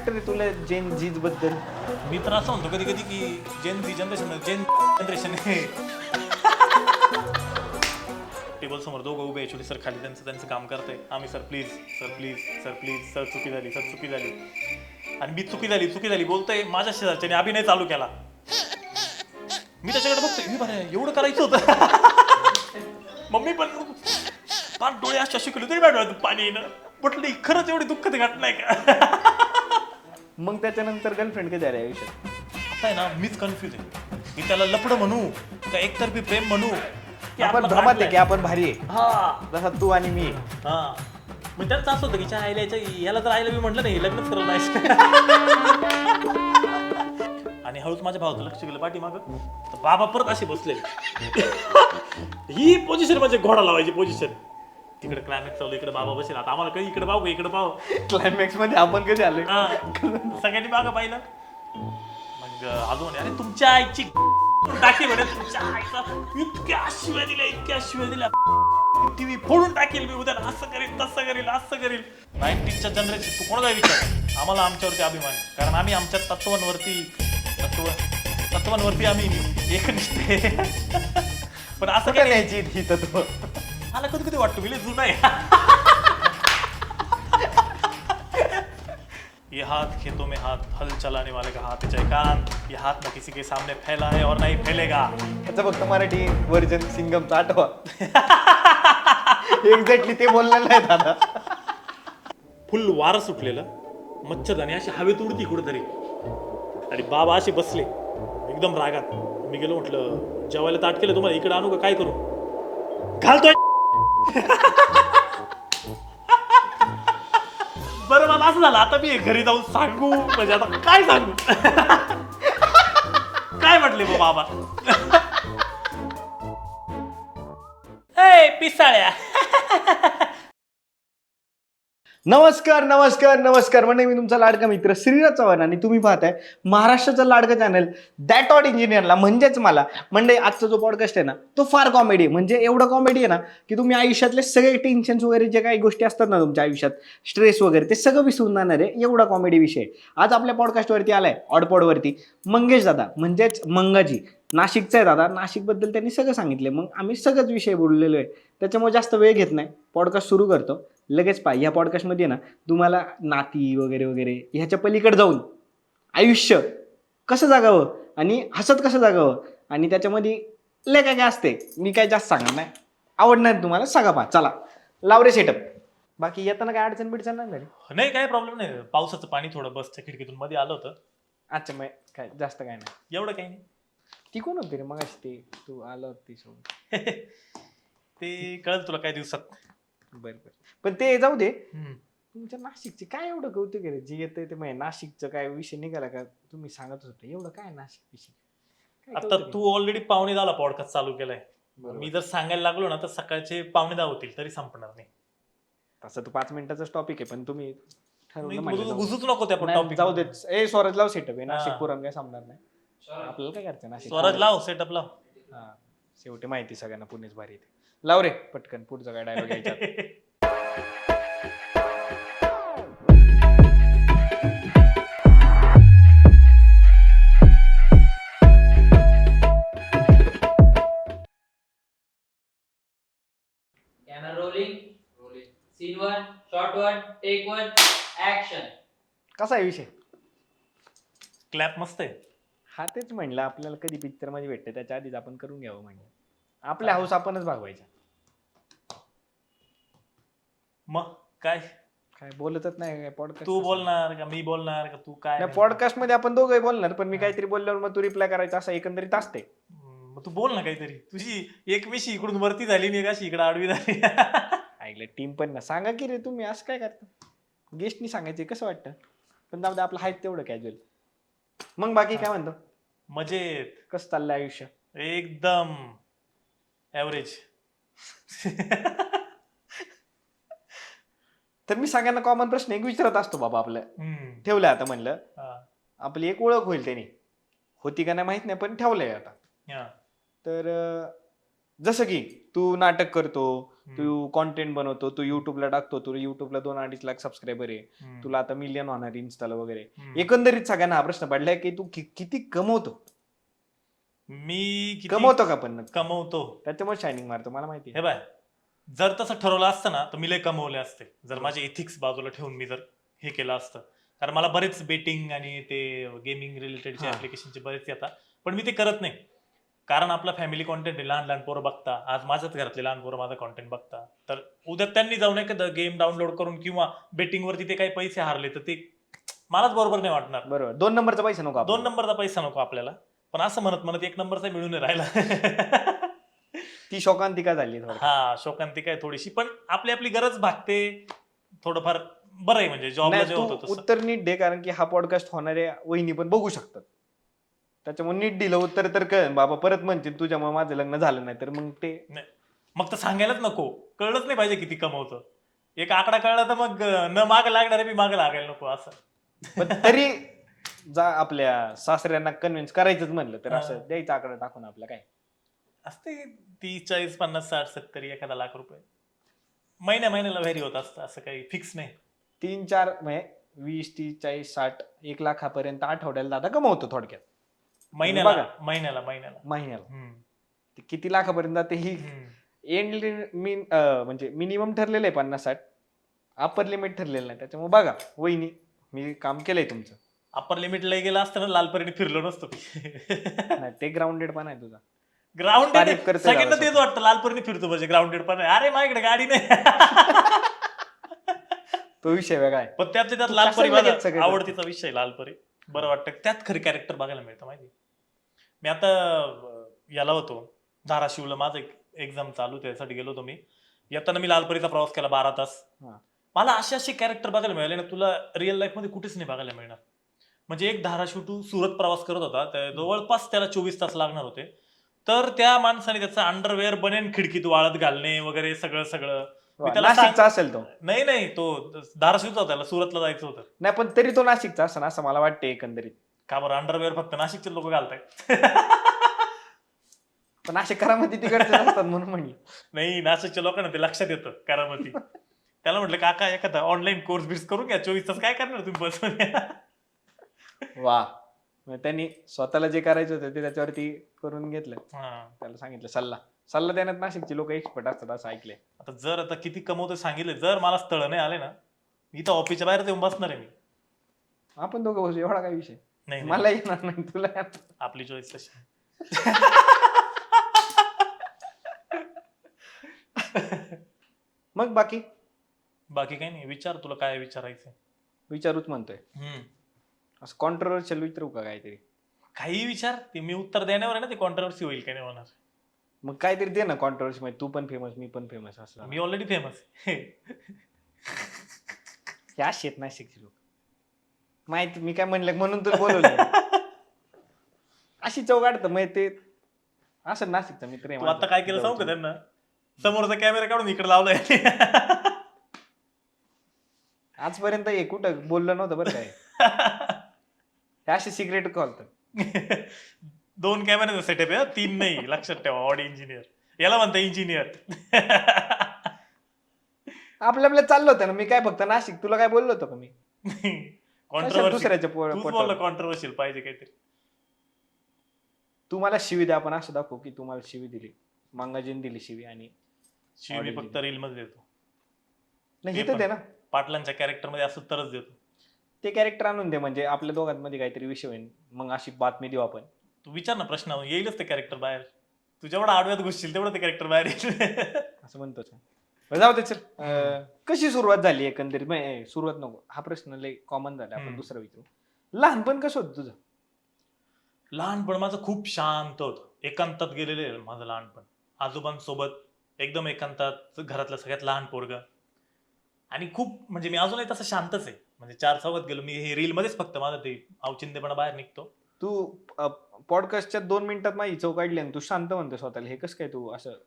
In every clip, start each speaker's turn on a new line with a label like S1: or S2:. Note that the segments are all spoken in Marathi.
S1: वाटतं रे तुला जेन झीज बद्दल?
S2: मी तर असं म्हणतो कधी कधी की जेन झी जनरेशन टेबल समोर दोघं उभे ॲक्च्युली सर खाली त्यांचं काम करतंय. आम्ही सर प्लीज सर चुकी झाली आणि मी चुकी झाली बोलतोय. माझ्या शेजारच्याने अभिनय चालू केला. मी त्याच्याकडे बघतोय, मी बरं एवढं करायचं होतं. मम्मी पण फार डोळे अशा शिकले तरी मॅडम पाणी येणं म्हटलं खरंच एवढी दुःखद घटना आहे का?
S1: मग त्याच्यानंतर गर्लफ्रेंड कधी आली आयुष्यात?
S2: आता आहे ना मीच कन्फ्युज आहे मी त्याला लपडं म्हणू का एकतर्फी प्रेम म्हणू की
S1: आपण
S2: आपलं
S1: भ्रमात आहे
S2: भांडलंय?
S1: की आपण भारी आहे,
S2: हा
S1: जसा तू आणि मी.
S2: हा मग त्यांचं असं होतं की याला जर आईला मी म्हटलं नाही लग्नच करत नाही. आणि हळूच माझ्या भावाचं लक्ष गेलं पाठीमागं तर बाबा परत असे बसले. ही पोझिशन म्हणजे घोडा लावायची पोझिशन. तिकडे क्लायमॅक्स चालू इकडे बाबा बसेल. आता आम्हाला कधी इकडे पाहू
S1: क्लायमॅक्स मध्ये आपण कधी आलोय?
S2: सगळ्यांनी मागं पाहिलं. मग अजून अरे तुमच्या आईची टाकी म्हणे तुमच्या आईचा इतक्या शिव्या दिल्या टीव्ही फोडून टाकेल मी उद्या असं करील तसं करील. 90च्या जनरेशन तू कोणाचा विचार आम्हाला आमच्यावरती अभिमान आहे. कारण आम्ही आमच्या तत्वांवरती आम्ही एकनिष्ठ आहे. पण असं काय
S1: न्यायची ही तत्व
S2: मला कधी वाटतं मी लय जुना आहे. ये हाथ खेतों में हाथ हल चलाने वाले का हाथ है कान. ये हाथ न किसी के सामने फैला है और नहीं फैलेगा.
S1: त्याचा फक्त मराठी व्हर्जन सिंगमचा आठवा. एक्झॅक्टली ते बोललेलं नाही दादा.
S2: फुल वारं सुटलेलं मच्छरदाणी अशी हवेत उडती कुठेतरी आणि बाबा असे बसले एकदम रागात. मी गेलो म्हटलं जेवायला ताट केलं तुम्हाला इकडे आणू का काय करू? घालतोय. बरं मला असं झालं आता मी घरी जाऊन सांगू म्हणजे आता काय सांगू. काय म्हटले मग बाबा? ए पिसाळ्या.
S1: नमस्कार म्हणजे मी तुमचा लाडका मित्र श्रीराज चव्हाण आणि तुम्ही पाहताय महाराष्ट्राचं लाडकं चॅनल दॅट ऑट इंजिनियरला. म्हणजेच मला म्हणजे आजचा जो पॉडकास्ट आहे ना तो फार कॉमेडी आहे. म्हणजे एवढं कॉमेडी आहे ना की तुम्ही आयुष्यातले सगळे टेन्शन्स वगैरे जे काही गोष्टी असतात ना तुमच्या आयुष्यात स्ट्रेस वगैरे ते सगळं विसरून जाणार आहे. एवढा कॉमेडी विषय आज आपल्या पॉडकास्टवरती आलाय ऑडपॉडवरती मंगेश दादा म्हणजेच मंगाजी. नाशिकचा आहे दादा. नाशिकबद्दल त्यांनी सगळं सांगितलं. मग आम्ही सगळंच विषय बोललेलो आहे. त्याच्यामुळे जास्त वेळ घेत नाही पॉडकास्ट सुरू करतो लगेच. ह्या पॉडकास्टमध्ये ना तुम्हाला नाती वगैरे ह्याच्या पलीकडे जाऊन आयुष्य कसं जगावं आणि हसत कसं जगावं आणि त्याच्यामध्ये लय काय काय असते. मी काय जास्त सांगणार नाही. आवडणार तुम्हाला सगळं पहा. चला लावरे सेटअप. बाकी येताना काय अडचण बिडचण नाही?
S2: नाही काय प्रॉब्लेम नाही. पावसाचं पाणी थोडं बसच्या खिडकीतून मध्ये आलं होतं.
S1: अच्छा मग काय जास्त काय नाही.
S2: एवढं काही नाही.
S1: ती कोण होती रे मग ते तू आला होती सोबत?
S2: ते कळलं तुला काही दिवसात.
S1: बरं पण ते जाऊ दे. तुमच्या नाशिकचे काय एवढं कौतुक आहे रे? जे येतं ते म्हणजे नाशिकचं काय विषय निघाला का? तुम्ही सांगत होते एवढं काय नाशिक विषय?
S2: आता तू ऑलरेडी 9:15 पॉडकास्ट चालू केलाय. मी जर सांगायला लागलो ना तर सकाळचे 9:15 होतील तरी संपणार नाही.
S1: तसं तर 5 मिनिटाचाच टॉपिक आहे पण तुम्ही ठरवलं
S2: घुसूच नको त्या टॉपिक.
S1: जाऊ देत. स्वराज लाव सेटअप आहे. नाशिक पुरण काय सांगणार नाही आपल्याला. काय करायचं नाशिक?
S2: स्वराज लाव सेटअप लाव.
S1: हा शेवटी माहिती सगळ्यांना पुणेच भारी येते. लाव रे पटकन पुढचा काय डायलॉग यायचा.
S3: Camera rolling. Scene 1, shot 1, take 1, action.
S1: कसा आहे विषय?
S2: क्लॅप मस्त आहे.
S1: हा तेच म्हणलं आपल्याला कधी पिक्चर मध्ये भेटते त्याच्या आधीच आपण करून घ्यावं. म्हणजे आपल्या हाऊस आपणच भागवायचा.
S2: मग काय
S1: काय बोलतच नाही पॉडकास्ट.
S2: तू बोलणार का मी बोलणार का तू काय?
S1: पॉडकास्ट मध्ये आपण दोघंही बोलणार पण मी काहीतरी बोलल्यावर मग तू रिप्लाय करायचा असं एकंदरीत असते.
S2: मग तू बोल ना काहीतरी. तुझी एक मिशी इकडून वरती झाली आणि एक अशी इकडे आडवी झाली.
S1: ऐकलं टीम पण ना सांगा की रे तुम्ही असं काय करता? गेस्टनी सांगायचे कसं वाटतं? पण जाऊ दे आपलं हाय तेवढं कॅज्युअल. मग बाकी काय म्हणतो?
S2: मजेत.
S1: कसं चाललंय आयुष्य?
S2: एकदम ऍव्हरेज.
S1: तर मी सगळ्यांना कॉमन प्रश्न एक विचारत असतो बाबा आपलं. ठेवलंय आता म्हणलं आपली एक ओळख होईल. त्यांनी होती का नाही माहित नाही पण ठेवलंय आता. तर जसं की तू नाटक करतो, तू कॉन्टेंट बनवतो, तू युट्यूबला टाकतो, तू युट्यूबला 2-2.5 लाख सबस्क्रायबर आहे, तुला आता मिलियन होणार इन्स्टाला वगैरे. एकंदरीत सगळ्यांना हा प्रश्न पडलाय की तू किती कमवतो,
S2: मी किती
S1: कमवतो का पण नक्की?
S2: कमवतो
S1: त्याच्यामुळे शायनिंग मारतो मला माहिती
S2: हे बाय, जर तसं ठरवलं असतं ना तर मी लय कमवले असते, जर माझे एथिक्स बाजूला ठेवून मी जर हे केलं असतं. कारण मला बरेच बेटिंग आणि ते गेमिंग रिलेटेडचे
S1: हा.
S2: ऍप्लिकेशनचे बरेच येतात, पण मी ते करत नाही. कारण आपला फॅमिली कॉन्टेंट आहे, लहान लहान पोरं बघता, आज माझ्याच घरातले लहान पोरं माझा कॉन्टेंट बघता, तर उद्या त्यांनी जाऊन एखादं गेम डाउनलोड करून किंवा बेटिंग वरती ते काही पैसे हारले तर ते मलाच बरोबर नाही वाटणार.
S1: बरोबर. 2 नंबरचा पैसा नको
S2: 2
S1: आपल्याला.
S2: नंबरचा पैसा नको आपल्याला, पण असं म्हणत म्हणत 1 नंबरचा मिळून नाही राहिला.
S1: ती शोकांतिका झाली थोडक्यात.
S2: हा, शोकांतिका आहे थोडीशी, पण आपली आपली गरज भागते थोडंफार. बरं आहे म्हणजे जॉबला
S1: नाही,
S2: जे
S1: तू
S2: होतं तसं.
S1: उत्तर नीट दे, कारण की हा पॉडकास्ट होणाऱ्या वहिनी पण बघू शकतात. त्याच्यामुळे नीट दिलं उत्तर तर कळ बाबा, परत म्हणतील तुझ्यामुळे माझं लग्न झालं नाही, तर मग ते
S2: नाही, मग तर सांगायलाच नको, कळलंच नाही पाहिजे किती कमवतं. एक आकडा कळला तर मग न माग लागणार मी माग लागायला नको असं.
S1: पण तरी जा आपल्या सासऱ्यांना कन्व्हिन्स करायचंच म्हणलं तर
S2: हा.
S1: असं द्यायचा आकडा टाकून आपला काय.
S2: असते 30, 40, 50, 60, 70, एखादा लाख रुपये महिन्याला व्हेरी होत असतं, असं काही फिक्स नाही.
S1: 3-4 म्हणजे 20, 30, 40, 60, 1 लाखापर्यंत आठवड्याला दादा कमवतो थोडक्यात.
S2: महिन्याला
S1: बघा.
S2: महिन्याला
S1: महिन्याला
S2: हम्म.
S1: ते किती लाखापर्यंत जाते ही
S2: हम्म.
S1: एंड म्हणजे मिनिमम ठरलेलं आहे 50-60, अपर लिमिट ठरलेलं नाही. त्याच्यामुळे बघा वहिनी, मी काम केलंय तुमचं.
S2: अप्पर लिमिटला गेला असतं ना, लालपरीने फिरलो नसतो.
S1: नाही, ते ग्राउंडेड पण आहे तुझा.
S2: ग्राउंडेड
S1: तारीफ करतोय
S2: सगळ्यांना
S1: दादा
S2: तेच वाटतं, लालपरीने फिरतो म्हणजे ग्राउंडेड पण आहे. अरे माझ्याकडे गाडी नाही.
S1: तो विषय वेगळा आहे.
S2: पण त्यातल्या त्यात
S1: तू
S2: लालपरी
S1: कशाला लगेच
S2: माझा
S1: सगळं
S2: आवडतीचा विषय. लालपरी बरं वाटतं, त्यात खरी कॅरेक्टर बघायला मिळतं माहिती. मी आता याला होतो धाराशिवला, माझं एक एक्झाम चालू, त्यासाठी गेलो होतो मी. येताना मी लालपरीचा प्रवास केला 12 तास.
S1: हा.
S2: मला असे कॅरेक्टर बघायला मिळाले ना, तुला रिअल लाईफ मध्ये कुठेच नाही बघायला मिळणार. म्हणजे एक धाराशिव टू सुरत प्रवास करत होता, तर जवळपास त्याला 24 तास लागणार होते. तर त्या माणसाने त्याचा अंडरवेअर बनेन खिडकीत वाळत घालणे वगैरे सगळं सगळं. मी त्याला
S1: नाशिकचा असेल तो.
S2: नाही, तो धाराशिवचा होता, त्याला सुरतला जायचं होतं.
S1: नाही, पण तरी तो नाशिकचा असं असं मला वाटतं एकंदरीत.
S2: का बरं, अंडरवेअर फक्त नाशिकचे लोक घालतायत.
S1: पण नाशिक करामध्ये तिकडचे नसतात म्हणून म्हणलं.
S2: नाही, नाशिकच्या लोकांना ते लक्षात येतं करामती. त्याला म्हटलं काका एखादा ऑनलाईन कोर्स बिर्स करून घ्या, 24 तास काय करणार तुम्ही बसून.
S1: वा, मग त्यांनी स्वतःला जे करायचं होतं ते त्याच्यावरती करून घेतलं.
S2: हा.
S1: त्याला सांगितलं सल्ला देण्यात नाशिकचे लोक एक्सपर्ट असतात असं ऐकलंय.
S2: आता किती कमवतो सांगितले, जर मला स्थळ नाही आले ना, इथं ऑफिसच्या बाहेर येऊन बसणार आहे मी.
S1: आपण दोघं बसू, एवढा काय विषय.
S2: नाही,
S1: मला येणार नाही, तुला येणार.
S2: आपली चॉईस तशी.
S1: मग बाकी
S2: काही नाही, विचार तुला काय विचारायचं.
S1: विचारूच म्हणतोय. असं कॉन्ट्रोवर्शियल विचारू का काहीतरी?
S2: काही विचार, ते मी उत्तर देण्यावर आहे ना, ते कॉन्ट्रोवर्सी होईल काय नाही होणार.
S1: मग काहीतरी दे ना कॉन्ट्रोवर्सी मध्ये. तू पण फेमस, मी पण फेमस असं.
S2: मी ऑलरेडी फेमस.
S1: या शेत नाशिकचे लोक माहिती, मी काय म्हणलं म्हणून तुला बोलवलं. अशी चौकाडतं मग ते असं नाशिकचा मित्र आहे
S2: तू
S1: माझा.
S2: आता काय केलं सांगू का त्यांना? समोरचा कॅमेरा काढून इकडे लावलाय.
S1: आजपर्यंत हे कुठं बोललं नव्हतं बरं काय. हे असे सिक्रेट कॉल तर
S2: 2 कॅमेऱ्याचा सेटअप आहे, 3 नाही, लक्षात ठेवा. ऑडी इंजिनियर याला म्हणता, इंजिनियर.
S1: आपल्या चाललं होतं ना. मी काय फक्त नाशिक, तुला काय बोललो होतो का मी? दुसऱ्याच्या
S2: कॉन्ट्रोवर्शियल पाहिजे काहीतरी.
S1: तू मला शिवी द्या, आपण असं दाखवू की तू मला शिवी दिली, मंगाजीने दिली शिवी. आणि
S2: शिवी मी फक्त रील मध्ये देतो.
S1: नाही, इथं दे ना.
S2: पाटलांच्या कॅरेक्टर मध्ये असं तरच देतो.
S1: ते कॅरेक्टर आणून दे, म्हणजे आपल्या दोघांमध्ये काहीतरी विषय होईल, मग अशी बातमी देऊ आपण.
S2: तू विचार ना प्रश्न, येईलच ते कॅरेक्टर बाहेर. तू जेवढा आडव्यात घुसशील तेवढं ते कॅरेक्टर बाहेर येईल.
S1: असं म्हणतोच. जाऊ दे, चल. कशी सुरुवात झाली एकंदरीत? सुरुवात नको, हा प्रश्न लय कॉमन झाला, आपण दुसरा विचारू. लहानपण कसं होतं तुझं?
S2: लहानपण माझं खूप शांत होतं, एकांतात गेलेले माझं लहानपण. आजोबांसोबत एकदम एकांतात, घरातलं सगळ्यात लहान पोरग. आणि खूप म्हणजे मी अजूनही तसं शांतच आहे. म्हणजे 4 चौघात गेलो मी, हे रील मध्येच फक्त माझं ते अवचिंतेपणा बाहेर निघतो.
S1: तू पॉडकास्टच्या 2 मिनिटात माझी चव काढली आणि तू शांत म्हणतो स्वतःला. हे कसं काय तू असं?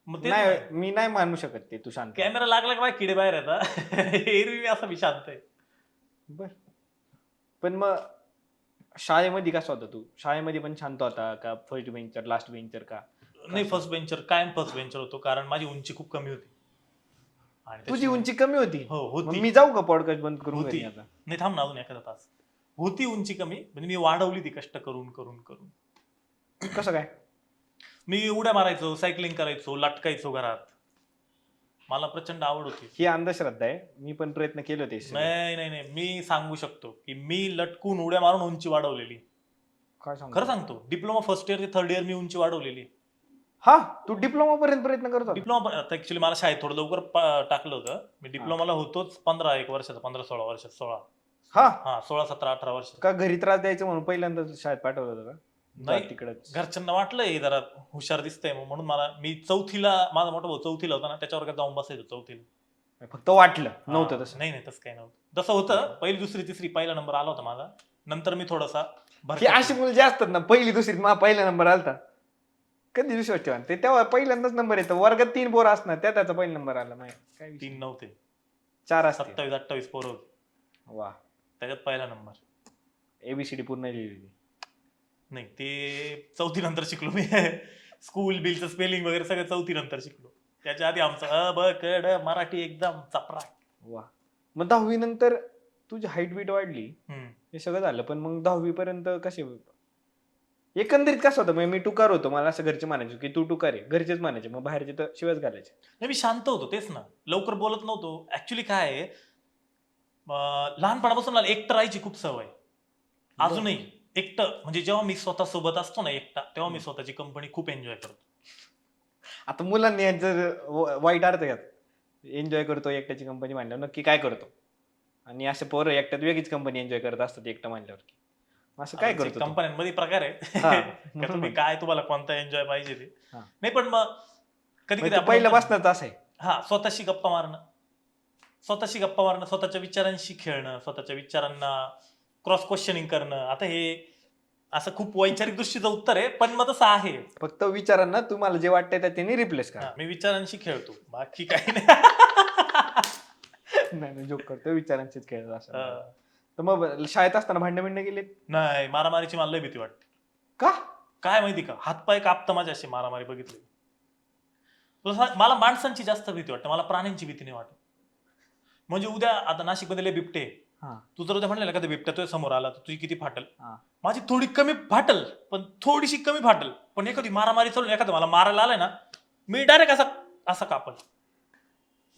S2: मग ते
S1: नाही, मी नाही मानू शकत ते तू शांत.
S2: कॅमेरा लागला का किडे बाहेर येतात. एरवी असं मी शांत आहे.
S1: बर. पण मग शाळेमध्ये कसं होता तू? शाळेमध्ये पण शांत होता का? फर्स्ट बेंचर, लास्ट बेंचर का?
S2: नाही फर्स्ट बेंचर, कायम फर्स्ट बेंचर होतो, कारण माझी उंची खूप कमी होती. आणि
S1: तुझी
S2: त्याच्यामुळे-
S1: उंची कमी होती?
S2: हो
S1: मग
S2: होती.
S1: मी जाऊ का पॉडकास्ट बंद करून
S2: होती.
S1: घरी आता?
S2: नाही थांब ना, अजून एखादा तास. होती उंची कमी, म्हणजे मी वाढवली ती कष्ट करून करून करून.
S1: कसं काय?
S2: मी उड्या मारायचो, सायकलिंग करायचो, लटकायचो घरात. मला प्रचंड आवड होती.
S1: ही अंधश्रद्धा आहे, मी पण प्रयत्न केले होते सगळे.
S2: नाही नाही नाही, मी सांगू शकतो की मी लटकून उड्या मारून उंची वाढवलेली.
S1: काय सांगतो?
S2: खरं सांगतो, डिप्लोमा फर्स्ट इयर ते थर्ड इयर मी उंची वाढवलेली.
S1: हा, तू डिप्लोमा पर्यंत प्रयत्न करतो?
S2: डिप्लोमा आता ऍक्च्युली मला शाळेत थोडं लवकर टाकलं होतं. मी डिप्लोमाला होतोच 15 वर्षाचा, 15-16 वर्षात, 16.
S1: हा
S2: हा 16-17-18 वर्ष.
S1: का घरी त्रास द्यायचं म्हणून पहिल्यांदा शाळेत पाठवलं होतं का?
S2: नाही,
S1: तिकडच
S2: घरच्यांना वाटलंय जरा हुशार दिसतंय म्हणून मी चौथीला, माझा मोठा भाऊ चौथीला होता ना, त्याच्यावर काय जाऊन बसायचो चौथीला.
S1: फक्त वाटलं,
S2: हा,
S1: नव्हतं तसं?
S2: नाही तसं काही नव्हतं. जसं होतं पहिली दुसरी तिसरी पहिला नंबर आला होता माझा, नंतर मी थोडासा
S1: ही अशी मुलं जे असतात ना, पहिली दुसरी पहिला नंबर आलता, कधी विश्वास ठेवा. ते तेव्हा पहिल्यांदाच नंबर येतो. वर्गात 3 पोरं असणार, त्याचा पहिला नंबर आला. नाही काय विषय.
S2: 3 नव्हते,
S1: 4 असतील.
S2: 27-28 पोरं होते,
S1: वा.
S2: त्याच्यात पहिला नंबर.
S1: ABCD पूर्ण लिहिली.
S2: नाही ते चौथी नंतर शिकलो मी. स्कूल बिलचं स्पेलिंग वगैरे सगळं चौथी नंतर शिकलो. त्याच्या आधी आमचं अ ब क ड मराठी एकदम चपरा.
S1: वा. मग 10वी नंतर तुझी हाईट बीट वाढली,
S2: हम्म.
S1: हे सगळं झालं, पण मग 10वी पर्यंत कसे एकंदरीत कसं होतं? मी टुकार होतो, मला असं घरचे म्हणायचे की तू टुकार आहे, घरचेच म्हणायचे, मग बाहेरचे तर शिवाच घालायचे.
S2: नाही मी शांत होतो, तेच ना, लवकर बोलत नव्हतो. ऍक्च्युली काय आहे, लहानपणापासून मला एकटं राहायची खूप सवय. अजूनही एकटं, म्हणजे जेव्हा मी स्वतः सोबत असतो ना एकटा, तेव्हा मी स्वतःची कंपनी खूप एन्जॉय करतो.
S1: आता मुलांनी यांचं वाईट अर्थ घ्यात, एन्जॉय करतो एकट्याची कंपनी मांडल्यावर, नक्की काय करतो? आणि असे पोरं एकट्यात वेगळीच कंपनी एन्जॉय करत असतात एकटं मांडल्यावर. असं काय करतो तू?
S2: कंपन्यांमध्ये प्रकार आहे
S1: हा.
S2: का तुम्ही काय, तुम्हाला कोणता एन्जॉय पाहिजे ते.
S1: हा.
S2: नाही पण मग कधी कधी
S1: म्हणजे पहिल्यापासूनच असं आहे?
S2: हा, स्वतःशी गप्पा मारणं, स्वतःच्या विचारांशी खेळणं, स्वतःच्या विचारांना क्रॉस क्वेश्चनिंग करणं. आता हे असं खूप वैचारिक दृष्टीचं उत्तर आहे, पण मग तसं आहे.
S1: फक्त विचारांना तुम्हाला जे वाटतंय त्याने रिप्लेस करा.
S2: मी विचारांशी खेळतो, बाकी काही नाही.
S1: नाही जोक करतो, विचारांचीच खेळत असं.
S2: अं,
S1: तर मग शाळेत असताना भांडण गेले
S2: नाही, मारामारीची मला लय भीती वाटते.
S1: का?
S2: काय माहिती का, हातपाय कापतं माझ्या अशी मारामारी बघितली. मला माणसांची जास्त भीती वाटते, मला प्राण्यांची भीती नाही वाटत. म्हणजे उद्या आता नाशिकमध्ये लय बिबटे, तू जर उद्या म्हणलेला का बिबट्या तुझ्या समोर आला तर तुझी किती फाटल? माझी थोडी कमी फाटल, पण थोडीशी कमी फाटल. पण एखादी मारामारी चालून एखादं मला मारायला आलाय ना, मी डायरेक्ट असा कापल.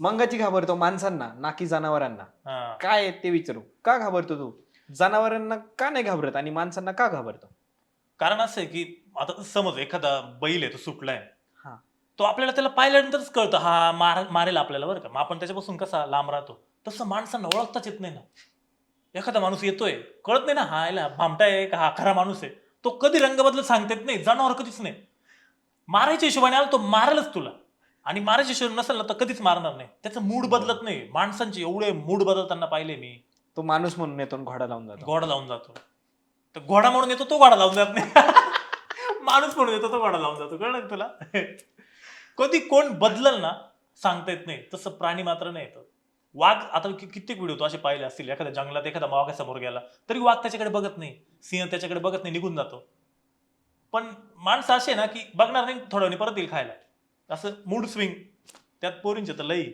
S1: मंगाची घाबरतो माणसांना, नाकी जनावरांना.
S2: हा.
S1: काय ते विचारू, का घाबरतो तू? जनावरांना का नाही घाबरत आणि माणसांना का घाबरतो?
S2: कारण असं आहे की आता समज एखादा बैल आहे तो सुटलाय,
S1: हा.
S2: तो आपल्याला त्याला पाहिल्यानंतरच कळतं हा मारेल आपल्याला, बरं का. मग आपण त्याच्यापासून कसा लांब राहतो, तसं माणसांना ओळखताच येत नाही ना. एखादा माणूस येतोय, कळत नाही ना हा याला भामटा आहे का हा खरा माणूस आहे. तो कधी रंग बदलत सांगता येत नाही. जनावर कधीच नाही. मारायच्या हिशोबाने आला तो मारेलच तुला, आणि मारायच्या हिशोबाने नसेल ना तर कधीच मारणार नाही. त्याचं मूड बदलत नाही. माणसांचे एवढे मूड बदलताना पाहिले मी.
S1: तो माणूस म्हणून येतो आणि घोडा लावून जातो.
S2: घोडा लावून जातो, तर घोडा म्हणून येतो तो घोडा लावून जात नाही. माणूस म्हणून येतो तो घोडा लावून जातो. कळलं तुला? कधी कोण बदलल ना सांगता येत नाही. तसं प्राणी मात्र नाही येतं. वाघ, आता कित्येक व्हिडिओ तो असे पाहिले असतील, एखाद्या जंगलात एखादा वाघ समोर गेला तरी वाघ त्याच्याकडे बघत नाही, सिंह त्याच्याकडे बघत नाही, निघून जातो. पण माणसं असे ना की बघणार नाही, थोड्या वेळाने परत येईल खायला. असं मूड स्विंग. त्यात पोरींचे तर लई.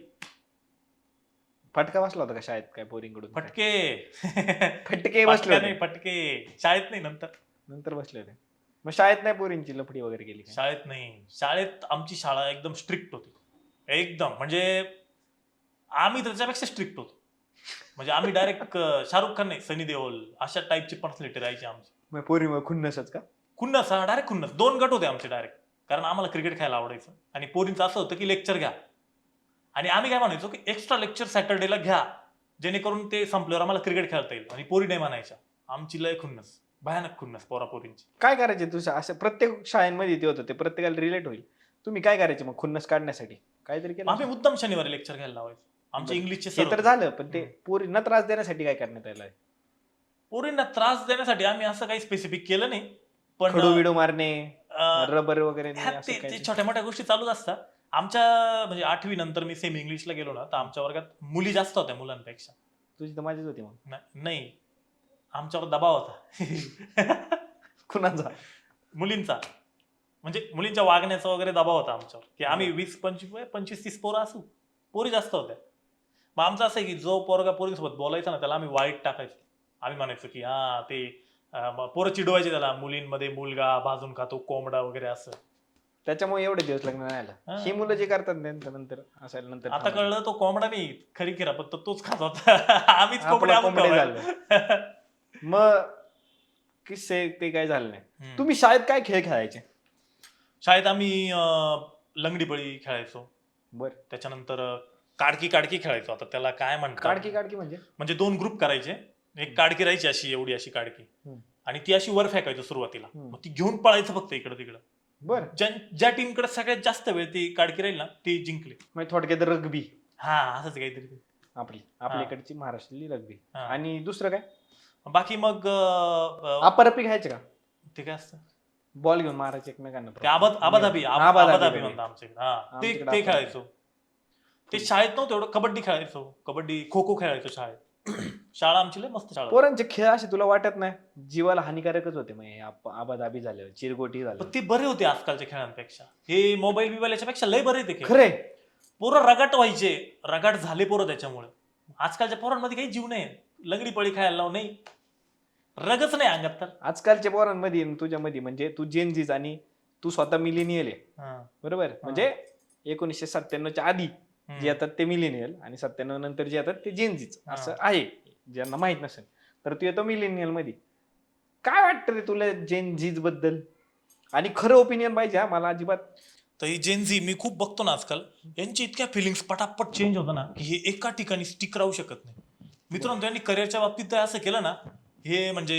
S1: फटका बसला होता का शाळेत काय पोरींकडून?
S2: फटके.
S1: फटके बसले होते?
S2: नाही, फटके शाळेत नाही,
S1: नंतर बसले होते. मग शाळेत नाही पोरींची लफडी वगैरे केली का?
S2: शाळेत नाही. शाळेत आमची शाळा एकदम स्ट्रिक्ट होती, एकदम. म्हणजे आम्ही त्याच्यापेक्षा स्ट्रिक्ट होतो. म्हणजे आम्ही डायरेक्ट शाहरुख खान नाही, सनी देओल अशा टाईपची पर्सनॅलिटी राहायची आमची.
S1: मग पोरी मग खुन्नसच का?
S2: खुन्नस, हा, डायरेक्ट खुन्नस. 2 गट होते आमचे डायरेक्ट. कारण आम्हाला क्रिकेट खेळायला आवडायचं, आणि पोरींचं असं होतं की लेक्चर घ्या, आणि आम्ही काय म्हणायचो की एक्स्ट्रा लेक्चर सॅटर्डेला घ्या, जेणेकरून ते संपल्यावर आम्हाला क्रिकेट खेळता येईल. आणि पोरी नाही म्हणायच्या. आमची लय खुन्नस, भयानक खुन्नस पोरींची.
S1: काय करायचे तुझ्या असं प्रत्येक शाळेमध्ये ते होतं, ते प्रत्येकाला रिलेट होईल. तुम्ही काय करायचे मग खुन्नस काढण्यासाठी? काहीतरी केलं?
S2: आम्ही मुद्दाम शनिवारी लेक्चर घ्यायला लावायचो. आमचे इंग्लिशचे
S1: हे
S2: सर
S1: तर झालं, पण ते पोरींना त्रास देण्यासाठी काय करण्यात आलं?
S2: पोरींना त्रास देण्यासाठी आम्ही असं काही स्पेसिफिक केलं नाही, पण
S1: खडू विडू मारणे,
S2: अं,
S1: रबर वगैरे
S2: ह्या
S1: असं
S2: ते
S1: काही?
S2: छोट्या मोठ्या गोष्टी चालूच असतात. आमच्या म्हणजे 8वी नंतर मी सेमी इंग्लिशला गेलो ना, तर आमच्या वर्गात मुली जास्त होत्या मुलांपेक्षा.
S1: तुझी तर माझीच होती मग.
S2: नाही, आमच्यावर दबाव होता.
S1: कुणाचा?
S2: मुलींचा. म्हणजे मुलींच्या वागण्याचा वगैरे दबाव होता आमच्यावर की आम्ही 20-25-30 पोरं असू, पोरी जास्त होत्या. मग आमचं असं आहे की जो पोरगा पोरींसोबत बोलायचा ना त्याला आम्ही वाईट टाकायचो. आम्ही म्हणायचो की हा ते पोरं चिडवायचे त्याला, मुलींमध्ये मुलगा भाजून खातो कोंबडा वगैरे असं.
S1: त्याच्यामुळे एवढे दिवस लग्न नाही
S2: हा.
S1: आलं. ही मुलं जे करतात त्यांचं नंतर असायला नंतर
S2: आता
S1: थांबायचं.
S2: कळलं तो कोंबडा नाही खरी खिरा फक्त तोच खात होता. आम्हीच कोंबडे
S1: आपला
S2: आणून
S1: कोंबडे
S2: ठेवायचो.
S1: मग किस्से ते काय झालं नाही.
S2: हम्म.
S1: तुम्ही शाळेत काय खेळ खेळायचे?
S2: शाळेत आम्ही लंगडी बळी खेळायचो.
S1: बर,
S2: त्याच्यानंतर काडकी काडकी खेळायचो. आता त्याला काय म्हणतात,
S1: काडकी काडकी म्हणजे?
S2: म्हणजे 2 ग्रुप करायचे. एक काडकी राहायची अशी एवढी अशी काडकी
S1: हम्म.
S2: आणि ती अशी वर फेकायचो सुरुवातीला.
S1: हम्म.
S2: मग ती घेऊन पळायचं फक्त इकडं तिकडं.
S1: बर,
S2: ज्या टीमकडे सगळ्यात जास्त वेळ ती काडकी राहील ना ती जिंकली.
S1: म्हणजे थोडक्यात रग्बी
S2: हा असंच काहीतरी.
S1: आपल्याकडची महाराष्ट्रातली रग्बी.
S2: हा.
S1: आणि दुसरं काय?
S2: बाकी मग
S1: अपरपी घ्यायचे का?
S2: ते काय असतं
S1: बॉल घेऊन मारायचे एकमेकांना.
S2: ते आबाधाबी म्हणतात आमच्याकडे. हा ते
S1: आमच्याकडे
S2: ते
S1: आपण-
S2: खेळायचो. ते शाळेत नव्हतं एवढं. कबड्डी खेळायचो, कबड्डी खो खो खेळायचो शाळेत. शाळा आमची लय मस्त शाळा.
S1: पोरांचे खेळ असे तुला वाटत नाही जीवाला हानिकारकच होते? मग आबादाबी झालं, चिरगोटी झालं.
S2: पण ते बरे होते आजकालच्या खेळांपेक्षा. हे मोबाईल बिबाईल याच्यापेक्षा लय बरे ते खेळ.
S1: खरे
S2: पोरं रगाट व्हायचे, रगाट झाले पोरं त्याच्यामुळे. आजकालच्या पोरांमध्ये काही जीव नाही. लंगडी पळी खायला लाव नाही, रगच नाही अंगात तर.
S1: आजकालच्या पोरांमध्ये आणि तुझ्यामध्ये म्हणजे तू जेनजीज आणि तू स्वतः मिलेनियल आहे,
S2: हा.
S1: बरोबर? म्हणजे 1997च्या आधी
S2: हम्म.
S1: जे येतात ते मिलेनियल आणि 97 नंतर जे येतात ते जेनजीच
S2: हा.
S1: असं आहे. ज्यांना माहित नसेल तर तू येतो मिलेनियल मध्ये. काय वाटतं रे तुला जेनजीज बद्दल? आणि खरं ओपिनियन पाहिजे हा, मला अजिबात.
S2: तर ही जेनझी मी खूप बघतो ना आजकाल, यांची इतक्या फिलिंग्स पटापट चेंज होतं ना की हे एका ठिकाणी स्टिक राहू शकत नाही. मित्रांनो त्यांनी करिअरच्या बाबतीत तर असं केलं ना, हे म्हणजे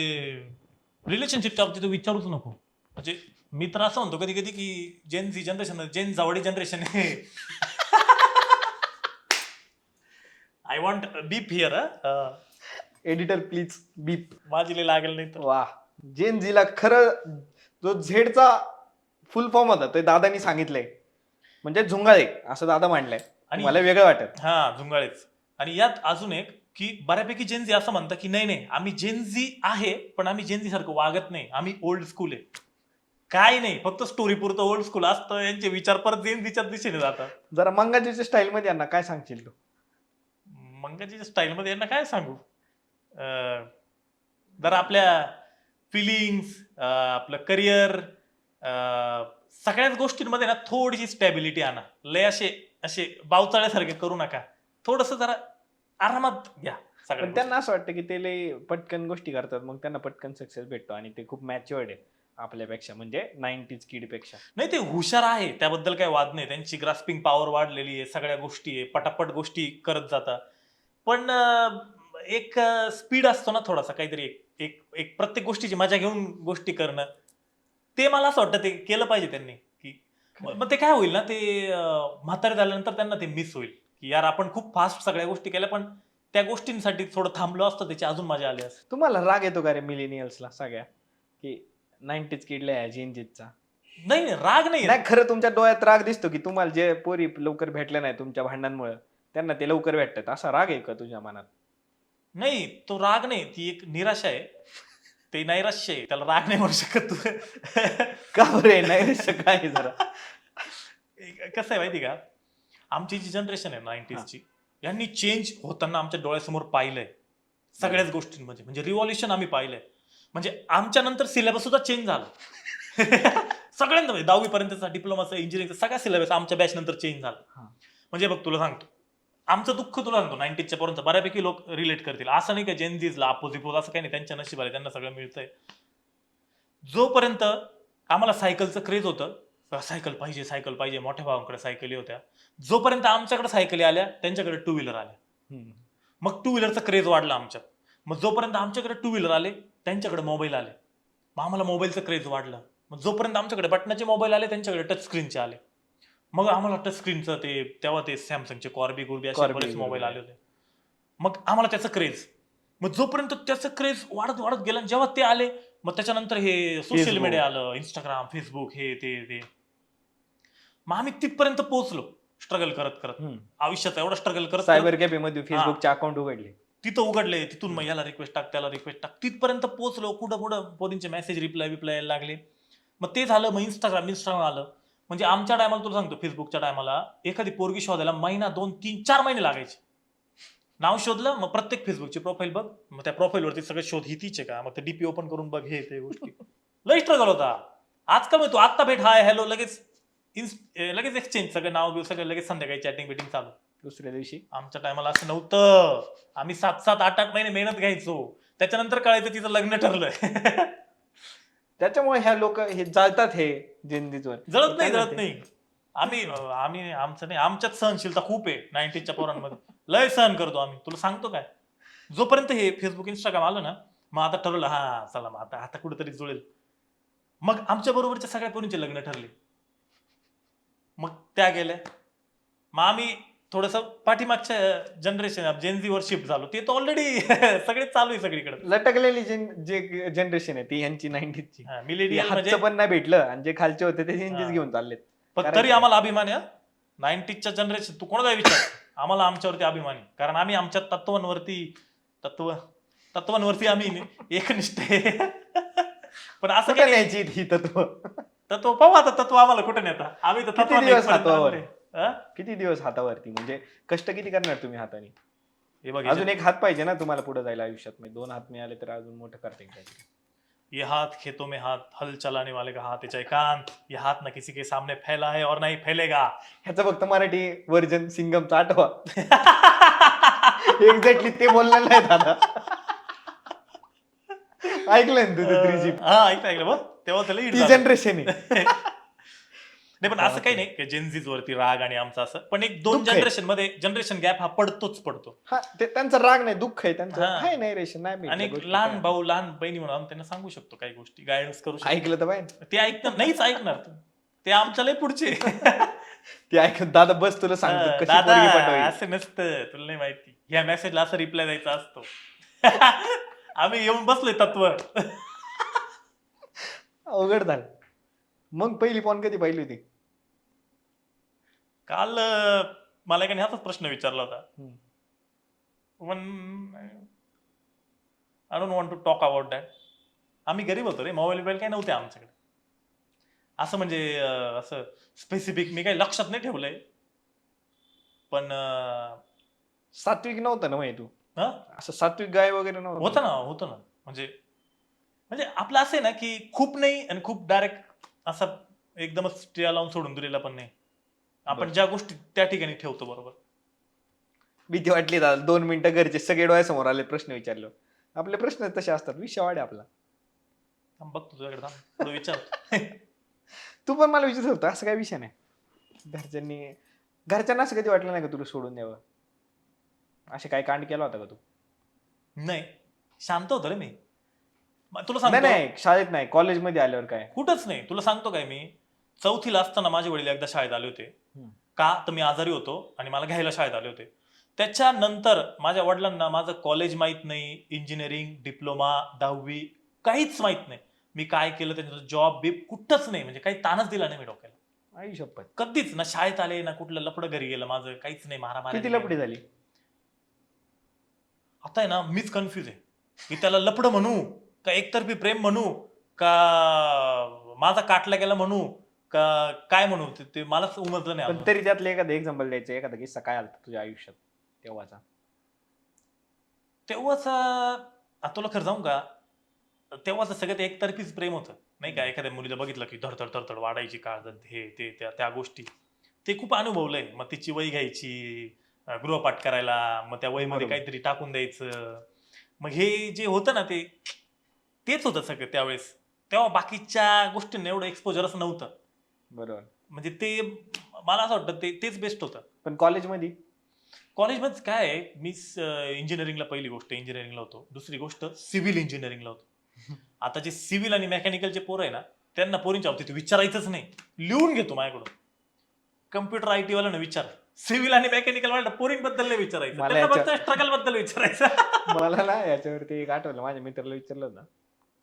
S2: रिलेशनशिपच्या बाबतीत तर विचारूच नको. म्हणजे मी तर असं म्हणतो कधी कधी की जेनझी जनरेशन, जेन जावडी जनरेशन हे I want beep here.
S1: Editor please beep.
S2: माझी लय लागेल नाही तर.
S1: वा, जेनजीला खरं जो झेडचा फुल फॉर्म होता ते दादानी सांगितलंय, म्हणजे झुंगाळे असं दादा मांडलंय.
S2: आणि
S1: मला वेगळं वाटत.
S2: हा झुंगाळेच. आणि यात अजून एक की बऱ्यापैकी जेनझी असं म्हणतात की नाही नाही आम्ही जेनझी आहे पण आम्ही जेनझी सारखं वागत नाही, आम्ही ओल्ड स्कूल आहे. काय नाही, फक्त स्टोरी पुरतं ओल्ड स्कूल असतं. यांचे विचार परत जेनझीच्या दिशेने जातात.
S1: जरा मंगाजीच्या स्टाईल मध्ये यांना काय सांगशील तू?
S2: मंगाजीच्या स्टाईल मध्ये यांना काय सांगू, जरा आपल्या फिलिंग्स, आपलं करिअर, सगळ्याच गोष्टींमध्ये ना थोडीशी स्टॅबिलिटी आणा. लय असे बावचाळ्यासारखे करू नका. थोडस जरा आरामात घ्या सगळ्या
S1: पण त्यांना असं वाटतं की ते लय पटकन गोष्टी करतात, मग त्यांना पटकन सक्सेस भेटतो आणि ते खूप मॅच्युअर्ड आहे आपल्यापेक्षा, म्हणजे 90s किड पेक्षा.
S2: नाही ते हुशार आहे, त्याबद्दल काही वाद नाही. त्यांची ग्रास्पिंग पॉवर वाढलेली आहे, सगळ्या गोष्टी आहे, पटापट गोष्टी करत जातात. पण एक स्पीड असतो ना थोडासा, काहीतरी एक एक प्रत्येक गोष्टीची मजा घेऊन गोष्टी करणं, ते मला असं वाटतं ते केलं पाहिजे त्यांनी. की मग ते काय होईल ना, ते म्हातारे झाल्यानंतर त्यांना ते मिस होईल की यार आपण खूप फास्ट सगळ्या गोष्टी केल्या पण त्या गोष्टींसाठी थोडं थांबलो असतं, त्याची अजून मजा आली असते.
S1: तुम्हाला राग येतो का रे मिलेनियल्सला सगळ्या की 90s किडला आहे जेनजीचा?
S2: नाही राग नाही
S1: नाही, खरं तुमच्या डोळ्यात राग दिसतो की तुम्हाला जे पोरी लवकर भेटले नाही तुमच्या भांडणांमुळे, त्यांना ते लवकर भेटतात, असा राग आहे का तुझ्या मनात?
S2: नाही, तो राग नाही, ती एक निराशा आहे, ते नैराश्य आहे. त्याला राग नाही म्हणू शकत तू.
S1: का बरे नाही काय आहे जरा?
S2: कसं आहे माहिती का, आमची जी जनरेशन आहे 90sची, यांनी चेंज होताना आमच्या डोळ्यासमोर पाहिलंय सगळ्याच गोष्टींमध्ये. म्हणजे रिव्हॉल्युशन आम्ही पाहिलंय. म्हणजे आमच्या नंतर सिलेबस सुद्धा चेंज झाला. सगळ्यांना 10वी पर्यंतचा डिप्लोमाचा, इंजिनिअरिंगचा सगळा सिलेबस आमच्या बॅच नंतर चेंज झाला. म्हणजे बघ तुला सांगतो, आमचं दुःख तुला सांगतो 90sच्या पर्यंत बऱ्यापैकी लोक रिलेट करतील. असं नाही का जेनझीजला अपोजिट असं काही नाही, त्यांच्या नशीब आले, त्यांना सगळं मिळतंय. जोपर्यंत आम्हाला सायकलचं क्रेज होतं, सायकल पाहिजे, मोठ्या भावांकडे सायकली होत्या, जोपर्यंत आमच्याकडे सायकली आल्या त्यांच्याकडे टू व्हीलर आल्या. मग टू व्हीलरचा क्रेज वाढला आमच्यात. मग जोपर्यंत आमच्याकडे टू व्हीलर आले त्यांच्याकडे मोबाईल आले, मग आम्हाला मोबाईलचं क्रेज वाढलं. मग जोपर्यंत आमच्याकडे बटनाचे मोबाईल आले त्यांच्याकडे टच स्क्रीनचे आले, मग आम्हाला टच स्क्रीनचं तेव्हा ते सॅमसंगचे कॉर्बी असे बरेच मोबाईल आले होते. मग आम्हाला त्याचं क्रेज. मग जोपर्यंत त्याचं क्रेज वाढत वाढत गेलं, जेव्हा ते आले मग त्याच्यानंतर हे सोशल मीडिया आलं, इंस्टाग्राम, फेसबुक, हे ते. मग आम्ही तिथपर्यंत पोहोचलो स्ट्रगल करत आयुष्याचा एवढा स्ट्रगल करत
S1: सायबर कॅफे मध्ये फेसबुकचे अकाउंट उघडले,
S2: तिथं उघडले, तिथून मग याला रिक्वेस्ट टाक, त्याला रिक्वेस्ट टाक, तिथपर्यंत पोहोचलो. कुठं पोरींचे मेसेज रिप्लाय यायला लागले. मग ते झालं, मग इंस्टाग्राम आलं. म्हणजे आमच्या टायमाला तुला सांगतो, फेसबुकच्या टायमाला एखादी पोरगी शोधायला महिना 2 3 4 महिने लागायचे. नाव शोधलं, मग प्रत्येक फेसबुकची प्रोफाईल बघ, मग त्या प्रोफाईलवरती सगळे शोध ही तीच आहे का, मग ते डीपी ओपन करून बघ, हे ते गोष्टी. लई स्ट्रगल होता. आजकाल मग तू आत्ता भेट, हाय हॅलो, लगेच लगेच एक्सचेंज, सगळं नाव बिव सगळं लगेच, संध्याकाळी चॅटिंग बिटिंग चालू.
S1: दुसऱ्या दिवशी
S2: आमच्या टायमाला असं नव्हतं. आम्ही 7 7 8 8 महिने मेहनत घ्यायचो, त्याच्यानंतर कळायचं तिचं लग्न ठरलंय.
S1: त्याच्यामुळे ह्या लोक हे जळतात, हे जेनजीवर
S2: जळत नाही. आमचं नाही, आमच्यात सहनशीलता खूप आहे 90च्या पोरांमध्ये. लय सहन करतो आम्ही, तुला सांगतो काय. जोपर्यंत हे फेसबुक इंस्टाग्राम आलं ना, मग आता ठरवलं, हा चला मग आता कुठेतरी जुळेल. मग आमच्या बरोबरच्या सगळ्या पोरींचे लग्न ठरले, मग त्या गेल्या. मग आम्ही थोडस पाठीमागच्या जनरेशन जेनझीवर शिफ्ट झालो. ते तर ऑलरेडी सगळे चालू आहे सगळीकडे.
S1: लटकलेली जे जनरेशन आहे ती ह्यांची 90ची.
S2: मिलेनियल म्हणजे
S1: हातचं पण नाही भेटलं, आणि जे खालचे होते ते जेनजीच
S2: हा.
S1: घेऊन चाललेत.
S2: पण तरी आम्हाला अभिमान आहे. 90च्या जनरेशन तू कोणाचा विचार, आम्हाला आमच्यावरती अभिमान आहे. कारण आम्ही आमच्या तत्वांवरती आम्ही एकनिष्ठ आहे. पण असं
S1: कुठे
S2: काही
S1: न्यायची ही तत्व?
S2: तत्व पाहू आता, तत्व आम्हाला कुठे नेता. आम्ही तर
S1: किती
S2: तत्वांना
S1: दिवस
S2: इथपर्यंत
S1: हातावर?
S2: आणलंय. हा?
S1: किती दिवस हातावरती, म्हणजे कष्ट किती करणार तुम्ही हाताने?
S2: हे बघ,
S1: अजून एक हात पाहिजे ना तुम्हाला पुढे जायला आयुष्यात. म्हणजे 2 हात मिळाले तर अजून मोठं करता येईल काहीतरी.
S2: ये हाथ खेतों में हाथ, हल चलाने वाले का हाथ है जयकांत. ये हाथ ना किसी के सामने फैला है और नहीं फैलेगा.
S1: ह्याचं फक्त मराठी व्हर्जन सिंगमचा आठवा. एक्झॅक्टली ते बोललेलं नाही दादा. ऐकलंय ना तुझं 3G?
S2: हा, ऐकलं बघ, तेव्हा त्याला hit
S1: ती
S2: झालं.
S1: जनरेशन आहे.
S2: नाही, पण असं काही नाही की जेनझीज वरती राग आणि आमचा असं, पण एक 2
S1: दुःख आहे.
S2: जनरेशन मध्ये जनरेशन गॅप हा पडतो.
S1: हा, ते त्यांचा राग नाही, दुःख आहे त्यांचं.
S2: हा.
S1: आहे नाही रेशन नाही भेटल्या
S2: आणि एक
S1: गोष्टी
S2: लहान
S1: काय.
S2: भाऊ लहान बहिणी म्हणून आम्ही त्यांना सांगू शकतो काही गोष्टी, गायडन्स करू शकतो.
S1: ऐकलं तर पाहिजे.
S2: ते ऐकणार नाहीच, ऐकणार ते आमच्या लय पुढचे.
S1: ते ऐकत दादा बस तुला सांगतो कशी
S2: दादा
S1: पोरगी पटवायची.
S2: असं नसतं, तुला नाही माहिती. ह्या मेसेजला असं रिप्लाय द्यायचा असतो. आम्ही येऊन बसलोय तत्व.
S1: अवघड झालं. मग पहिली पॉन कधी पाहिली होती?
S2: काल मला एकाने हाच प्रश्न विचारला होता.
S1: हम्म.
S2: पण I don't want to talk about that. आम्ही गरीब होतो रे, मोबाईल काही नव्हते आमच्याकडे. असं म्हणजे असं स्पेसिफिक मी काही लक्षात नाही ठेवलंय. पण
S1: सात्विक नव्हतं ना मग तू?
S2: हं?
S1: असं सात्विक गाय वगैरे नव्हतं?
S2: होतं ना. म्हणजे आपलं असं आहे ना की खूप नाही आणि खूप डायरेक्ट असं एकदमच टिया लावून सोडून दिलेला पण नाही. आपण
S1: बरं.
S2: ज्या गोष्टी त्या ठिकाणी ठेवतो बरोबर.
S1: भीती वाटली दादा. 2 मिनिटं घरचे सगळे डोळ्यासमोर आले, प्रश्न विचारले. आपले प्रश्न तसे असतात, विषय वाढे आपला.
S2: थांब बघ तुझ्याकडे, थांब थोडं विचार.
S1: तू पण मला विचारत होता, असं काही विषय नाही. घरच्यांना असं कधी वाटलं नाही का तुला सोडून द्यावं? असे काय कांड केला होता का तू?
S2: नाही, शांत होतो रे मी. तुला
S1: नाही
S2: सांगतो,
S1: नाही, शाळेत नाही, कॉलेजमध्ये आल्यावर काय?
S2: कुठंच नाही. तुला सांगतो काय, मी 4थीला असताना माझे वडील एकदा शाळेत आले होते.
S1: हम्म.
S2: का तर मी आजारी होतो आणि मला घ्यायला शाळेत आले होते. त्याच्यानंतर माझ्या वडिलांना माझं कॉलेज माहित नाही, इंजिनिअरिंग, डिप्लोमा, 10वी काहीच माहित नाही. मी काय केलं, त्यांचं जॉब बीब कुठंच नाही. म्हणजे काही ताणच दिला नाही मी डोक्याला
S1: आई शपथ.
S2: कधीच. ना शाळेत आले, ना कुठलं लपडं घरी गेलं माझं, काहीच नाही.
S1: किती लपडी झाली?
S2: आता आहे ना, मीच कन्फ्युज आहे की त्याला लपडं म्हणू का एकतर्फी प्रेम म्हणू का माझा काटला गेला म्हणू का काय म्हणू, ते मलाच उमजलं नाही
S1: पण
S2: अजून.
S1: तरी त्यातलं एखादं एक्झाम्पल द्यायचं, एखादा किस्सा काय आला तुझ्या आयुष्यात तेव्हाचा?
S2: तेव्हाच तुला खरं जाऊ का, तेव्हाच सगळ्यात एकतर्फीच प्रेम होतं नाही का. एखाद्या मुलीला बघितलं की धडधड धडधड वाढायची काळजात, हे ते त्या गोष्टी ते खूप अनुभवलंय. मग तिची वही घ्यायची, गृहपाठ करायला, मग त्या वहीमध्ये
S1: बरोबर.
S2: काहीतरी टाकून द्यायचं. मग हे जे होतं ना, तेच होतं सगळं त्यावेळेस. तेव्हा बाकीच्या गोष्टींना एवढं एक्सपोजरच नव्हतं.
S1: बरोबर.
S2: म्हणजे ते मला असं वाटतं तेच बेस्ट होतं.
S1: पण कॉलेजमध्ये?
S2: कॉलेजमध्ये काय आहे, मी इंजिनिअरिंगला, पहिली गोष्ट इंजिनिअरिंगला होतो. दुसरी गोष्ट सिव्हिल इंजिनिअरिंगला होतो. आता जे सिव्हिल आणि मेकॅनिकलचे पोरं आहे ना, त्यांना पोरींच्या बाबतीत विचारायचंच नाही. लिहून घेतो माझ्याकडून. कम्प्युटर IT वाला विचार, सिव्हिल आणि मेकॅनिकल वाला पोरींबद्दल नाही विचारायचं,
S1: मला
S2: त्यांना फक्त स्ट्रगल बद्दल विचारायचं.
S1: मला ना याच्यावरती एक आठवलं, माझ्या मित्राला विचारलं होतं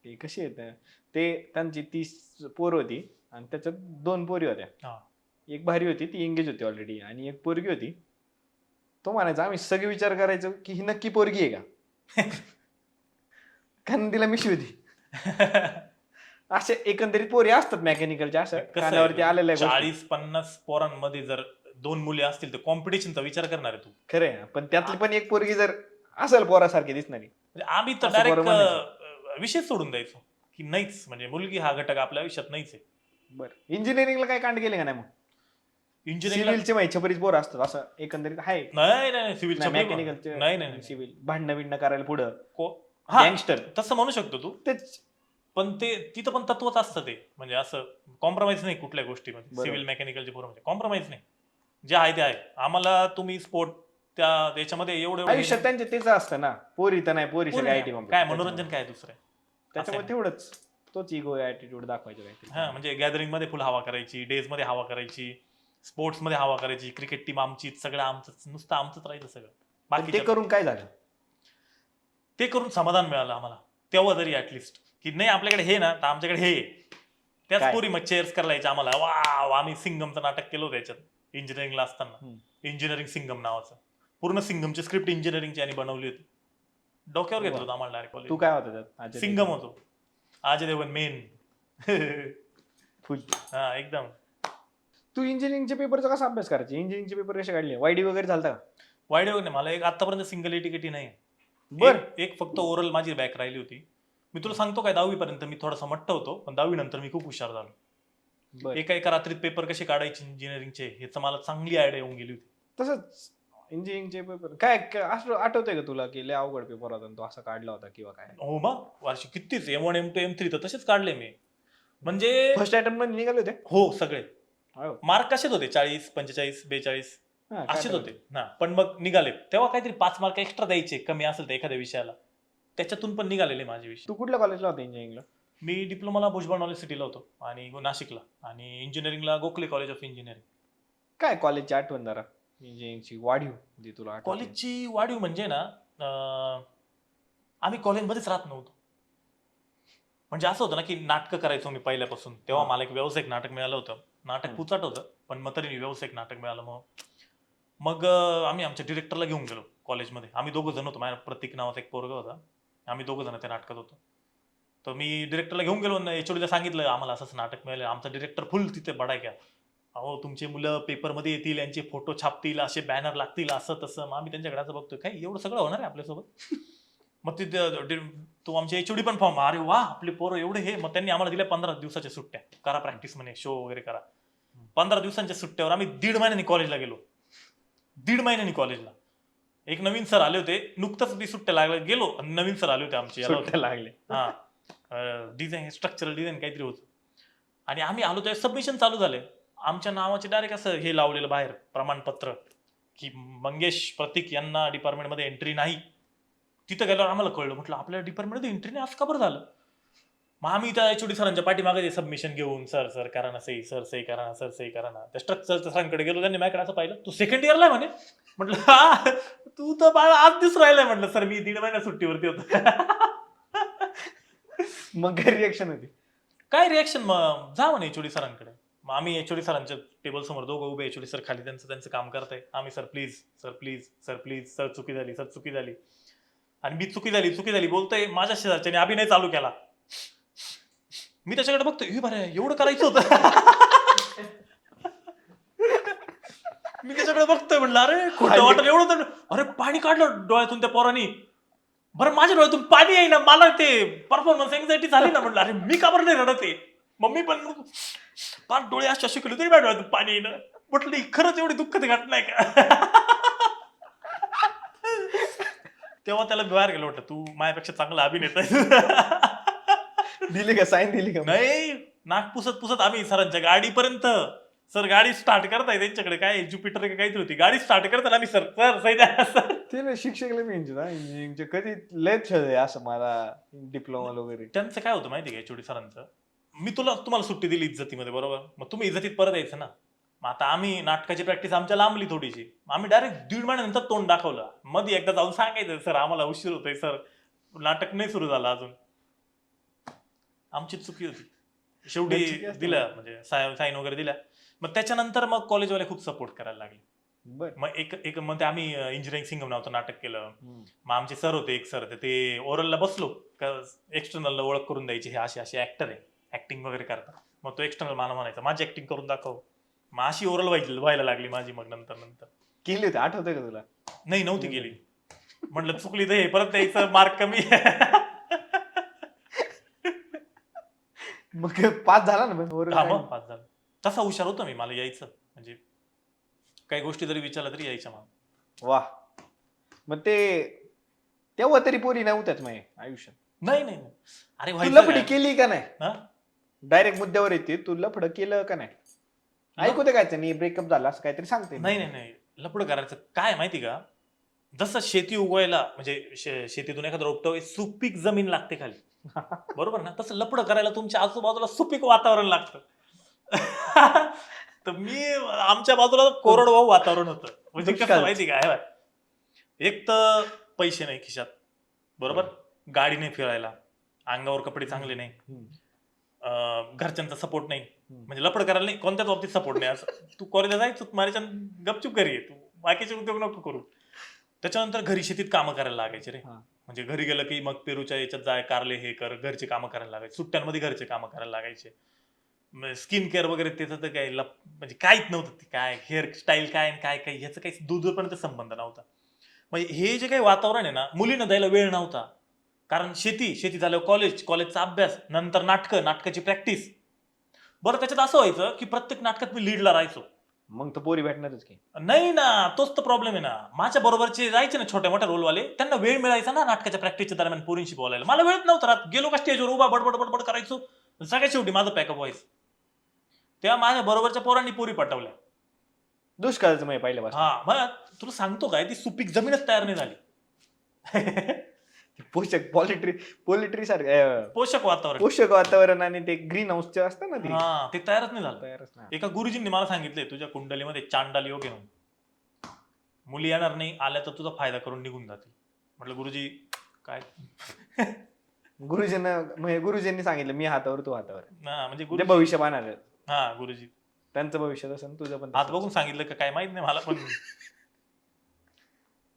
S1: की कशी आहेत ते. त्यांची 30 पोरं होती आणि त्याच्यात 2 पोरी होत्या.
S2: हा.
S1: एक भारी होती, ती एंगेज होती ऑलरेडी, आणि एक पोरगी होती. तो म्हणायचा आम्ही सगळे विचार करायचो की ही नक्की पोरगी आहे का. कारण तिला मिशी होती. असे एकंदरीत पोरी असतात मेकॅनिकलच्या असं कानावरती आलेल्या गोष्टी.
S2: 40-50 पोरांमध्ये जर 2 मुली असतील तर कॉम्पिटिशनचा विचार करणार आहे तू.
S1: खरंय ना, पण त्यातली पण एक पोरगी जर असेल पोरासारखी दिसणारी,
S2: म्हणजे आम्ही तर
S1: असं बरोबर
S2: डायरेक्ट विषय सोडून द्यायचो की नाहीच, म्हणजे मुलगी हा घटक आपल्या आयुष्यात नाहीच आहे.
S1: बरं इंजिनिअरिंगला काय कांड केले का नाही मग?
S2: इंजिनिअरिंग
S1: सिव्हिलचे माहिती छपरीच पोरं असतात असं एकंदरीत आहे.
S2: नाही सिव्हिल
S1: मेकॅनिकलचे
S2: नाही
S1: सिव्हिल भांडणं बिंडणं करायला पुढं
S2: हा
S1: गँगस्टर
S2: तसं म्हणू शकतो तू,
S1: तेच.
S2: पण ते तिथं पण तत्वच असतं ते, म्हणजे असं कॉम्प्रोमाइज नाही कुठल्या गोष्टीमध्ये.
S1: बरोबर.
S2: सिव्हिल मेकॅनिकलचे पोरं म्हणजे कॉम्प्रोमाइज नाही, जे आहे ते आहे. आम्हाला तुम्ही स्पोर्ट त्या याच्यामध्ये एवढं
S1: आयुष्यात त्यांचे तेच असतं ना, पोरी तर नाही पोरी सगळी आयटी
S2: काय मनोरंजन काय दुसरं आहे?
S1: त्याच्यामुळे तेवढंच तोच इगो ऍटिट्यूड दाखवायचं काहीतरी.
S2: हा म्हणजे गॅदरिंग मध्ये फुल हवा करायची, डेज मध्ये हवा करायची, स्पोर्ट्स मध्ये हवा करायची, क्रिकेट टीम आमची, सगळं आमचं, नुसतं आमचंच राहायचं सगळं.
S1: पण
S2: बाकी
S1: ते करून काय झालं?
S2: ते करून समाधान मिळालं आम्हाला तेव्हा तरी, ऍटलिस्ट की नाही आपल्याकडे हे ना तर आमच्याकडे हे आहे. त्याच
S1: काय?
S2: पोरी मग चेअर्स करायचे आम्हाला. वा आम्ही सिंगमचं नाटक केलं होतं याच्यात इंजिनिअरिंगला असताना. इंजिनिअरिंग सिंगम नावाचं, पूर्ण सिंगमची स्क्रिप्ट इंजिनिअरिंगची आणि बनवली होती. डोक्यावर घेतलं होतं आम्हाला डायरेक्ट
S1: तू
S2: कॉलेज.
S1: काय होता त्यात? अजय
S2: सिंगम होतो, अजय देवगण मेन.
S1: फुल.
S2: हा एकदम.
S1: तू इंजिनिअरिंगच्या पेपरचा कसा अभ्यास करायचे? इंजिनिअरिंगचे पेपर कसे काढले? वायडी वगैरे झालता का?
S2: वाईट वगैरे नाही, मला एक आतापर्यंत सिंगल टिकेटी नाही.
S1: बर.
S2: एक फक्त ओरल माझी बॅक राहिली होती. मी तुला सांगतो काय, 10वी पर्यंत मी थोडासा मट्ट होतो, पण 10वी नंतर मी खूप हुशार झालो.
S1: बर.
S2: एका रात्रीत पेपर कसे काढायचे इंजिनिअरिंगचे ह्याचं मला चांगली आयडिया येऊन गेली होती.
S1: तसंच इंजिनिअरिंगचे पेपर काय असं आठवतंय का तुला की लय अवघड पेपर होता आणि तो असा काढला होता किंवा काय?
S2: हो मग वार्षिक कितीच M1 M2 M3 तर तसेच काढले मी. म्हणजे
S1: फर्स्ट अटेम्प्ट मध्ये निघाले होते?
S2: हो सगळे
S1: हो.
S2: मार्क कसेच होते, 40 45 42
S1: हा, काय
S2: असेच
S1: तर
S2: होते ना. पण मग निघाले तेव्हा काहीतरी 5 मार्क एक्स्ट्रा द्यायचे कमी असेल तर एखाद्या विषयाला, त्याच्यातून पण निघालेले माझे विषय.
S1: तू कुठल्या कॉलेजला होता इंजिनिअरिंगला?
S2: मी डिप्लोमाला भुजबळ नॉलेज सिटीला होतो आणि नाशिकला, आणि इंजिनिअरिंगला गोखले कॉलेज ऑफ इंजिनिअरिंग.
S1: काय कॉलेजची आठवण जरा, इंजिनिअरिंगची वाढीव जी तुला आठवते?
S2: कॉलेजची वाढीव म्हणजे ना, आम्ही कॉलेजमध्येच राहत नव्हतो. म्हणजे असं होतं ना की नाटकं करायचो मी पहिल्यापासून. तेव्हा मला एक व्यावसायिक नाटक मिळालं होतं. नाटक पुचाट होतं पण मग तरी व्यावसायिक नाटक मिळालं. मग आम्ही आमच्या डिरेक्टरला घेऊन गेलो कॉलेजमध्ये. आम्ही दोघं जण होतो, माझ्या प्रतीक नावाचा एक पोरगा होता, आम्ही दोघं जण त्या नाटकात होतो. तर मी डिरेक्टरला घेऊन गेलो ना, HODला सांगितलं आम्हाला असंच नाटक मिळालं. आमचा डिरेक्टर फुल तिथे बडाक्या, अहो तुमचे मुलं पेपरमध्ये येतील, यांचे फोटो छापतील, असे बॅनर लागतील, असं तसं. मग आम्ही त्यांच्याकडे असं बघतोय काय एवढं सगळं होणार आहे आपल्यासोबत. मग तो आमचे HOD पण फॉर्म, अरे वा आपले पोरं एवढे हे. मग त्यांनी आम्हाला दिल्या 15 दिवसाच्या सुट्ट्या, करा प्रॅक्टिस म्हणे, शो वगैरे करा. 15 दिवसांच्या सुट्ट्यावर आम्ही 1.5 महिन्यांनी कॉलेजला गेलो. 1.5 महिन्यांनी कॉलेजला. एक नवीन सर आले होते, नुकतंच मी सुट्ट्या लागल्या गेलो आणि नवीन सर आले होते आमचे,
S1: सुट्ट्या लागले.
S2: हा डिझाईन स्ट्रक्चरल डिझाईन काहीतरी होतं. आणि आम्ही आलो त्या सबमिशन चालू झाले. आमच्या नावाचे डायरेक्ट असं हे लावलेलं बाहेर प्रमाणपत्र की मंगेश प्रतीक यांना डिपार्टमेंटमध्ये एंट्री नाही. तिथं गेल्यावर आम्हाला कळलं, म्हटलं आपल्या डिपार्टमेंटमध्ये एंट्री नाही, असं का बरं झालं. मग आम्ही त्या HOD सरांच्या पाठीमागे ते सबमिशन घेऊन, सर करा ना सही, सही करा ना, सही करा ना. त्या स्ट्रक्चरच्या सरांकडे गेलो, त्यांनी माझ्याकडे असं पाहिलं, तू सेकंड इयरला आहे म्हणे. म्हटलं हा, तू तर बाळा आज दिवस राहिलाय. म्हटलं सर मी 1.5 महिना सुट्टीवरती होतो.
S1: मग काय रिएक्शन होती?
S2: काय रिएक्शन, मग जा म्हणे HOD सरांकडे. मग आम्ही HOD सरांच्या टेबल समोर दोघं उभे, HOD सर खाली त्यांचं काम करताय, आम्ही sir please sir please sir please sir चुकी झाली, सर चुकी झाली. आणि मी चुकी झाली बोलतोय, माझ्या शेजारच्याने अभिनय चालू केला. मी त्याच्याकडे बघतोय, हे बरं एवढं करायचं होतं. मी त्याच्याकडे बघतोय, म्हणलं अरे खोटं वाटलं एवढं तर. अरे पाणी काढलं डोळ्यातून त्या पोरांनी. बरं माझ्या डोळ्यातून पाणी आहे ना, मला ते परफॉर्मन्स एन्झायटी झाली ना. म्हटलं अरे मी का बरं नाही रडत आहे. मम्मी पण फार डोळे अशा शिकले तरी माझ्या डोळ्यातून पाणी येणं. म्हटलं खरंच एवढी दुःखद घटना आहे का. तेव्हा त्याला बाहेर गेलो, वाटतं तू माझ्यापेक्षा चांगला अभिनेता आहे.
S1: दिली का साईन दिली का?
S2: नाही, नाक पुसत आम्ही सरांच्या गाडीपर्यंत. सर गाडी स्टार्ट करताय, त्यांच्याकडे काय ज्युपिटर काहीतरी होती, गाडी स्टार्ट करताना आम्ही सर सही द्या सर.
S1: ते शिक्षकला मी इंजिनिअरिंगचे कधी लय छळ आहे असं मला, डिप्लोमा वगैरे.
S2: त्यांचं काय होतं माहिती आहे का HOD सरांचं, मी तुम्हाला सुट्टी दिली इज्जतीमध्ये, बरोबर, मग तुम्ही इज्जतीत परत यायचं ना. मग आता आम्ही नाटकाची प्रॅक्टिस आमच्या लांबली थोडीशी, आम्ही डायरेक्ट 1.5 महिन्यानंतर तोंड दाखवलं. मध्ये एकदा जाऊन सांगायचं सर आम्हाला उशीर होतोय, सर नाटक नाही सुरू झालं अजून. आमची चुकी होती, शेवटी दिल्या म्हणजे साईन वगैरे दिल्या. मग त्याच्यानंतर मग कॉलेजवाले खूप सपोर्ट करायला लागले. मग एक मग आम्ही इंजिनिअरिंग सिंगम नावाचं नाटक केलं. मग आमचे सर होते, एक सर ते ओरलला बसलो, एक्सटर्नलला ओळख करून द्यायची, हे असे ऍक्टर आहे, ऍक्टिंग वगैरे करता. मग तो एक्सटर्नल मला म्हणायचा माझी ऍक्टिंग करून दाखव. मग अशी ओरल व्हायला लागली माझी. मग नंतर
S1: केली होती, आठवतंय का तुला?
S2: नाही नव्हती केली. म्हटलं चुकली तर हे परत द्यायचं, मार्क कमी.
S1: मग पास झाला ना मग
S2: हा मग पास झालं. तसा हुशार होतो मी, मला यायचं म्हणजे काही गोष्टी जरी विचारल्या तरी यायच्या मला.
S1: वा. मग ते तेव्हा तरी पोरी नव्हत्याच माझ्या आयुष्यात.
S2: नाही नाही नाही. अरे
S1: तू
S2: व्हायचं
S1: लफडी
S2: काय?
S1: केली का नाही?
S2: हा?
S1: डायरेक्ट मुद्द्यावर येते, तू लफड केलं का नाही? ऐकू दे काय नाही, ब्रेकअप झाला असं काहीतरी सांगते.
S2: नाही नाही नाही, लपड करायचं काय माहिती का, जसं शेती उगवायला म्हणजे शेतीतून एखादं रोपटं सुपीक जमीन लागते खाली, बरोबर ना, तसं लपड करायला तुमच्या आजूबाजूला सुपीक वातावरण लागतं. तर मी आमच्या बाजूला कोरडवाहू वातावरण होतं. म्हणजे कसं माहिती का, हे बघ, एक तर पैसे नाही खिशात, बरोबर, गाडी नाही फिरायला, अंगावर कपडे चांगले नाही, घरच्यांचा सपोर्ट नाही, म्हणजे लपड करायला नाही, कोणत्याच बाबतीत सपोर्ट नाही. असं तू कॉलेजला जायचं मारायच्या गपचूप घरी ये, तू बाकीचे उद्योग नको करू. त्याच्यानंतर घरी शेतीत कामं करायला लागायचे रे. म्हणजे घरी गेलं की मग पेरूच्या याच्यात जाय, कारले हे कर, घरचे कामं करायला लागायचे, सुट्ट्यांमध्ये घरचे कामं करायला लागायचे. स्किन केअर वगैरे त्याचं तर काय म्हणजे काहीच नव्हतं. ते काय हेअर स्टाईल काय काय काय ह्याचं काही दूरपर्यंत संबंध नव्हता. म्हणजे हे जे काही वातावरण आहे ना, मुलींना द्यायला वेळ नव्हता. कारण शेती झाल्यावर कॉलेजचा अभ्यास, नंतर नाटकाची प्रॅक्टिस. बरं त्याच्यात असं व्हायचं की प्रत्येक नाटकात मी लीडला राहायचो.
S1: मग तर पोरी भेटणारच की.
S2: नाही ना, तोच तर प्रॉब्लेम आहे ना. माझ्या बरोबरचे जायचे ना छोट्या मोठ्या रोलवाले, त्यांना वेळ मिळायचा ना नाटकाच्या प्रॅक्टिसच्या दरम्यान पोरींशी बोलायला. मला वेळच नव्हता राहत. गेलो का स्टेजवर उभा बडबड करायचो, सगळ्यात शेवटी माझं पॅकअप व्हायचं. तेव्हा माझ्या बरोबरच्या पोरांनी पोरी पटवल्या.
S1: दुष्काळाचं म्हणजे पहिल्या
S2: हा, मग तुला सांगतो काय, ती सुपीक जमीनच तयार नाही झाली.
S1: पोषक पोलिट्री सारखं
S2: पोषक वातावरण,
S1: पोषक वातावरण आणि ते ग्रीन हाऊसचे असतं ना, ते
S2: हा, ते तयारच नाही झालं.
S1: तयारच नाही.
S2: एका गुरुजींनी मला सांगितलंय, तुझ्या कुंडलीमध्ये चांडाल योग आहे म्हणून, मुली येणार नाही, आल्या तर तुझा फायदा करून निघून जातील. म्हटलं गुरुजी काय?
S1: गुरुजींनी सांगितलं मी हातावर तू हातावर.
S2: म्हणजे
S1: ते भविष्य पाहणार.
S2: हा, गुरुजी
S1: त्यांचं भविष्य तसं तुझं पण
S2: हात बघून सांगितलं का काय माहित नाही मला, पण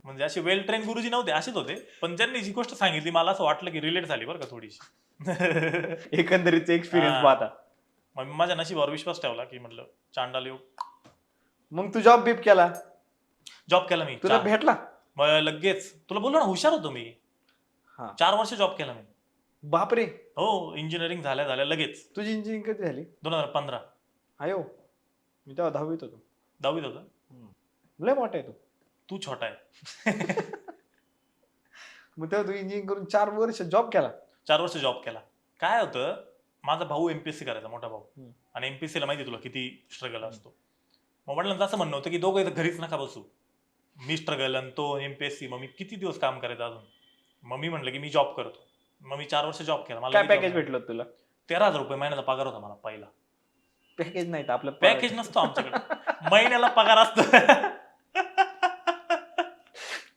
S2: म्हणजे असे वेल ट्रेन गुरुजी नव्हते, असेच होते. पण त्यांनी जी गोष्ट सांगितली मला असं वाटलं की रिलेट झाली बरं का थोडीशी.
S1: एकंदरीत एक्सपिरियन्स
S2: हा.
S1: पाहता.
S2: मग मी माझ्या नशिबावर विश्वास ठेवला की म्हटलं चांडाल योग.
S1: मग तू जॉब बीप केला,
S2: जॉब केला मी.
S1: तुला भेटला?
S2: मग लगेच तुला बोललो ना, हुशार होतो मी.
S1: हा.
S2: 4 वर्ष जॉब केला मी.
S1: बापरे.
S2: हो, इंजिनिअरिंग झाल्या लगेच.
S1: तुझी इंजिनिअरिंग कधी झाली?
S2: 2015.
S1: आयो, मी तेव्हा 10वीत होतो.
S2: 10वीत होतं.
S1: लय मोठा आहे
S2: तू छोटा आहे.
S1: मग तेव्हा तू इंजिनिअरिंग करून 4 वर्ष जॉब केला?
S2: 4 वर्ष जॉब केला. काय होतं, माझा भाऊ एमपीएससी करायचा, मोठा भाऊ. आणि एमपीएससीला माहिती तुला किती स्ट्रगल असतो. मग वडिलांचं असं म्हणणं होतं की दोघं इथं घरीच नका बसू, मी स्ट्रगल आणि तो एमपीएससी, मग मी किती दिवस काम करायचं अजून. मग मी म्हटलं की मी जॉब करतो. मग मी 4 वर्ष जॉब केला.
S1: काय पॅकेज भेटलं तुला?
S2: 13,000 रुपये महिन्याचा पगार होता मला पहिला.
S1: पॅकेज नाही तर आपलं
S2: पॅकेज नसतो आमच्याकडे, महिन्याला पगार असतो.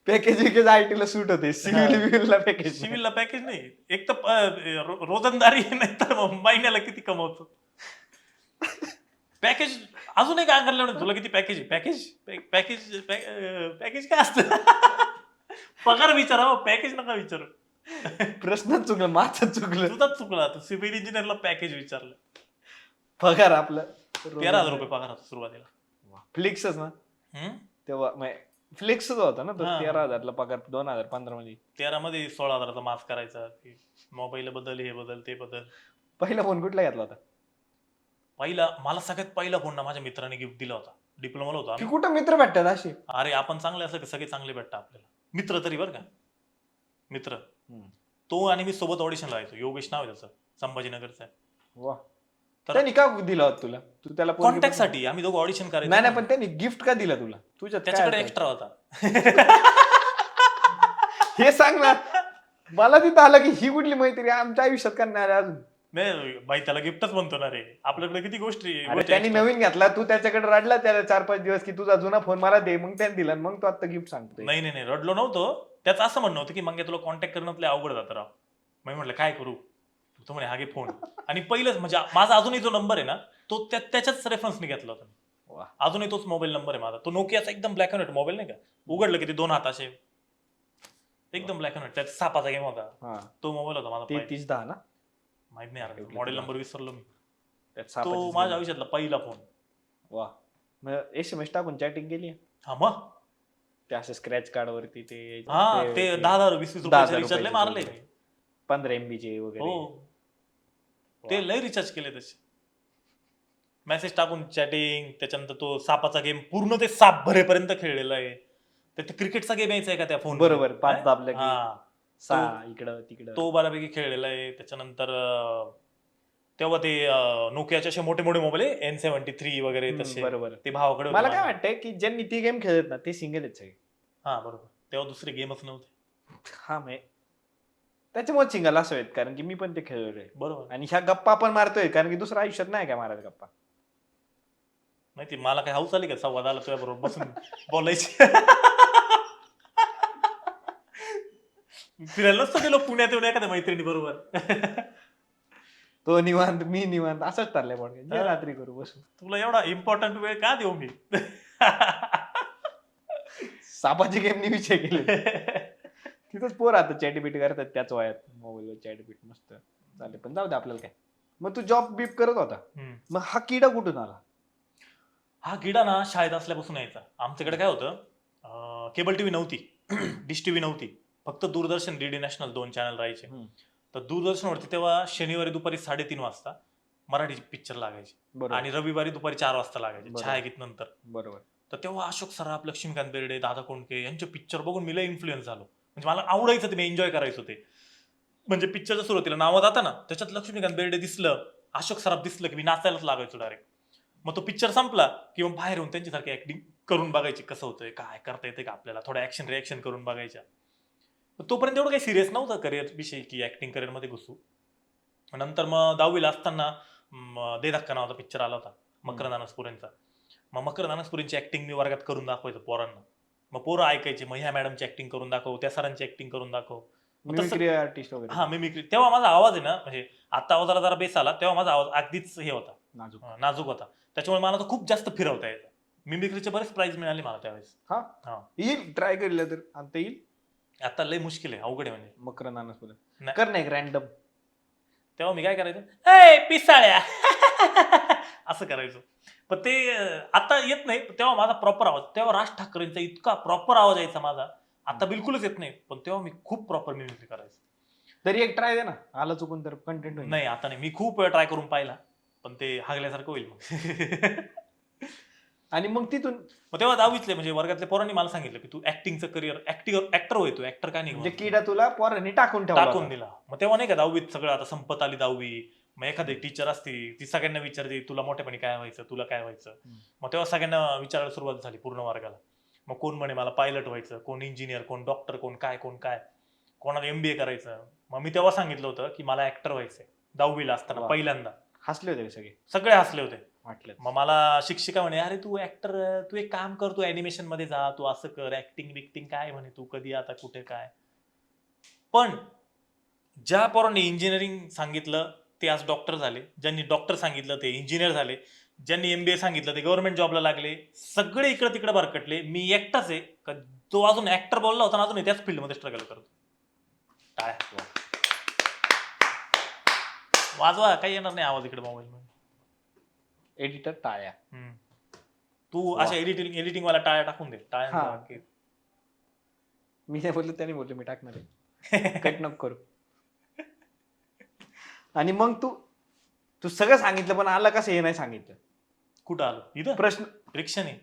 S1: पॅकेज आयटीला सूट होते, सिव्हिलला पॅकेज.
S2: सिव्हिलला पॅकेज नाही, एक तर रोजंदारी नाही तर महिन्याला किती कमवतो. पॅकेज अजून एक अंगरलं तुला किती पॅकेज पॅकेज काय असतं. पगार विचारा, पॅकेज नका विचारू.
S1: प्रश्नच चुकलं, माझं चुकलं.
S2: तुझाच चुकला, तू सिव्हिल इंजिनियरला पॅकेज विचारलं.
S1: पगार आपलं
S2: 13,000 रुपये पगार होता सुरुवातीला.
S1: फ्लिक्सच ना तेव्हा, फ्लिक्सच होता ना तो. 13,000ला पगार 2015 मध्ये.
S2: 13 मध्ये 16,000चा मास करायचा. मोबाईल बदल, हे बदल, ते बदल.
S1: पहिला फोन कुठला घेतला होता?
S2: मला सगळ्यात पहिला फोन ना माझ्या मित्राने गिफ्ट दिला होता. डिप्लोमाला होता.
S1: की कुठं मित्र भेटतात असे?
S2: अरे आपण चांगले असलं की सगळे चांगले भेटतात आपल्याला. मित्र तरी बरं का, मित्र. तो आणि मी सोबत ऑडिशनला जायचो. योगेश नाव आहे त्याचं, संभाजीनगरचा.
S1: वा. त्यांनी का दिला होता तुला? तू त्याला
S2: कॉन्टॅक्ट साठी आम्ही दोघं ऑडिशन करायचो.
S1: नाही, पण त्यांनी गिफ्ट का दिला तुला?
S2: त्याच्याकडे एक्स्ट्रा होता.
S1: हे सांग ना मला. तिथं आलं की ही कुठली मैत्री आमच्या आयुष्यात करणार अजून.
S2: नाही बाई, त्याला गिफ्टच म्हणतो ना रे. आपल्याकडे किती गोष्टी.
S1: त्यांनी नवीन घेतला, तू त्याच्याकडे रडला त्याला 4-5 दिवस की तुझा जुना फोन मला दे. मग त्याने दिला, मग तो आता गिफ्ट सांगतो.
S2: नाही रडलो नव्हतो. त्याचं असं म्हणणं होतं की मग तुला कॉन्टॅक्ट करणं लय अवघड जातं राव. मी म्हटलं काय करू, तो म्हणे हा घे फोन. आणि पहिलंच म्हणजे माझा अजूनही जो नंबर आहे ना, तो त्याच्याच रेफरन्सने घेतला होता. अजूनही तोच मोबाईल नंबर आहे माझा. तो नोकियाचा एकदम ब्लॅक अँड व्हाईट मोबाईल नाही का, उघडलं की ते 2 हात असे एकदम ब्लॅक अँड व्हाईट, त्यात सापाचा गेम होता. तो मोबाईल होता माझा.
S1: 3310 ना?
S2: माहित नाही यार,
S1: ठेवलं
S2: मॉडेल
S1: तुला.
S2: नंबर विसरलो मी.
S1: त्यात
S2: तो
S1: सापाचीच
S2: माझ्या
S1: गेली.
S2: आयुष्यातला पहिला फोन.
S1: वा. मग SMS टाकून चॅटिंग केली आहे?
S2: हा मग
S1: ते असं स्क्रॅच कार्ड वरती ते
S2: हा ते 10,000 20,000
S1: 10,000
S2: रुपयाचे रिचार्ज
S1: रुपयाचे
S2: मारले.
S1: वगैरे. 15 MB चे
S2: हो
S1: वगैरे.
S2: ते लय रिचार्ज केले तसे. मेसेज टाकून चॅटिंग, त्याच्यानंतर तो सापाचा गेम पूर्ण ते साप भरेपर्यंत खेळलेला आहे. तर ते क्रिकेटचा गेम यायचा आहे का त्या फोन
S1: बरोबर, 5 दाबलं की
S2: हा
S1: 6 इकडं तिकडं.
S2: तो बऱ्यापैकी खेळलेला आहे. त्याच्यानंतर तेव्हा ते नोकियाचे असे मोठे मोठे मोबाईल आहे N73 वगैरे तसे.
S1: बरोबर.
S2: ते भावाकडे होते
S1: मला काय
S2: माझ्या.
S1: वाटतंय की ज्यांनी ती गेम खेळत ना ते सिंगल आहेत सगळे.
S2: हा बरोबर, तेव्हा दुसरे गेमच नव्हते.
S1: हा मग त्याच्यामुळे सिंगल असं आहेत कारण की मी पण ते खेळलोय.
S2: बरोबर,
S1: आणि ह्या गप्पा पण मारतोय कारण की दुसऱ्या आयुष्यात नाही काय मारायचं गप्पा.
S2: माहिती मला काय हाऊस आली का संवाद आला तुझ्या बरोबर बसून बोलायची. फिरायला नसतं गेलो पुण्यात येऊन एखाद्या मैत्रिणी बरोबर.
S1: तो निवांत मी निवांत असंच चाललंय पण जे
S2: हा.
S1: रात्री करू बसून.
S2: तुला एवढा इम्पॉर्टंट वेळ का देऊ मी?
S1: सापाची गेमनी विषय केले. तिथंच पोर आता चॅटबीट करतात त्याच वयात मोबाईलवर चॅटबीट मस्त चालेल पण जाऊ दे आपल्याला काय. मग तू जॉब बीप करत होता
S2: हम्म.
S1: मग हा किडा कुठून आला?
S2: हा किडा ना शाळेत असल्यापासून यायचा. आमच्याकडे काय होतं, केबल टीव्ही नव्हती, डिश टीव्ही नव्हती, फक्त दूरदर्शन DD नॅशनल 2 चॅनल राहायचे. तर दूरदर्शनवरती तेव्हा शनिवारी दुपारी 3:30 वाजता मराठी पिक्चर लागायचे
S1: बरोबर
S2: आणि रविवारी दुपारी 4 वाजता लागायचे
S1: बरोबर.
S2: छायागीत नंतर.
S1: बरोबर.
S2: तर तेव्हा अशोक सराफ, लक्ष्मीकांत बेर्डे, दादा कोंडके यांचे पिक्चर बघून मी लय इन्फ्लुएन्स झालो. म्हणजे मला आवडायचं ते, मी एन्जॉय करायचो ते. म्हणजे पिक्चरच्या सुरुवातीला नावं जातं ना, त्याच्यात लक्ष्मीकांत बेर्डे दिसलं, अशोक सराफ दिसलं की मी नाचायलाच लागायचो डायरेक्ट. मग तो पिक्चर संपला किंवा बाहेर येऊन त्यांच्यासारखी ऍक्टिंग करून बघायची, कसं होतंय काय करता येते का आपल्याला, थोडं ऍक्शन रिॲक्शन करून बघायच्या. तोपर्यंत एवढं काही सिरियस नव्हतं करिअर विषयी की ऍक्टिंग करिअरमध्ये घुसू. नंतर मग 10वीला असताना दे धक्का नावाचा पिक्चर आला होता मकरंद अनासपुरेंचा. मग मकरंद अनासपुरेंची ऍक्टिंग मी वर्गात करून दाखवायचो पोरांना. मग पोरं ऐकायचे, मग ह्या मॅडमची ऍक्टिंग करून दाखव, त्या सरांची ऍक्टिंग करून दाखव. मग तसं
S1: मिमिक्री आर्टिस्ट वगैरे.
S2: हा मिमिक्री. तेव्हा माझा आवाज आहे ना, म्हणजे आता आवाजाला जरा बेस आला, तेव्हा माझा आवाज अगदीच हे होता,
S1: नाजूक.
S2: नाजूक होता. त्याच्यामुळे मला तो खूप जास्त फिरवता यायचा. मिमिक्रीचे बरेच प्राइज मिळाले मला त्यावेळेस.
S1: हा
S2: हा.
S1: येईल ट्राय केलं तर आता येईल.
S2: आता लय मुश्किल आहे, अवघड आहे म्हणजे.
S1: मकरंद अनासपुरे
S2: नाही.
S1: कर ना एक रॅन्डम.
S2: तेव्हा मी काय करायचो, ए पिसाळ्या असं करायचो. पण ते आता येत नाही. तेव्हा माझा प्रॉपर आवाज, तेव्हा राज ठाकरेंचा इतका प्रॉपर आवाज यायचा माझा, आता बिलकुलच येत नाही. पण तेव्हा मी खूप प्रॉपर मिमिक्री करायचो.
S1: तरी एक ट्राय दे ना, आलं चुकून तर कंटेंट होईल.
S2: नाही आता नाही, मी खूप वेळ ट्राय करून पाहिला पण ते हागल्यासारखं होईल मग.
S1: आणि मग तिथून
S2: मग तेव्हा 10वीतले म्हणजे वर्गातल्या पोरांनी मला सांगितलं की तू ऍक्टिंगचं करिअर, ऍक्टर होय तू, ऍक्टर काय नाही
S1: म्हणजे
S2: होणार.
S1: किडा तुला पोरांनी टाकून ठेवला
S2: टाकून
S1: होता.
S2: दिला. मग तेव्हा नाही का 10वीत सगळं, आता संपत आली 10वी, मग एखादी टीचर असती ती सगळ्यांना विचारते तुला मोठेपणी काय व्हायचं, तुला काय व्हायचं. मग तेव्हा सगळ्यांना विचारायला सुरुवात झाली पूर्ण वर्गाला. मग कोण म्हणे मला पायलट व्हायचं, कोण इंजिनियर, कोण डॉक्टर, कोण काय कोणाला MBA करायचं. मग मी तेव्हा सांगितलं होतं की मला ऍक्टर व्हायचंय 10वीला असताना
S1: वा.
S2: पहिल्यांदा.
S1: हसले होते सगळे
S2: सगळे हसले होते.
S1: वाटलं.
S2: मग मला शिक्षिका म्हणे अरे तू ऍक्टर, तू एक काम कर, तू अॅनिमेशन मध्ये जा, तू असं कर, ऍक्टिंग बिक्टिंग काय म्हणे तू कधी आता कुठे काय. पण ज्या पोरांनी इंजिनिअरिंग सांगितलं ते आज डॉक्टर झाले, ज्यांनी डॉक्टर सांगितलं ते इंजिनियर झाले, ज्यांनी MBA सांगितलं ते गव्हर्नमेंट जॉबला लागले. सगळे इकडे तिकडे भरकटले. मी एकटाच आहे का तो अजून ऍक्टर बोलला होता ना, अजून त्याच फील्डमध्ये स्ट्रगल करतो. टाळ्या वाजवा, काही येणार नाही आवाज इकडे मोबाईल मध्ये.
S1: एडिटर टाळ्या.
S2: तू
S1: वा.
S2: अशा एडिटिंग वाला टाळ्या टाकून दे.
S1: हा.
S2: टाळ्या
S1: मी नाही बोललो त्याने बोललो मी टाकणार आहे. कट नको करू. आणि मग तू सगळं सांगितलं पण आला कसं हे नाही सांगितलं.
S2: कुठं आलो इथं
S1: प्रश्न
S2: रिक्षाने.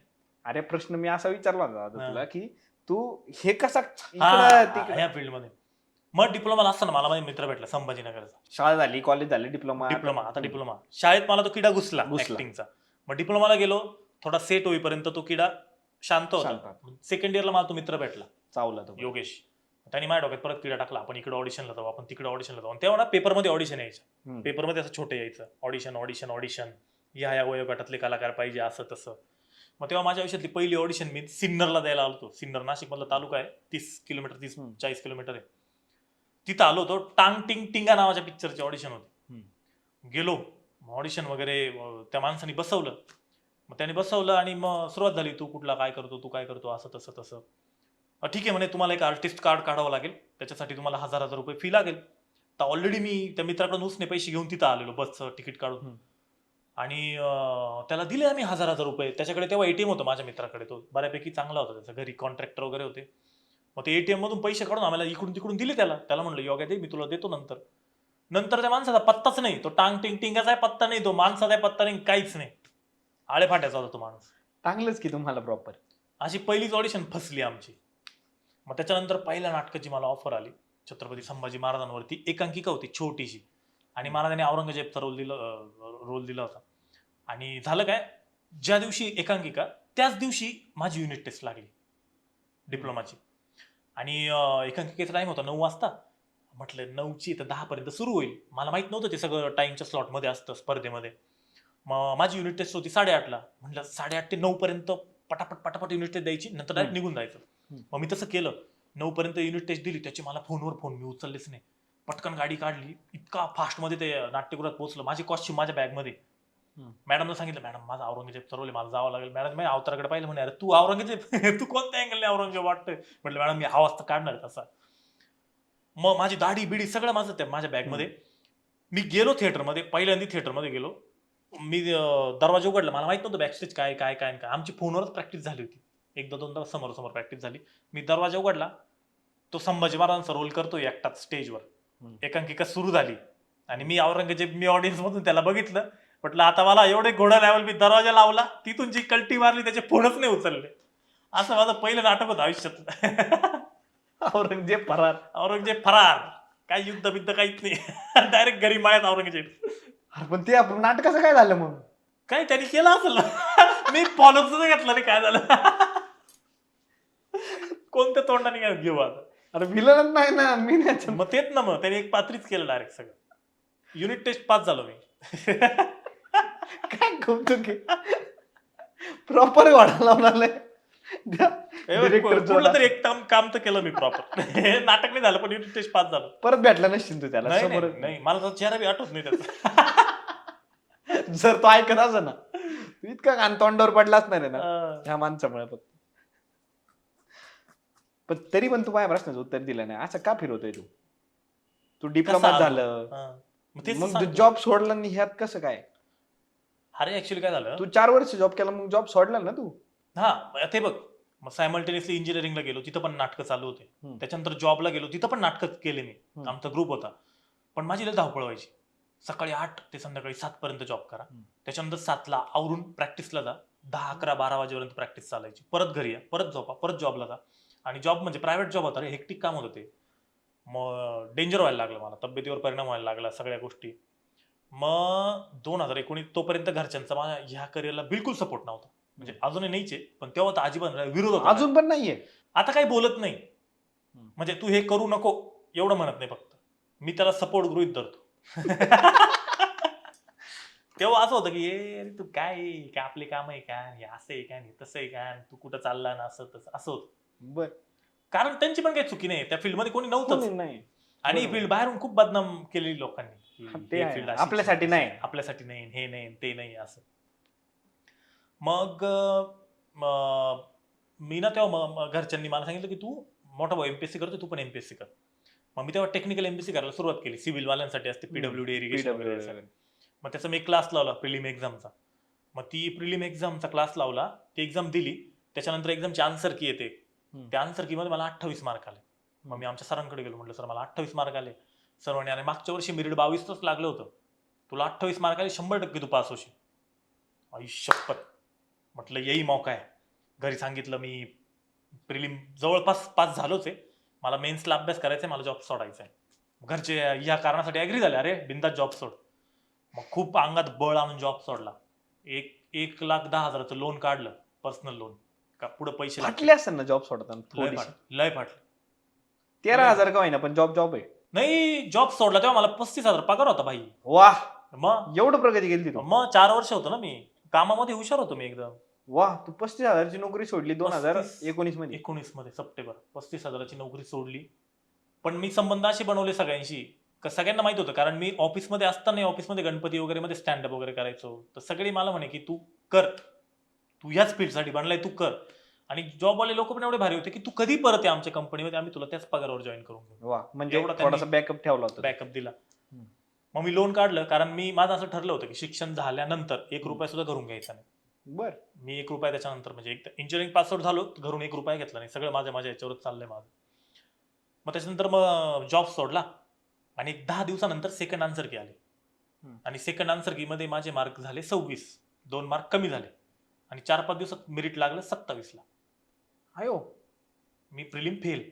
S1: अरे प्रश्न मी असा विचारला होता आता
S2: हा.
S1: तुला की तू हे कसा इकडं तिकडं.
S2: ह्या फील्ड मध्ये. मग डिप्लोमा असताना मला माझा मित्र भेटला संभाजीनगरचा.
S1: शाळा झाली, कॉलेज झाले, डिप्लोमा.
S2: आता डिप्लोमा. शाळेत मला तो किडा घुसला
S1: घुसला.
S2: ऍक्टिंगचा. मग डिप्लोमाला गेलो, थोडा सेट होईपर्यंत तो किडा शांत
S1: शांत
S2: होता. सेकंड इयरला मला तो मित्र भेटला
S1: चावला तो.
S2: योगेश. त्यांनी माझ्या डोक्यात परत किडा टाकला, आपण इकडे ऑडिशनला जाऊ, आपण तिकडे ऑडिशनला जाऊ. तेव्हा ना पेपरमध्ये ऑडिशन यायचं, पेपरमध्ये असं छोटं यायचं ऑडिशन या वयोगटातले कलाकार पाहिजे असं तसं. मग तेव्हा माझ्या आयुष्यातली पहिली ऑडिशन मी सिन्नरला द्यायला आलो होतो. सिन्नर नाशिक मधला तालुका आहे, 30 किलोमीटर 30-40 किलोमीटर आहे. तिथं आलो होतो. टांग टिंग टिंगा नावाच्या पिक्चरची ऑडिशन होती. गेलो, ऑडिशन वगैरे त्या माणसाने बसवलं. मग त्याने बसवलं आणि मग सुरुवात झाली, तू कुठला काय करतो, तू काय करतो, असं तसं. ठीक आहे म्हणे, तुम्हाला एक आर्टिस्ट कार्ड काढावं लागेल, त्याच्यासाठी तुम्हाला 1,000 रुपये फी लागेल. तर ऑलरेडी मी त्या मित्राकडून उसने पैसे घेऊन तिथं आलेलो बसचं तिकीट काढून. आणि त्याला दिले आम्ही 1,000 रुपये. त्याच्याकडे तेव्हा एटीएम होतं माझ्या मित्राकडे, तो बऱ्यापैकी चांगला होता, त्याच्या घरी कॉन्ट्रॅक्टर वगैरे होते. मग ते एटीएम मधून पैसे काढून आम्हाला इकडून तिकडून दिले त्याला म्हणलं योग्य दे, मी तुला देतो नंतर. नंतर त्या माणसाचा पत्ताच नाही, तो टांग टिंग टिंगाचा पत्ता नाही, तो माणसाचा पत्ता नाही, काहीच नाही. आळेफाट्याचा होता तो माणूस.
S1: चांगलंच की तुम्हाला प्रॉपर.
S2: अशी पहिलीच ऑडिशन फसली आमची. मग त्याच्यानंतर पहिल्या नाटकाची मला ऑफर आली छत्रपती संभाजी महाराजांवरती. एकांकिका होती छोटीशी आणि मला त्याने औरंगजेबचा रोल दिला होता. आणि झालं काय, ज्या दिवशी एकांकिका त्याच दिवशी माझी युनिट टेस्ट लागली डिप्लोमाची. आणि एकांकिकेचा टाइम होता 9 वाजता. म्हटलं 9ची तर 10 पर्यंत सुरू होईल. मला माहित नव्हतं ते सगळं टाइमच्या स्लॉटमध्ये असतं स्पर्धेमध्ये. मग माझी युनिट टेस्ट होती 8:30ला. म्हटलं 8:30 ते 9 पर्यंत पटापट युनिट टेस्ट द्यायची, नंतर डायरेक्ट निघून जायचं. मग मी तसं केलं. 9 पर्यंत युनिट टेस्ट दिली. त्याची मला फोनवर फोन, मी उचललेच नाही. पटकन गाडी काढली, इतका फास्ट मध्ये ते नाट्यगृहात पोहोचलं. माझी कॉस्ट्यूम माझ्या बॅगमध्ये. मॅडमला सांगितलं, मॅडम माझा औरंगजेबचा रोल आहे, मला जावं लागेल. मॅडम मी अवताराकडे पाहिलं, म्हणे अरे तू औरंगजेब तू कोणत्या अँगलने औरंगजेब वाटतोय. म्हटलं मॅडम मी आवाज तर काढणार तसा. मग माझी दाढी बिडी सगळं माझं त्या माझ्या बॅगमध्ये. मी गेलो थिएटरमध्ये, पहिल्यांदा थिएटरमध्ये गेलो. मी दरवाजा उघडला, मला माहित नव्हतं बॅकस्टेज काय काय काय काय. आमची फोनवरच प्रॅक्टिस झाली होती, एकदा दोनदा समोर प्रॅक्टिस झाली. मी दरवाजा उघडला, तो संभाजी महाराजांचा रोल करतोय एकटाच स्टेजवर. एकांकिका सुरू झाली आणि मी औरंगजेब, मी ऑडियन्स मधून त्याला बघितलं. म्हटलं आता मला एवढे घोडा लेवल, मी दरवाजा लावला, तिथून जी कल्टी मारली त्याचे फोनच नाही उचलले. असं माझं पहिलं नाटक होतं आयुष्यात. औरंगजेब फरार, काय युद्ध बिद्ध काहीच नाही, डायरेक्ट घरी मायात औरंगजेब.
S1: पण ते आपण नाटकाचं काय झालं मग?
S2: काय त्यांनी केलं असेल, मी फॉलो सुद्धा घेतलं नाही. काय झालं, कोणत्या तोंडाने घेऊ आता.
S1: अरे विलन नाही ना मी नाही.
S2: मग तेच ना, मग त्याने एक पात्रीच केलं डायरेक्ट सगळं. युनिट टेस्ट पास झालो मी.
S1: काय कौतुक प्रॉपर वाढा लावणार.
S2: कुठलं तरी एक काम तर केलं मी प्रॉपर. नाटक नाही झालं पण युनिट टेस्ट पास झालं.
S1: परत भेटला नसशील तू त्याला?
S2: नाही, मला तर चेहरा बी आठवत नाही त्याचा.
S1: जर तो ऐकत असं ना, इतका कान तोंडावर पडलाच नाही ना ह्या माणसामुळे. पण तरी पण तू माझ्या प्रश्नाचं उत्तर दिलं नाही. असं का फिरवतोय तू? तू डिप्लोमा झालं, मग जॉब सोडला नाही, ह्यात कसं काय?
S2: अरे ऍक्च्युली काय झालं,
S1: तू 4 वर्ष जॉब केला, मग जॉब सोडला ना तू?
S2: हा ते बघ, मग सायमल्टेनियसली इंजिनिअरिंगला गेलो, तिथं पण नाटकं चालू होते. त्याच्यानंतर जॉबला गेलो, तिथं पण नाटकं केले मी. आमचा ग्रुप होता. पण माझी लय धावपळ व्हायची. सकाळी 8 ते संध्याकाळी 7 पर्यंत जॉब करा, त्याच्यानंतर 7ला आवरून प्रॅक्टिसला जा, 10, 11, 12 वाजेपर्यंत प्रॅक्टिस चालायची. परत घरी या, परत झोपा, परत जॉबला जा. आणि जॉब म्हणजे प्रायव्हेट जॉब होता रे, हेक्टिक काम होतं ते. मग डेंजर व्हायला लागलं, मला तब्येतीवर परिणाम व्हायला लागला, सगळ्या गोष्टी. मग 2019 तोपर्यंत घरच्यांचा माझ्या ह्या करिअरला बिलकुल सपोर्ट नव्हता. म्हणजे अजूनही नाहीचे, पण तेव्हा तर अजिबात विरोध होता.
S1: अजून पण नाहीये.
S2: आता काही बोलत नाही, म्हणजे तू हे करू नको एवढं म्हणत नाही, फक्त मी त्याला सपोर्ट गृहीत धरतो. तेव्हा असं होतं की अरे तू काय आपले काम आहे का, हे असं आहे का, तसं आहे का, तू कुठं चालला ना, असं तसं असं होतं.
S1: बर,
S2: कारण त्यांची पण काही चुकी नाही, त्या फील्डमध्ये कोणी नव्हतं
S1: नाही.
S2: आणि फील्ड बाहेरून खूप बदनाम केलेली लोकांनी.
S1: आपल्यासाठी नाही,
S2: आपल्यासाठी नाही, हे नाही ते नाही असं. मग मी ना तेव्हा घरच्यांनी मला सांगितलं की तू मोठा भाऊ एमपीएससी करतो, तू पण एमपीएससी कर. मग मी तेव्हा टेक्निकल एमपीएससी करायला सुरुवात केली. सिव्हिल वाल्यांसाठी असते, पीडब्ल्यूडी इरिगेशन वगैरे. मग त्याचा मी क्लास लावला प्रिलिम एक्झामचा. मग ती प्रिलिम एक्झामचा क्लास लावला, ती एक्झाम दिली. त्याच्यानंतर एक्झामची आन्सर की येते, त्या आन्सर की मध्ये मला 28 मार्क आले. मग मी आमच्या सरांकडे गेलो, म्हटलं सर मला 28 मार्क आले. सर म्हणे आणि मागच्या वर्षी मेरिट 22च लागलं होतं, तुला 28 मार्क आले, 100% तू पास होशील. आई शपथ, म्हटलं येई मौका आहे. घरी सांगितलं, मी प्रिलिम जवळपास पास झालोच आहे, मला मेन्सला अभ्यास करायचा आहे, मला जॉब सोडायचा आहे. घरचे या कारणासाठी ॲग्री झाले, अरे बिंदास जॉब सोड. मग खूप अंगात बळ आणून जॉब सोडला. 1,10,000चं लोन काढलं, पर्सनल लोन. का पुढे पैसे
S1: फाटले असेल ना जॉब सोडताना?
S2: लय फाटले.
S1: 13,000 का होईना, पण जॉब आहे.
S2: नाही, जॉब सोडला तेव्हा मला 35,000 पगार होता भाई.
S1: वाह,
S2: मग
S1: एवढं प्रगती केली तू.
S2: मग 4 वर्ष होतो ना मी कामामध्ये, हुशार होतो मी एकदम.
S1: वाह, तू 35,000ची नोकरी सोडली 2019 मध्ये.
S2: 19 मध्ये सप्टेंबर 35,000ची नोकरी सोडली. पण मी संबंध असे बनवले सगळ्यांशी, सगळ्यांना माहित होतं, कारण मी ऑफिसमध्ये असताना, ऑफिसमध्ये गणपती वगैरे मध्ये स्टँडअप वगैरे करायचो, तर सगळे मला म्हणे की तू कर, तू ह्याच फील्डसाठी बनलाय, तू कर. आणि जॉबवाले लोक पण एवढे भारी होते की तू कधी परत आहे आमच्या कंपनीमध्ये, आम्ही तुला त्याच पगारावर जॉईन करून घेऊ.
S1: वा, म्हणजे
S2: एवढा त्यांनी
S1: थोडासा बॅकअप ठेवला होता.
S2: बॅकअप दिला.
S1: हम्म.
S2: मग मी लोन काढलं, कारण मी माझं असं ठरलं होतं की शिक्षण झाल्यानंतर 1 रुपया सुद्धा घरून घ्यायचा नाही.
S1: बर.
S2: मी 1 रुपया त्याच्यानंतर, म्हणजे इंजिनिअरिंग पास आउट झालो, घरून 1 रुपया घेतला नाही, सगळं माझ्या याच्यावरच चाललंय माझं. मग त्याच्यानंतर मग जॉब सोडला आणि 10 दिवसानंतर सेकंड आन्सर की आली. आणि सेकंड आन्सर की मध्ये माझे मार्क झाले 26, 2 मार्क कमी झाले आणि 4-5 दिवसात मेरिट लागलं 27ला.
S1: अयो,
S2: मी प्रिलिम फेल.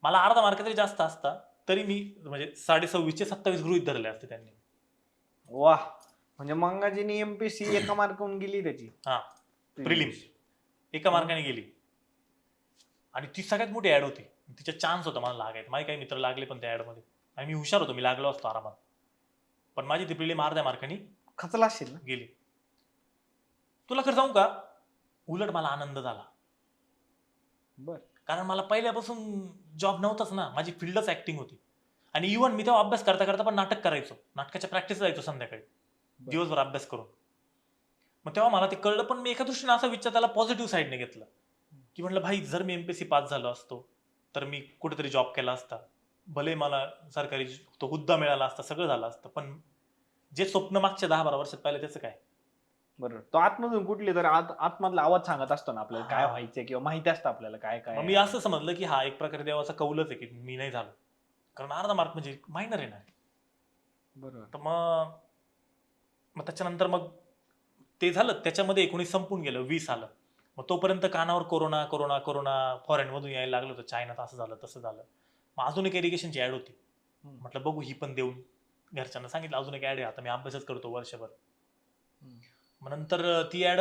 S2: मला अर्धा मार्क तरी जास्त असता तरी मी म्हणजे 26.5चे 27 गृहीत धरले असते त्यांनी.
S1: वा, म्हणजे मंगाजीनी एमपीएससी एका मार्कावरून गेली त्याची.
S2: हा, प्रिलिम एका मार्काने गेली. आणि ती सगळ्यात मोठी ऍड होती, तिचा चान्स होता मला लागायचा. माझे काही मित्र लागले पण त्या ऍड मध्ये, आणि मी हुशार होतो, मी लागलो असतो आरामात. पण माझी ती प्रिलिम अर्ध्या मार्काने
S1: खचला असेल ना.
S2: गेली. तुला खरं सांगू का, उलट मला आनंद झाला.
S1: बर.
S2: कारण मला पहिल्यापासून जॉब नव्हताच ना, माझी फील्डच ऍक्टिंग होती. आणि इव्हन मी तेव्हा अभ्यास करता करता पण नाटक करायचो, नाटकाच्या प्रॅक्टिस जायचो संध्याकाळी दिवसभर अभ्यास करून. मग तेव्हा मला ते कळलं, पण मी एका दृष्टीने असा विचार त्याला पॉझिटिव्ह साईडने घेतलं की म्हटलं भाई, जर मी एमपीएससी पास झालो असतो तर मी कुठेतरी जॉब केला असता, भले मला सरकारी तो हुद्दा मिळाला असता, सगळं झालं असतं, पण जे स्वप्न मागच्या 10-12 वर्षात पाहिलं त्याचं काय.
S1: बरोबर. तो आतमधून कुठली तर आतमधला आवाज सांगत असतो ना आपल्याला काय व्हायचंय, किंवा माहिती असतं आपल्याला काय काय.
S2: मग मी असं समजलं की हा एक प्रकारे देवाचा कौलच आहे की मी नाही झालो, कारण अर्धा मार्क म्हणजे मायनर आहे ना.
S1: बरोबर.
S2: तर मग त्याच्यानंतर मग ते झालं, त्याच्यामध्ये 19 संपून गेलं, 20 आलं. मग तोपर्यंत कानावर कोरोना कोरोना कोरोना, फॉरेन मधून यायला लागलं होतं, चायनात असं झालं तसं झालं. मग अजून एक इरिगेशनची ऍड होती, म्हटलं बघू ही पण देऊन. घरच्यांना सांगितलं अजून एक ऍड आहे, आता मी अभ्यासच करतो वर्षभर. मग नंतर ती ऍड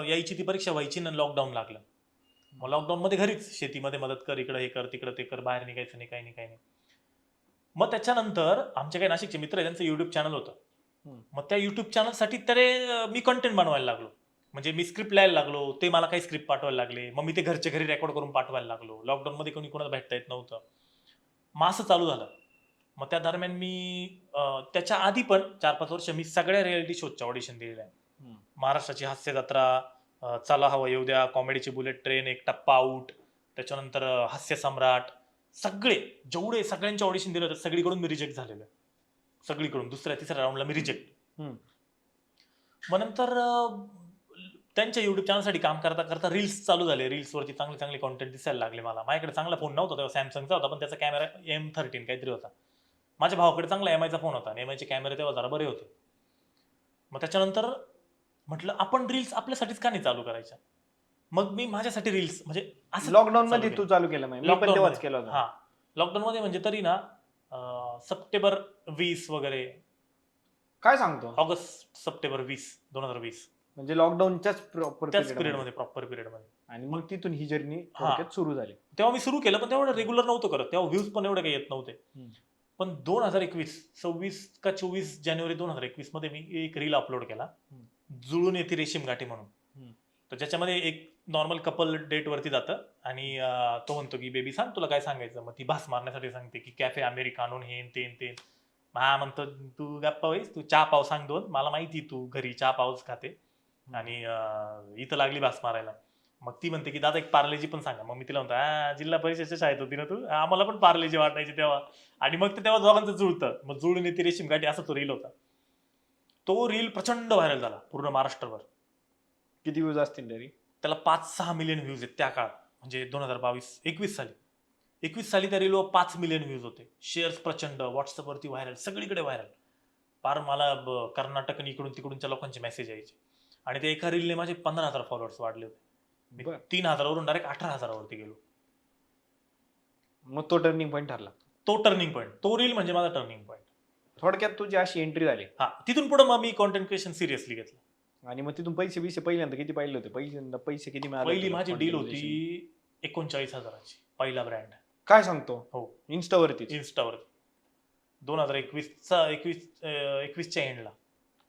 S2: यायची, ती परीक्षा व्हायची ना, लॉकडाऊन लागलं. मग लॉकडाऊन मध्ये घरीच, शेतीमध्ये मदत कर, इकडे हे कर, तिकडे ते कर, बाहेर निघायचं नाही, काही नाही. मग त्याच्यानंतर आमचे काही नाशिकचे मित्र आहे, त्यांचं युट्यूब चॅनल होतं. मग त्या युट्यूब चॅनलसाठी तर मी कंटेंट बनवायला लागलो, म्हणजे मी स्क्रिप्ट लिहायला लागलो, ते मला काही स्क्रिप्ट पाठवायला लागले, मग मी ते घरच्या घरी रेकॉर्ड करून पाठवायला लागलो. लॉकडाऊन मध्ये कोणी कोणाला भेटता येत नव्हतं, मग असं चालू झालं. मग त्या दरम्यान मी त्याच्या आधी पण 4-5 वर्ष मी सगळ्या रियालिटी शोच्या ऑडिशन दिलेल्या आहे. महाराष्ट्राची हास्य जत्रा, चला हवं येऊ द्या, कॉमेडीची बुलेट ट्रेन, एक टप्पा आऊट, त्याच्यानंतर हास्य सम्राट, सगळे जेवढे सगळ्यांचे ऑडिशन दिले होते सगळीकडून मी रिजेक्ट झालेलो आहे. सगळीकडून 2ऱ्या-3ऱ्या राऊंडला मी रिजेक्ट. मग नंतर त्यांच्या युट्यूब चॅनलसाठी काम करता करता रील्स चालू झाले. रील्सवरती चांगले चांगले कॉन्टेंट दिसायला लागले मला. माझ्याकडे चांगला फोन नव्हता तेव्हा, सॅमसंगचा होता, पण त्याचा कॅमेरा M13 काहीतरी होता. माझ्या भावाकडे चांगला MIचा फोन होता, आणि MIचे कॅमेरे तेव्हा जरा बरे होते. मग त्याच्यानंतर म्हटलं आपण रील्स आपल्यासाठीच का नाही चालू करायच्या. मग मी माझ्यासाठी रील्स, म्हणजे असं
S1: लॉकडाऊन मध्ये तू चालू केलं? मी पण तेव्हाच केलं होतं.
S2: हा, लॉकडाऊन मध्ये म्हणजे तरी ना सप्टेंबर 20 वगैरे.
S1: काय सांगतो?
S2: ऑगस्ट सप्टेंबर 2020,
S1: म्हणजे लॉकडाऊनच्याच
S2: पिरियड मध्ये, प्रॉपर पिरियड मध्ये.
S1: आणि मग तिथून ही जर्नी सुरू झाली.
S2: तेव्हा मी सुरू केलं, पण तेवढं रेग्युलर नव्हतं करत, तेव्हा व्ह्यूज पण एवढे काही येत नव्हते. पण 26 का 24 जानेवारी 2021 मध्ये मी एक रील अपलोड केला, जुळून येते रेशीम गाठी म्हणून. तर ज्याच्यामध्ये एक नॉर्मल कपल डेट वरती जातं, आणि तो म्हणतो की बेबी सांग तुला काय सांगायचं. मग ती भास मारण्यासाठी सांगते की कॅफे अमेरिकानो हेन तेन. हा म्हणतो तू गप्पा होईस, तू चहा पाव सांग 2, मला माहिती तू घरी चहा पावच खाते, आणि इथं लागली भास मारायला. मग ती म्हणते की दादा एक पार्लेजी पण सांगा. मग मी तिला म्हणतो जिल्हा परिषदेच्या शाळेत होती ना तू, आम्हाला पण पार्लेजी वाटायची तेव्हा. आणि मग ते तेव्हा दोघांचं जुळतं, मग जुळून येते रेशीम गाठी, असा तो रील होता. तो रील प्रचंड व्हायरल झाला पूर्ण महाराष्ट्रभर.
S1: किती व्ह्यूज असतील तरी? त्याला
S2: 5-6 मिलियन व्ह्यूज आहेत त्या काळात, म्हणजे 2021 साली. 21 साली त्या रीलवर 5 मिलियन व्ह्यूज होते. शेअर्स प्रचंड, व्हॉट्सअपवरती व्हायरल, सगळीकडे व्हायरल. फार मला कर्नाटक आणि इकडून तिकडूनच्या लोकांचे मेसेज यायचे. आणि त्या एका रीलने माझे 15,000 फॉलोअर्स वाढले होते. 3,000 वरून डायरेक्ट 18,000 वरती गेलो.
S1: मग तो टर्निंग पॉईंट ठरला.
S2: तो टर्निंग पॉईंट, तो रील म्हणजे माझा टर्निंग पॉईंट.
S1: थोडक्यात तुझी अशी एंट्री झाली.
S2: हा, तिथून पुढे मग मी कॉन्टेंट क्रिएशन सिरियसली घेतलं.
S1: आणि मग तिथून पैसे पहिल्यांदा किती पाहिले होते? पहिल्यांदा पैसे किती मिळाले?
S2: पहिली माझी डील होती 39,000ची, पहिला ब्रँड.
S1: काय सांगतो?
S2: हो,
S1: इन्स्टावरती.
S2: 2021च्या एंडला.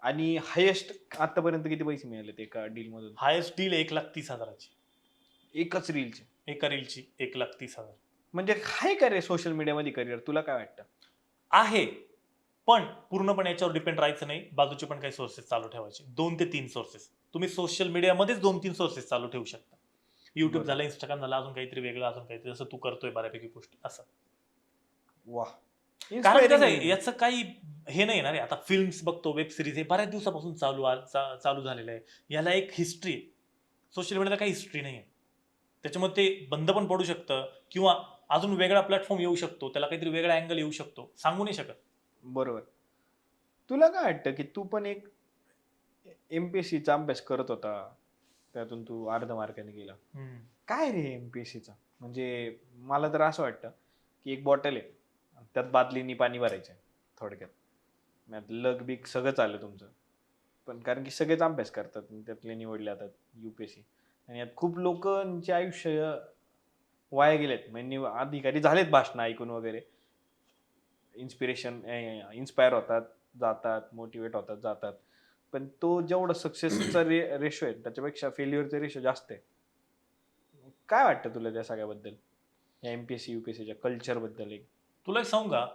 S1: आणि हायेस्ट आतापर्यंत किती पैसे मिळाले एका डील मधून?
S2: हायेस्ट डील 1,30,000ची,
S1: एकच रीलची.
S2: एका रीलची 1,30,000.
S1: म्हणजे आहे का रे सोशल मीडिया मध्ये करिअर? तुला काय वाटतं?
S2: आहे, पण पूर्णपणे याच्यावर डिपेंड राहायचं नाही. बाजूचे पण काही सोर्सेस चालू ठेवायचे, 2 ते 3 सोर्सेस. तुम्ही सोशल मीडियामध्येच 2-3 सोर्सेस चालू ठेवू शकता. युट्यूब
S1: बरोबर.
S2: झालं, इंस्टाग्राम झालं, अजून काहीतरी वेगळं, अजून काहीतरी, जसं तू करतोय बऱ्यापैकी गोष्टी असं.
S1: वा.
S2: कारण कसं आहे
S1: Inspiring.
S2: याचं काही हे नाही ना रे. आता फिल्म्स बघतो, वेब सिरीज हे बऱ्याच दिवसापासून चालू झालेलं आहे. याला एक हिस्ट्री. सोशल मीडियाला काही हिस्ट्री नाही आहे. त्याच्यामुळे ते बंद पण पडू शकतं किंवा अजून वेगळा प्लॅटफॉर्म येऊ शकतो, त्याला काहीतरी वेगळा अँगल येऊ शकतो, सांगू नाही शकत.
S1: बरोबर. तुला काय वाटतं की तू पण एक एमपीएससीचा अभ्यास करत होता, त्यातून तू अर्ध्या मार्काने गेला. काय रे एमपीएससीचा? म्हणजे मला तर असं वाटतं की एक बॉटल आहे, त्यात बादलीनी पाणी भरायचं आहे थोडक्यात. त्यात लग बिग सगळं चाललं तुमचं, पण कारण की सगळेच अभ्यास करतात आणि त्यातले निवडले जातात यूपीएससी, आणि यात खूप लोकांचे आयुष्य वाया गेलेत. म्हणजे अधिकारी झालेत भाषण ऐकून वगैरे, इन्स्पायर होतात, जातात, मोटिवेट होतात, जातात. पण तो जेवढा सक्सेसचा रेशो आहे त्याच्यापेक्षा फेल्युअरचा रेशो जास्त आहे. काय वाटतं तुला त्या सगळ्याबद्दल, या एमपीएससी युपीएससीच्या कल्चर बद्दल? एक
S2: तुला एक सांगू का,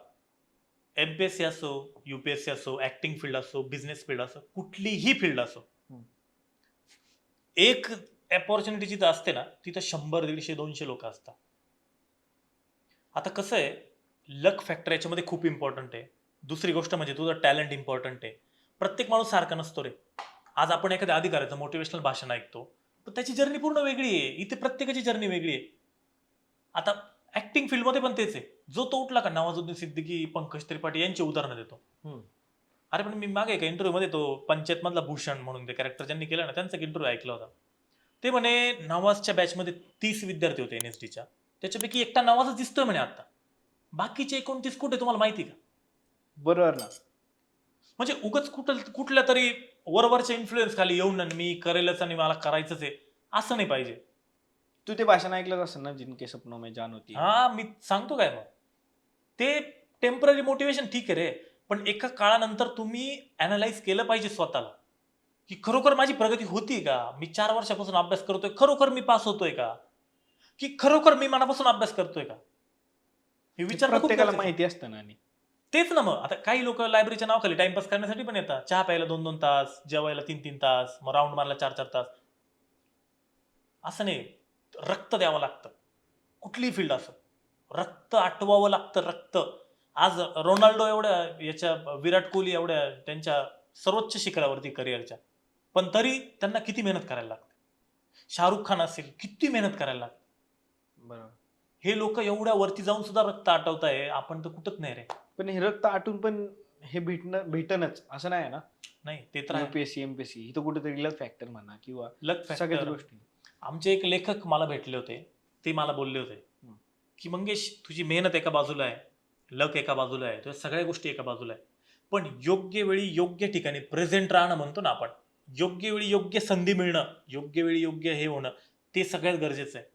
S2: एमपीएससी असो, युपीएससी असो, ऍक्टिंग फील्ड असो, बिझनेस फील्ड असो, कुठलीही फील्ड असो, एक अपॉर्च्युनिटी जिथं असते ना, तिथं 100, 150, 200 लोक असतात. आता कसं आहे, लक फॅक्टर याच्यामध्ये खूप इम्पॉर्टंट आहे. दुसरी गोष्ट म्हणजे तुझं टॅलेंट इम्पॉर्टंट आहे. प्रत्येक माणूस सारखा नसतो रे. आज आपण एखाद्या अधिकाऱ्याचं मोटिवेशनल भाषण ऐकतो, पण त्याची जर्नी पूर्ण वेगळी आहे. इथे प्रत्येकाची जर्नी वेगळी आहे. आता ऍक्टिंग फील्डमध्ये पण तेच आहे. जो तो उठला का, नवाजुद्दीन सिद्दीकी, पंकज त्रिपाठी यांची उदाहरणं देतो. अरे पण मी मागे एका इंटरव्ह्यू मध्ये तो पंचायत मधला भूषण म्हणून ते कॅरेक्टर ज्यांनी केलं ना, त्यांचा इंटरव्ह्यू ऐकला होता. ते म्हणे नवाजच्या बॅचमध्ये 30 विद्यार्थी होते एनएसडीच्या, त्याच्यापैकी एकटा नवाजच दिसतोय म्हणे आता. बाकीचे 29 कुठे तुम्हाला माहिती का?
S1: बरोबर ना.
S2: म्हणजे उगच कुठल्या तरी वरवरच्या इन्फ्लुएन्स खाली येऊन आणि मी करेलच आणि मला करायचंच आहे असं नाही पाहिजे.
S1: तू ते भाषण ऐकलंच असेल ना, जिनके सपनों में जान होती है.
S2: हा, मी सांगतो काय मग, ते टेम्पररी मोटिवेशन ठीक आहे रे, पण एका काळानंतर तुम्ही अनालाइज केलं पाहिजे स्वतःला, की खरोखर माझी प्रगती होती का? मी 4 वर्षापासून अभ्यास करतोय, खरोखर मी पास होतोय का? की खरोखर मी मनापासून अभ्यास करतोय का? हे
S1: हे
S2: विचारणं खूप
S1: प्रत्येकाला
S2: गरजेचं आहे.
S1: माहिती असतं ना. आणि
S2: तेच ना, मग आता काही लोक लायब्ररीच्या नावाखाली टाइमपास करण्यासाठी पण येतात. चहा प्यायला 2-2 तास, जेवायला 3-3 तास, मग राऊंड मारला 4-4 तास. असं नाही, रक्त द्यावं लागतं. कुठलीही फील्ड असो, रक्त आटवावं लागतं, रक्त. आज रोनाल्डो एवढ्या याच्या, विराट कोहली एवढ्या त्यांच्या सर्वोच्च शिखरावरती करिअरच्या, पण तरी त्यांना किती मेहनत करायला लागते. शाहरुख खान असेल, किती मेहनत करायला लागते.
S1: बरोबर.
S2: हे लोक एवढ्या वरती जाऊन सुद्धा रक्त आटवताय, आपण तर कुठंच नाही रे.
S1: पण हे रक्त आटून पण हे भेटणच असं नाही ना.
S2: नाही ते तर आहे.
S1: युपीएससी एमपीएससी इथं कुठेतरी लक फॅक्टर म्हणा किंवा
S2: लक
S1: सगळ्याच
S2: फॅक्टर.
S1: गोष्टी.
S2: आमचे एक लेखक मला भेटले होते, ते मला बोलले होते की मंगेश, तुझी मेहनत एका बाजूला आहे, लक एका बाजूला आहे, तुझ्या सगळ्या गोष्टी एका बाजूला आहे, पण योग्य वेळी योग्य ठिकाणी प्रेझेंट राहणं म्हणतो ना आपण, योग्य वेळी योग्य संधी मिळणं, योग्य वेळी योग्य हे होणं, ते सगळ्यात गरजेचं आहे.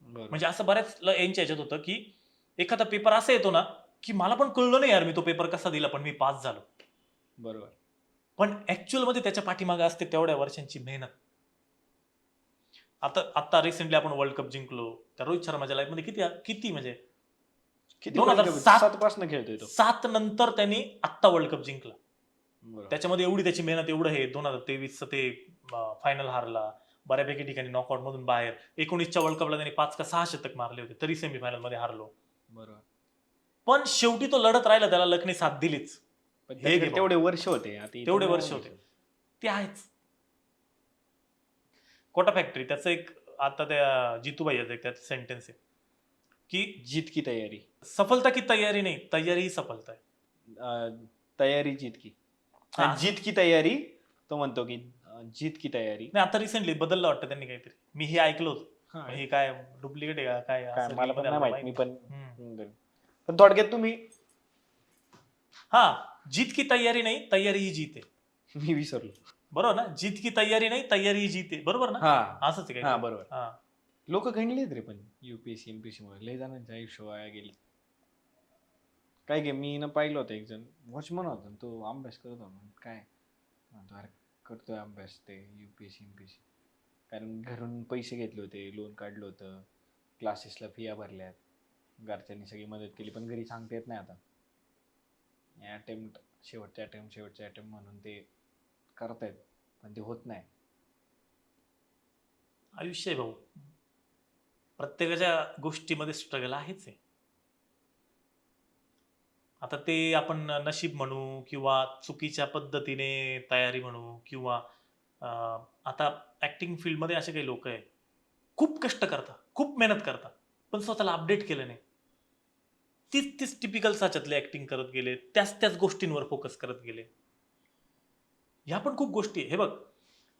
S1: बरोबर.
S2: म्हणजे असं बऱ्याच यांच्या ह्याच्यात होतं की एखादा पेपर असा येतो ना, की मला पण कळलं नाही यार मी तो पेपर कसा दिला, पण मी पास झालो.
S1: बरोबर.
S2: पण ऍक्च्युअल मध्ये त्याच्या पाठीमागे असते तेवढ्या वर्षांची मेहनत. आता रिसेंटली आपण वर्ल्ड कप जिंकलो, त्या रोहित शर्माच्या लाईफ मध्ये किती किती म्हणजे
S1: किती वर्ल्ड कप?
S2: 2007
S1: 7 पासून खेळतोय तो.
S2: 7 नंतर त्यांनी आत्ता वर्ल्ड कप जिंकला.
S1: बरोबर.
S2: त्याच्यामध्ये एवढी त्याची मेहनत, एवढं हे 2023 ते फायनल हारला, बऱ्यापैकी ठिकाणी नॉकआउट मधून बाहेर. 19च्या वर्ल्ड कपला त्यांनी 5 का 6 शतक मारले होते, तरी सेमीफायनल मध्ये हारलो.
S1: बरोबर.
S2: पण शेवटी तो लढत राहिला, त्याला लकने साथ दिलीच.
S1: पण
S2: हे
S1: त्याच्याकडे
S2: घे
S1: तेवढे वर्ष होते. आता इथं
S2: तेवढे
S1: नाही
S2: वर्ष
S1: होत.
S2: होते, ते आहेच. कोटा फॅक्टरी त्याचं एक, आता त्या जितूबाई एक त्यात सेंटेन्स आहे की
S1: जीत की तयारी.
S2: सफलता की तयारी नाही, तयारी ही सफलता आहे.
S1: तयारी जीत की.
S2: हा,
S1: आणि जीत की तयारी, तो म्हणतो की जीत की तयारी.
S2: नाही आता रिसेंटली बदललं वाटतं त्यांनी काहीतरी, मी हे ऐकलं होतं.
S1: हा,
S2: मग हे काय डुप्लिकेट आहे का काय
S1: काय
S2: असं
S1: मला पण
S2: रीलमध्ये
S1: नाही
S2: आलं
S1: माहित. मी
S2: माहिती.
S1: पण थोडक्यात तुम्ही,
S2: हा, जीत की तयारी नाही, तयारी ही जीत आहे.
S1: मी विसरलो.
S2: बरोबर ना, जीत की तयारी नाही, तयारी ही जीत आहे. बरोबर ना,
S1: हा
S2: असंच आहे
S1: हा
S2: काय.
S1: बरोबर.
S2: हा,
S1: लोक घडलेत रे, पण युपीएससी एमपीएससी मुळे लय जणांचे आयुष्य वाया गेले. काय गे, मी ना पाहिलं होतं, एक जण वॉचमन होता, तो अभ्यास करत होता. काय म्हणतो, अरे करतोय अभ्यास ते युपीएससी एमपीएससी, कारण घरून पैसे घेतले होते, लोन काढलं होतं, क्लासेसला फिया भरल्यात, घरच्यांनी सगळी मदत केली, पण घरी सांगता येत नाही. आता शेवटचे अटेम्प्ट म्हणून ते करतायत, पण ते होत नाही.
S2: आयुष्य आहे भाऊ. प्रत्येकाच्या गोष्टीमध्ये स्ट्रगल आहेच आहे. आता ते आपण नशीब म्हणू किंवा चुकीच्या पद्धतीने तयारी म्हणू किंवा आता ऍक्टिंग फील्डमध्ये असे काही लोक आहे, खूप कष्ट करतात, खूप मेहनत करतात, पण स्वतःला अपडेट केलं नाही. तीच तीच टिपिकल साच्यातले ऍक्टिंग करत गेले, त्याच त्याच गोष्टींवर फोकस करत गेले. ह्या पण खूप गोष्टी आहे. हे बघ,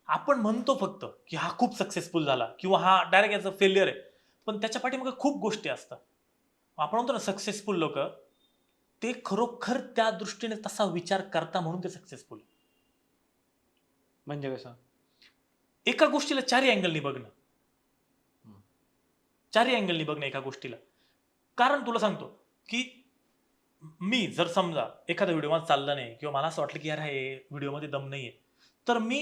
S2: आपण म्हणतो फक्त की हा खूप सक्सेसफुल झाला किंवा हा डायरेक्ट याचा फेल्युअर आहे, पण त्याच्या पाठीमागे खूप गोष्टी असतात. आपण म्हणतो ना सक्सेसफुल लोक, ते खरोखर त्या दृष्टीने तसा विचार करता म्हणून ते सक्सेसफुल.
S1: म्हणजे कसं?
S2: एका गोष्टीला चारही अँगलनी बघणं, चारही अँगलनी बघणं एका गोष्टीला. कारण तुला सांगतो की मी जर समजा एखादा व्हिडिओ माझा चालला नाही किंवा मला असं वाटलं की यार हे व्हिडिओमध्ये दम नाहीये, तर मी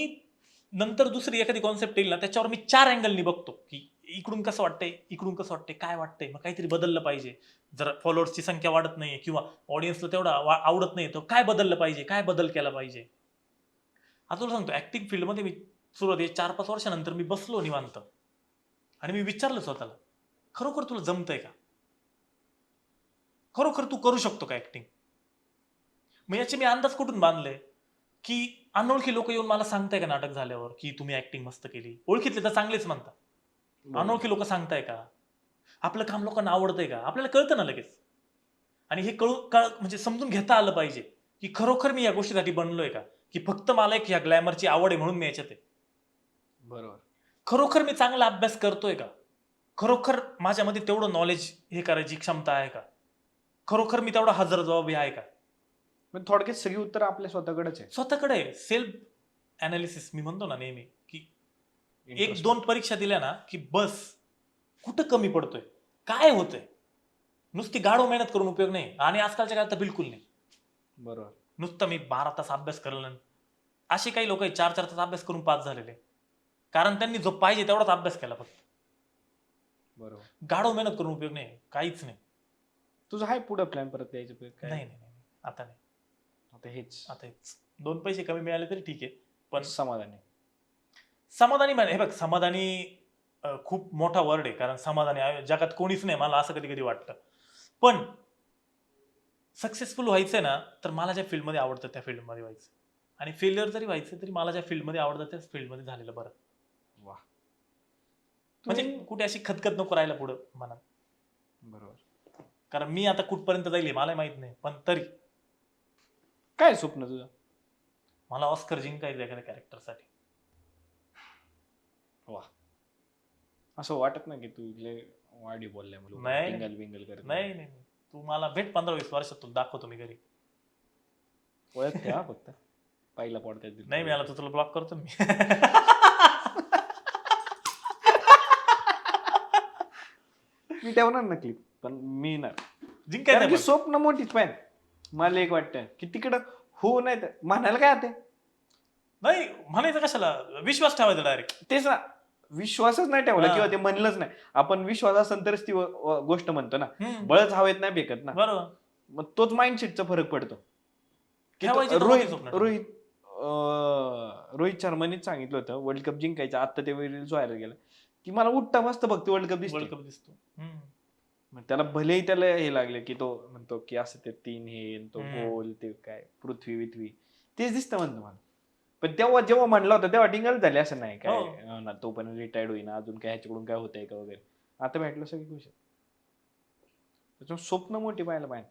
S2: नंतर दुसरी एखादी कॉन्सेप्ट येईल ना, त्याच्यावर मी चार अँगलनी बघतो की इकडून कसं वाटतंय, इकडून कसं वाटतंय, काय वाटतंय, मग काहीतरी बदललं पाहिजे. जर फॉलोअर्सची संख्या वाढत नाहीये किंवा ऑडियन्सला तेवढा आवडत नाही, तर काय बदललं पाहिजे, काय बदल केला पाहिजे. आता तुला सांगतो ऍक्टिंग फील्डमध्ये मी सुरुवातीच्या 4-5 वर्षानंतर मी बसलो निवांत आणि मी विचारलं स्वतःला, खरोखर तुला जमतंय का? खरोखर तू करू शकतो का ऍक्टिंग? मग याचे मी अंदाज कुठून बांधले की अनोळखी लोक येऊन मला सांगताय का नाटक झाल्यावर की तुम्ही ऍक्टिंग मस्त केली, ओळखीतले तर चांगलेच म्हणतात, अनोळखी लोक सांगताय का, आपलं काम लोकांना आवडतंय का, आपल्याला कळतं ना लगेच. आणि हे म्हणजे समजून घेता आलं पाहिजे की खरोखर मी या गोष्टीसाठी बनलोय का, की फक्त मला एक ह्या ग्लॅमरची आवड आहे म्हणून मी याच्यात आहे.
S1: बरोबर.
S2: खरोखर मी चांगला अभ्यास करतोय का, खरोखर माझ्यामध्ये तेवढं नॉलेज हे करायची क्षमता आहे का, खरोखर मी तेवढा हजरजबाबी आहे का.
S1: पण थोडक्यात सगळी उत्तर आपल्या स्वतःकडेच आहे.
S2: स्वतःकडे सेल्फ अनालिसिस मी म्हणतो ना नेहमी, की एक
S1: Introspect.
S2: दोन परीक्षा दिल्या ना की बस, कुठं कमी पडतोय, काय होतंय. नुसती गाढव मेहनत करून उपयोग नाही, आणि आजकालच्या काळात तर बिलकुल नाही.
S1: बरोबर.
S2: नुसतं मी 12 तास अभ्यास करलं, असे काही लोक 4-4 तास अभ्यास करून पास झालेले, कारण त्यांनी जो पाहिजे तेवढाच अभ्यास केला फक्त.
S1: बरोबर.
S2: गाढव मेहनत करून उपयोग नाही, काहीच नाही.
S1: तुझं आहे पुढं प्लॅन परत द्यायचं काय?
S2: नाही नाही नाही, आता नाही.
S1: आता हेच
S2: आता हेच 2 पैसे कमी मिळाले तरी ठीक आहे, पण
S1: समाधानी.
S2: समाधानी हे बघ, समाधानी खूप मोठा वर्ड आहे, कारण समाधानी जगात कोणीच नाही, मला असं कधी कधी वाटतं. पण सक्सेसफुल व्हायचंय ना, तर मला ज्या फील्डमध्ये आवडतं त्या फील्डमध्ये व्हायचं, आणि फेल्युअर जरी व्हायचं तरी मला ज्या फील्डमध्ये आवडतं त्याच फील्डमध्ये झालेलं बरं.
S1: वा.
S2: म्हणजे
S1: तुम्ही-
S2: कुठे अशी खतखत नको राहायला पुढं मनात.
S1: बरोबर.
S2: कारण मी आता कुठपर्यंत जाईल हे मला माहित नाही, पण तरी
S1: काय स्वप्न तुझं?
S2: मला ऑस्कर जिंकायचं एखाद्या कॅरेक्टरसाठी.
S1: वा. असं वाटत नाही की तू लय वाढी बोलल्या
S2: नाही.
S1: टिंगल बिंगल करत
S2: नाही नाही, तू मला भेट 15-20 वर्षात तुला दाखवतो मी घरी.
S1: ओळखते हा फक्त पहिला पडतात.
S2: नाही मिळाला तर तुला ब्लॉक करतो मी.
S1: मी ठेवणार ना क्लिप, पण मी येणार.
S2: जिंकायचं
S1: कारण की
S2: आहे पण.
S1: स्वप्न मोठीच पाहिजे. मला एक वाटतं की तिकडं हो नाही तर म्हणायला काय ते
S2: नाही म्हणायचं कशाला, विश्वास ठेवायचा डायरेक्ट.
S1: तेच ना, विश्वासच नाही ठेवला
S2: हा.
S1: किंवा ते म्हणलंच नाही. आपण विश्वास असेल तरच ती गोष्ट म्हणतो ना. बळच हवेत नाही फेकत ना.
S2: बरोबर.
S1: मग तोच माइंडसेटचा फरक पडतो. की
S2: ठेवायची तर
S1: रोहित
S2: मोठी स्वप्न ठेवा.
S1: रोहित रोहित शर्मानेच सांगितलं होतं वर्ल्ड कप जिंकायचं. आता ते रील्स व्हायरल गेलं की मला उठता मस्त बघते वर्ल्ड कप
S2: वर्ल्ड
S1: दिसतो.
S2: कप दिसतो.
S1: मग त्याला भलेही त्याला हे लागले की तो म्हणतो की असं ते 3 हे तो
S2: हम्म.
S1: गोल ते काय पृथ्वी विथ्वी तेच दिसतं म्हणतो मला. पण तेव्हा जेव्हा म्हणलं होतं तेव्हा टिंगल झाले असं नाही काय
S2: हो.
S1: ना, तो पण रिटायर्ड होईना अजून काय ह्याच्याकडून काय होतंय का वगैरे. आता भेटलं सगळी खुश आहे. त्याच्यामुळे स्वप्न मोठी पाहायला पाहिजे.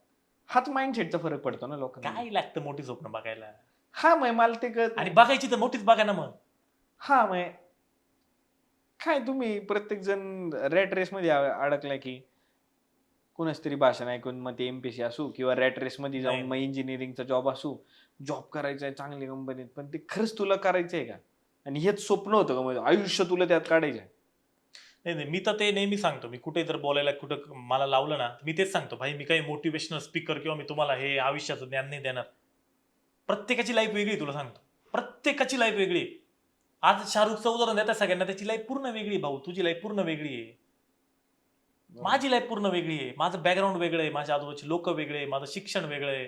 S1: हाच माइंडसेटचा फरक पडतो ना लोकांना.
S2: काय लागतं मोठी स्वप्न बघायला,
S1: हा मग मला ते कळत
S2: आणि
S1: नाही.
S2: बघायची तर मोठीच बघा ना मग.
S1: हा मग काय तुम्ही प्रत्येक जण रॅट रेस मध्ये अडकलाय की कोणाच तरी भाषण ऐकून मग ते एमपीसी असू किंवा रॅट रेस मध्ये जाऊन
S2: नाही.
S1: मग इंजिनिअरिंगचा जॉब असू, जॉब करायचा आहे चांगली कंपनीत, पण ते खरंच तुला करायचंय का? आणि हेच स्वप्न होतं का म्हणजे आयुष्य तुला त्यात काढायचं आहे?
S2: नाही नाही, मी तर ते नेहमी सांगतो, मी कुठे जर बोलायला कुठं मला लावलं ना, मी तेच सांगतो भाई, मी काही मोटिवेशनल स्पीकर किंवा मी तुम्हाला हे आयुष्याचं ज्ञान नाही देणार. प्रत्येकाची लाईफ वेगळी, तुला सांगतो प्रत्येकाची लाईफ वेगळी. आज शाहरुखचं उदाहरण देतात सगळ्यांना, त्याची लाईफ पूर्ण वेगळी. भाऊ तुझी लाईफ पूर्ण वेगळी आहे, माझी लाईफ पूर्ण वेगळी आहे. माझं बॅकग्राऊंड वेगळं आहे, माझ्या आजूबाजूचे लोक वेगळे आहे, माझं शिक्षण वेगळं आहे,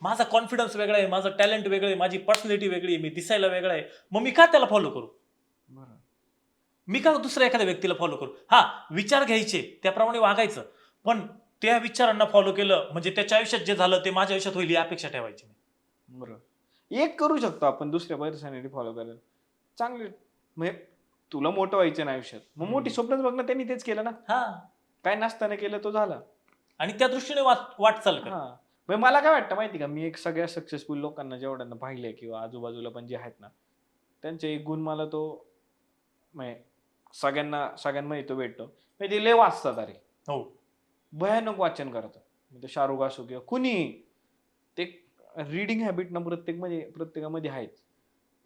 S2: माझा कॉन्फिडन्स वेगळा आहे, माझं टॅलेंट वेगळं आहे, माझी पर्सनॅलिटी वेगळी आहे, मी दिसायला वेगळा आहे. मग मी का त्याला फॉलो करू?
S1: बरोबर.
S2: मी का दुसऱ्या एखाद्या व्यक्तीला फॉलो करू? हा, विचार घ्यायचे, त्याप्रमाणे वागायचं, पण त्या विचारांना फॉलो केलं म्हणजे त्याच्या आयुष्यात जे झालं ते माझ्या आयुष्यात होईल ही अपेक्षा ठेवायची नाही.
S1: बरोबर. एक करू शकतो आपण दुसऱ्या पर्सनॅलिटी फॉलो करायला. चांगले म्हणजे तुला मोठं व्हायचं ना आयुष्यात, मग मोठी स्वप्नच बघ ना, त्यांनी तेच केलं ना.
S2: हा,
S1: काय नसताना केलं तो झाला.
S2: आणि त्या दृष्टीने वाटचाल कर.
S1: हा, म्हणजे मला काय वाटतं माहिती का, मी एक सगळ्या सक्सेसफुल लोकांना जेवढ्यांना पाहिले किंवा आजूबाजूला पण जे आहेत ना, त्यांचे एक गुण मला तो म्हणजे सगळ्यांमध्ये तो भेटतो. म्हणजे ते लय वाचतात अरे,
S2: हो,
S1: भयानक वाचन करतात. म्हणजे शाहरुख असो किंवा कुणी, ते रिडिंग हॅबिट ना प्रत्येकामध्ये आहेच.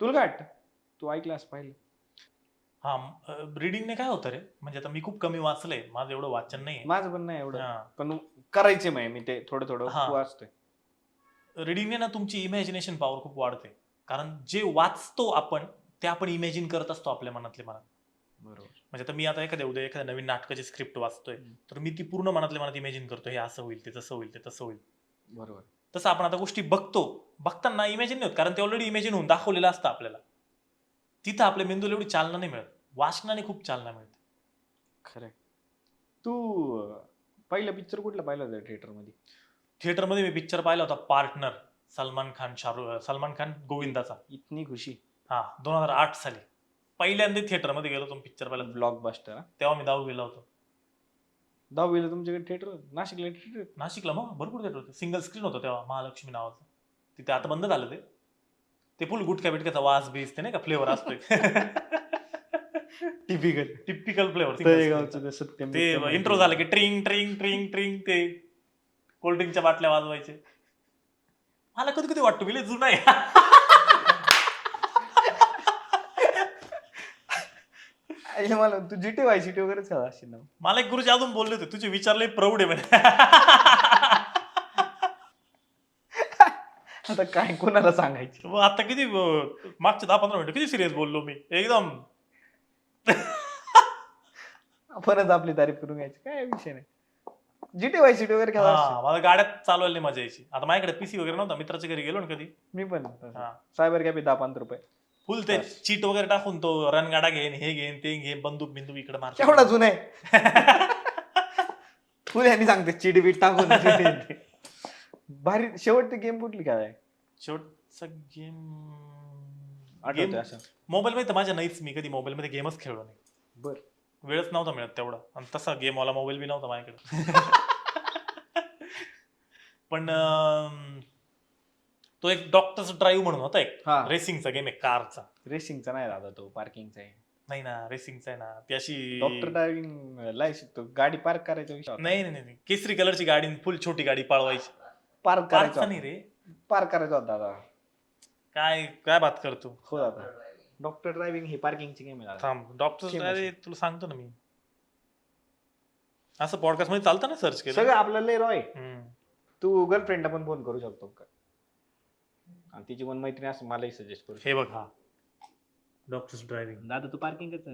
S1: तुला काय वाटतं? तू ऐकलास पाहिलं?
S2: हा, रिडिंगने काय होतं रे, म्हणजे आता मी खूप कमी वाचलंय, माझं एवढं वाचन नाही.
S1: माझं पण नाही एवढं,
S2: हा,
S1: पण करायचे मी ते थोडं थोडं
S2: हा.
S1: वाचतोय.
S2: रिडिंगने ना तुमची इमॅजिनेशन पॉवर खूप वाढते, कारण जे वाचतो आपण ते आपण इमॅजिन करत असतो आपल्या मनातले मनात.
S1: बरोबर.
S2: म्हणजे आता मी आता एखाद्या नवीन नाटकाची स्क्रिप्ट वाचतोय, तर मी ती पूर्ण मनातल्या मनात इमॅजिन करतो, हे असं होईल, ते तसं होईल, ते तसं होईल.
S1: बरोबर.
S2: तसं आपण आता गोष्टी बघताना इमॅजिन नाही होत, कारण ते ऑलरेडी इमॅजिन होऊन दाखवलेलं असतं आपल्याला. तिथं आपल्या मेंदूला एवढी चालना नाही मिळत, वाचनाने खूप चालना मिळते.
S1: खरंय. तू पहिला पिक्चर कुठला पाहिला होता थिएटरमध्ये?
S2: थिएटरमध्ये मी पिक्चर पाहिला होता पार्टनर, सलमान खान गोविंदाचा.
S1: इतनी खुशी.
S2: हा, 2008 साली पहिल्यांदा थिएटरमध्ये गेलो तो पिक्चर पाहिला.
S1: ब्लॉकबस्टर.
S2: तेव्हा मी 10वीला होतो.
S1: 10वीला तुमच्याकडे थिएटर? नाशिकला थिएटर?
S2: नाशिकला मग भरपूर थिएटर होतं, सिंगल स्क्रीन होतं तेव्हा, महालक्ष्मी नावाचं. तिथे आता बंद झालं ते फुल गुटख्या बिटक्याचा वास बीस ते नाही का फ्लेवर असतोय. Typical flavour.
S1: तळेगावचं सत्यम
S2: ते इंट्रो झालं की ट्रिंग ट्रिंग ट्रिंग ट्रिंग ते कोल्ड्रिंकच्या बाटल्या वाजवायचे. मला कधी कधी वाटतो मी लय जुना आहे.
S1: अरे मला तू जीटी वायसीटी वगैरेच का असेल ना?
S2: मला एक गुरुजी अजून बोलले होते, तुझे विचार लय प्रौढ आहे म्हणे.
S1: आता काय कोणाला सांगायचं?
S2: मग आता किती मागचे 10-15 मिनिटं किती सिरियस बोललो मी एकदम.
S1: आपणच आपली तारीफ करून घ्यायची, काय विषय नाही. जीटी वायसीटी वगैरे खेळा
S2: हा,
S1: असेल?
S2: मला गाड्यात चालवायला मजा यायची. आता माझ्याकडे पीसी वगैरे नव्हता, मित्राच्या घरी गेलो ना कधी,
S1: मी पण
S2: हा,
S1: सायबर कॅफे 10-15 रुपये.
S2: फुल ते चीट वगैरे टाकून तो रणगाडा घेईन, हे घेईन, ते घे, बंदूक बिंदूक इकडे मार.
S1: केवढा जुना आहे. फुल यांनी सांगते चिडी बीट टाकून. भारी. शेवटची गेम कुठली काय?
S2: शेवटचा गेम
S1: आठवतंय असं?
S2: मोबाईल मध्ये तर माझ्या नाहीच, मी कधी मोबाईल मध्ये गेमच खेळलो नाही.
S1: बर.
S2: वेळच नव्हता मिळत तेवढा, आणि तसा गेमवाला मोबाईल बी नव्हता माझ्याकडे. पण तो एक डॉक्टर्स ड्राईव्ह म्हणून होता, एक
S1: हा.
S2: रेसिंगचा गेम आहे कारचा.
S1: रेसिंगचा नाही दादा, तो पार्किंगचा आहे.
S2: नाही ना, रेसिंगचा आहे ना, ती अशी
S1: डॉक्टर ड्रायव्हिंग शिकतो, गाडी पार्क करायचा विषय होता.
S2: नाही नाही नाही, केसरी कलरची गाडी, फुल छोटी गाडी पळवायची.
S1: पार्क
S2: पार्कचा
S1: करायचा
S2: नाही रे,
S1: पार्क करायचा होता दादा.
S2: काय काय बात करतो.
S1: हो दादा, डॉक्टर ड्रायव्हिंग ही पार्किंगची गेम आहे दादा.
S2: थांब, डॉक्टर
S1: Same
S2: अरे तुला सांगतो ना मी, असं पॉडकास्ट मध्ये चालतं ना, सर्च केलं.
S1: सगळं आपल्याला लय रॉय.
S2: हम्म.
S1: तू गर्लफ्रेंडला पण फोन करू शकतो का? आणि तिची पण मैत्रीण असं मलाही सजेस्ट करू शकतो.
S2: हे बघ, हा डॉक्टर्स ड्रायव्हिंग.
S1: दादा तू पार्किंगच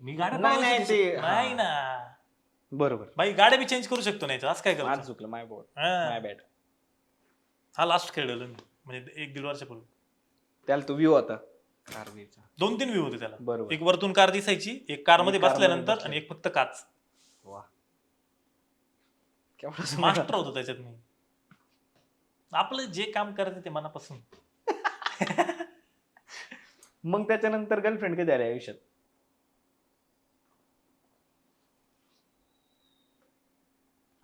S2: मी गाड्या
S1: नाही, नाही,
S2: पळवायची.
S1: ते-
S2: नाही
S1: हा.
S2: ना
S1: बरोबर.
S2: भाई, गाड्या बी चेंज करू शकतो नाही, असं काय
S1: माझं
S2: करतो.
S1: चुकलं, माय बोर्ड,
S2: हा.
S1: माय बॅड.
S2: हा लास्ट खेळलेलो मी, म्हणजे 1-1.5 वर्षापूर्वी.
S1: त्याला तो व्ह्यू होता कारवीचा.
S2: 2-3 व्ह्यू होते त्याला.
S1: बरोबर.
S2: एक वरतून कार दिसायची, एक कार मध्ये
S1: एक कारमध्ये
S2: बसल्यानंतर,
S1: बसल्या.
S2: आणि एक फक्त काच.
S1: वा, केवढा
S2: मास्टर होतो त्याच्यात मी. आपलं जे काम करायचं ते मनापासून.
S1: मग त्याच्यानंतर गर्लफ्रेंड कधी आली आयुष्यात?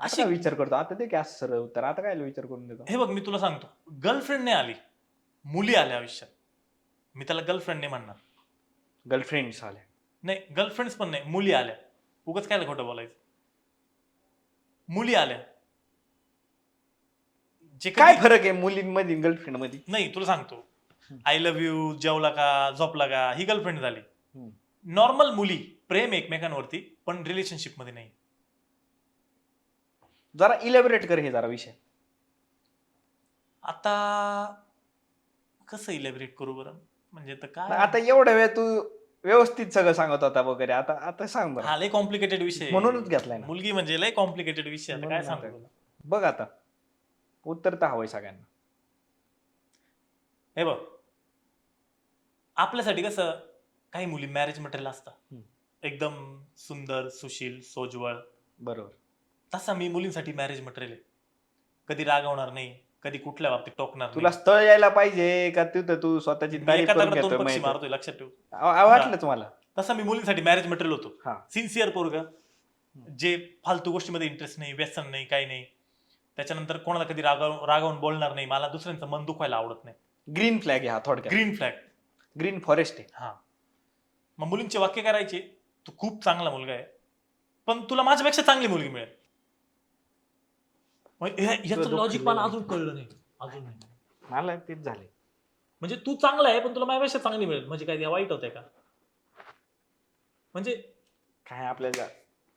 S2: अशी
S1: असा विचार करतो आता, ते काय असं सरळ उत्तर, आता काय विचार करून देतो?
S2: हे बघ, मी तुला सांगतो, गर्लफ्रेंड नाही आली, मुली आल्या आयुष्यात. मी त्याला गर्लफ्रेंड नाही म्हणणार.
S1: गर्लफ्रेंड्स आल्या.
S2: नाही, गर्लफ्रेंड्स पण नाही, मुली आल्या. उगाच काय खोटं बोलायचं. मुली आल्या. जे
S1: काय
S2: कधी-
S1: फरक आहे मुलींमध्ये गर्लफ्रेंड मध्ये?
S2: नाही, तुला सांगतो, आय लव्ह यू, जेवला का, झोपला का, ही गर्लफ्रेंड झाली.
S1: हम्म.
S2: नॉर्मल मुली प्रेम एकमेकांवरती, पण रिलेशनशिप मध्ये नाही.
S1: जरा इलॅबोरेट कर हे जरा विषय.
S2: आता कसं इलॅबरेट करू बरं, म्हणजे तर काय,
S1: आता एवढा वेळ तू व्यवस्थित सगळं सांगत होता वगैरे, आता आता सांग बरं.
S2: हा लय कॉम्प्लिकेटेड विषय आहे.
S1: म्हणूनच घेतलाय ना.
S2: मुलगी म्हणजे लय कॉम्प्लिकेटेड विषय, आता काय
S1: म्हणून
S2: सांगू
S1: आता.
S2: तुला.
S1: बघ आता, उत्तर तर हवंय सगळ्यांना.
S2: हे बघ, आपल्यासाठी कसं काही मुली मॅरेज मटेरियल असतात, एकदम सुंदर, सुशील, सोज्वळ,
S1: बरोबर.
S2: तसा मी मुलींसाठी मॅरेज मटेरियल आहे. कधी रागवणार नाही, कधी कुठल्या बाबतीत टोकणार
S1: तुला
S2: नाही.
S1: स्थळ यायला पाहिजे का तिथं तू स्वतःची
S2: मी
S1: तारीफ
S2: एका
S1: करून
S2: दगडात
S1: घेतोय
S2: दोन पक्षी
S1: माहिती?
S2: मारतोय, लक्षात ठेव.
S1: वाटलंच मला.
S2: तसा मी मुलींसाठी मॅरेज मटेरियल होतो.
S1: हा.
S2: सिन्सिअर पोरग, जे फालतू गोष्टीमध्ये इंटरेस्ट नाही, व्यसन नाही, काही नाही. त्याच्यानंतर कोणाला कधी रागावून बोलणार नाही. मला दुसऱ्यांचं मन दुखवायला आवडत नाही.
S1: ग्रीन फ्लॅग आहे हा थोडक्यात.
S2: Green flag.
S1: ग्रीन फॉरेस्ट आहे.
S2: हा. मग मुलींचे वाक्य करायचे, तू खूप चांगला मुलगा आहे, पण तुला माझ्यापेक्षा चांगली मुलगी मिळेल. याचं लॉजिक मला अजून कळलं नाही. अजून नाही.
S1: मला तेच झाले.
S2: म्हणजे तू चांगला आहे पण तुला माझ्यापेक्षा चांगली मिळेल म्हणजे काय वाईट होतंय का? म्हणजे
S1: काय आपल्याला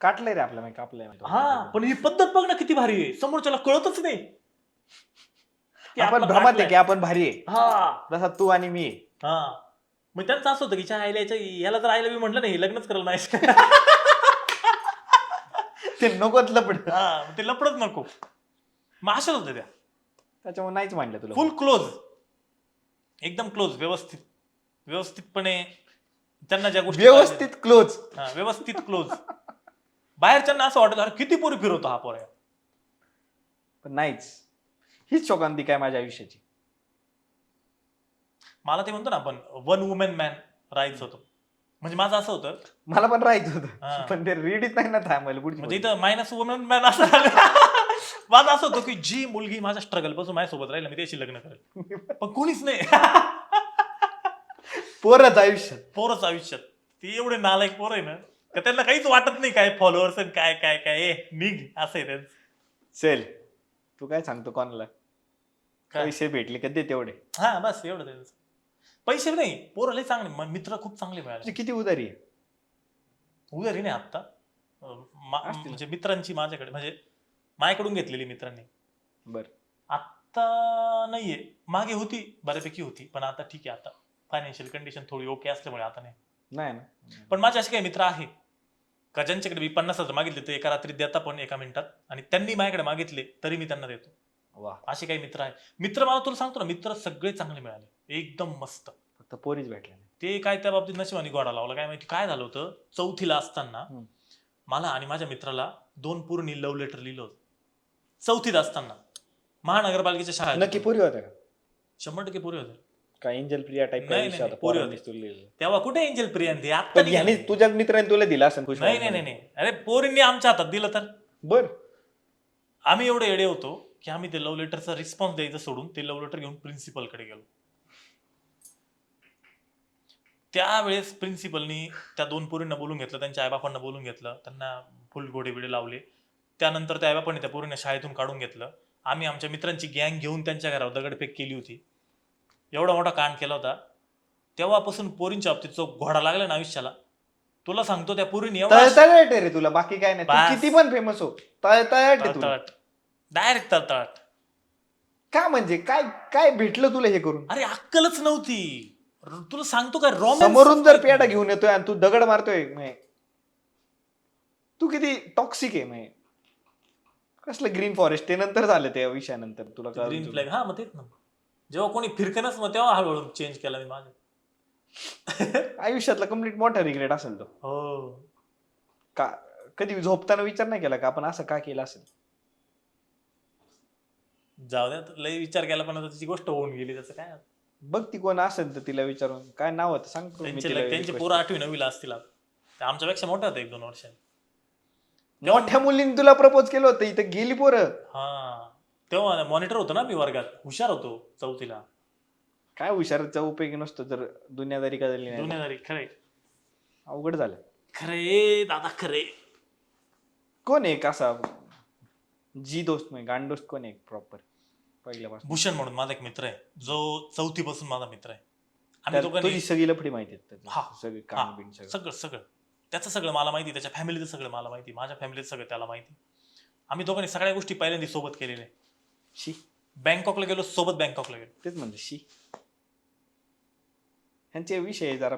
S1: काटलंय रे आपल्या माहिती कापलंय.
S2: हा, पण ही पद्धत बघ ना किती भारी आहे. समोरच्याला कळतच नाही की
S1: आपण
S2: आपला
S1: भ्रमात आहे
S2: काटलाय.
S1: की आपण भारी आहे.
S2: हा
S1: जसा तू आणि मी आहे.
S2: हा. मग त्यांचं असं होतं की आईला याला जर आईला मी म्हटलं नाही लग्नच करायला नाही.
S1: ते नकोच लपड.
S2: हा, मग ते लपडच नको. मग अशाच होत्या त्या.
S1: त्याच्यामुळे नाहीच मांडलं तुला.
S2: फुल क्लोज, एकदम क्लोज, व्यवस्थितपणे त्यांना ज्या गोष्टी
S1: व्यवस्थित क्लोज.
S2: हा, व्यवस्थित क्लोज. बाहेरच्यांना असं वाटत अरे किती पोरी फिरवतो हा पोऱ्या.
S1: पण नाहीच. हीच शोकांती काय माझ्या आयुष्याची.
S2: मला ते म्हणतो ना आपण वन वुमेन मॅन राहायचं होतं. म्हणजे माझं असं होतं,
S1: मला पण राहायचं
S2: हा.
S1: होतं पण ते रेडीच नाही ना थांबायला पुढची.
S2: म्हणजे इथं मायनस वुमेन मॅन असं झालं. माझं असं होतं की जी मुलगी माझ्या स्ट्रगल पासून माझ्यासोबत राहील मी त्याशी लग्न करेल, पण कोणीच नाही.
S1: पोरच आयुष्यात.
S2: पोरच आयुष्यात ती एवढे नालायक पोर आहे ना का त्यांना काहीच वाटत नाही काय फॉलोअर्स काय काय काय निघ असं आहे त्यांचं.
S1: चल तू काय सांगतो कोणाला?
S2: काय?
S1: पैसे भेटले का दे तेवढे.
S2: हा बस एवढं त्यांचं. पैसे नाही, पोरं लय चांगले, मित्र खूप चांगले मिळाले.
S1: तुझी किती उधारी आहे?
S2: उधारी नाही आत्ता,
S1: असतील.
S2: म्हणजे मित्रांची माझ्याकडे, म्हणजे माझ्याकडून घेतलेली मित्रांनी.
S1: बर.
S2: आत्ता नाहीये, मागे होती बऱ्यापैकी होती, पण आता ठीक आहे. आता फायनान्शियल कंडिशन थोडी ओके असल्यामुळे आता नाही.
S1: नाही ना.
S2: पण माझे असे काही मित्र आहे का ज्यांच्याकडे मी 50,000 मागितले तर एका रात्रीत देता पण एका मिनिटात, आणि त्यांनी माझ्याकडे मागितले तरी मी त्यांना देतो.
S1: वा.
S2: असे काही मित्र आहे. मित्र मला तुला सांगतो ना, मित्र सगळे चांगले मिळाले, एकदम मस्त.
S1: फक्त पोरीच भेटल्या नाही.
S2: ते काय त्या बाबतीत नशिबाने घोडा लावला काय माहिती. काय झालं होतं, चौथीला असताना मला आणि माझ्या मित्राला 2 पोरींनी लव्ह लेटर लिहिलं होतं. चौथीत असताना महानगरपालिकेच्या शाळेत.
S1: नक्की पोरी होत्या का?
S2: 100% पोरी होते.
S1: का एंजल प्रिया टाइप
S2: नाही, नाही, नाही, पोरी होती.
S1: लिहिलं?
S2: तेव्हा कुठे एंजल प्रियंती आता
S1: पण याने तुझ्या मित्राने तुला दिला असं खुश.
S2: नाही नाही नाही नाही. अरे पोरींनी आमच्या हातात दिलं तर
S1: बर.
S2: आम्ही एवढे येडे होतो की आम्ही ते लव्ह लेटरचा रिस्पॉन्स द्यायचं सोडून ते लव्ह लेटर घेऊन प्रिन्सिपलकडे गेलो. त्यावेळेस प्रिन्सिपलनी त्या 2 पोरींना बोलून घेतलं, त्यांच्या आईबापांना बोलून घेतलं, त्यांना फुल गोडे बिडे लावले. त्यानंतर त्या आईबापांनी त्या पोरींना शाळेतून काढून घेतलं. आम्ही आमच्या मित्रांची गँग घेऊन त्यांच्या घरावर दगडफेक केली होती. एवढा मोठा कांड केला होता. तेव्हापासून पोरींच्या बाबतीत जो घोडा लागला ना आयुष्याला, तुला सांगतो त्या पोरींनी एवढा
S1: तळतळाट रे तुला, बाकी काय नाही. तू
S2: बस.
S1: किती पण फेमस हो, तळतळाट आहे तुला.
S2: तळतळाट, डायरेक्ट तळतळाट.
S1: का म्हणजे काय काय भेटलं तुला हे करून?
S2: अरे अक्कलच नव्हती. तुला सांगतो काय, रोमॅन्स
S1: समोरून जर पेडा घेऊन येतोय आणि तू दगड मारतोय, तू किती टॉक्सिक आहे. कसलं ग्रीन फॉरेस्ट ते नंतर झालं त्या विषयानंतर तुला
S2: ग्रीन फ्लॅग. हा मग तेच ना, जेव्हा कोणी फिरकनच मग तेव्हा हळूहळू चेंज केला मी माझं.
S1: आयुष्यातला कम्प्लीट मोठा रिग्रेट असेल तो.
S2: हो.
S1: का कधी झोपताना विचार नाही केला का आपण असं का केलं असेल?
S2: जाऊ द्या, लय विचार केला पण आता त्याची गोष्ट होऊन गेली, त्याचं काय.
S1: बघ ती कोण असेल तर तिला विचारून काय नाव होतं सांगतो मी तिला.
S2: त्यांचे पोरं 8वी 9वीला असतील आता. ते आमच्यापेक्षा मोठं होतं 1-2 वर्षांनी.
S1: मोठ्या मुलीने तुला प्रपोज केलं होतं, इथं गेली पोरं.
S2: हा, तेव्हा मॉनिटर होतो ना मी वर्गात, हुशार होतो चौथीला.
S1: काय हुशारचा उपयोग नसतो जर दुनियादारी कळली नाही.
S2: दुनियादारी. खरे
S1: अवघड झालं.
S2: खरे दादा खरे.
S1: कोण आहे कसा जी दोस्त म्हणजे गांड दोस्त कोण आहे प्रॉपर पहिल्यापासून?
S2: भूषण म्हणून माझा एक मित्र आहे, जो 4थी पासून माझा मित्र आहे. आम्ही दोघांनी
S1: तुझी सगळी लफडी माहिती आहेत
S2: हा,
S1: सगळी काम बिन सगळं.
S2: सगळं सगळं त्याचं सगळं मला माहिती, त्याच्या फॅमिलीचं सगळं मला माहिती, माझ्या फॅमिलीचं सगळं त्याला माहिती. आम्ही दोघांनी सगळ्या गोष्टी पहिल्यांदा सोबत केलेल्या.
S1: शी.
S2: बँकॉकला गेलो सोबत, बँकॉकला गेलो.
S1: तेच म्हणजे शी. ह्यांचे विषय जरा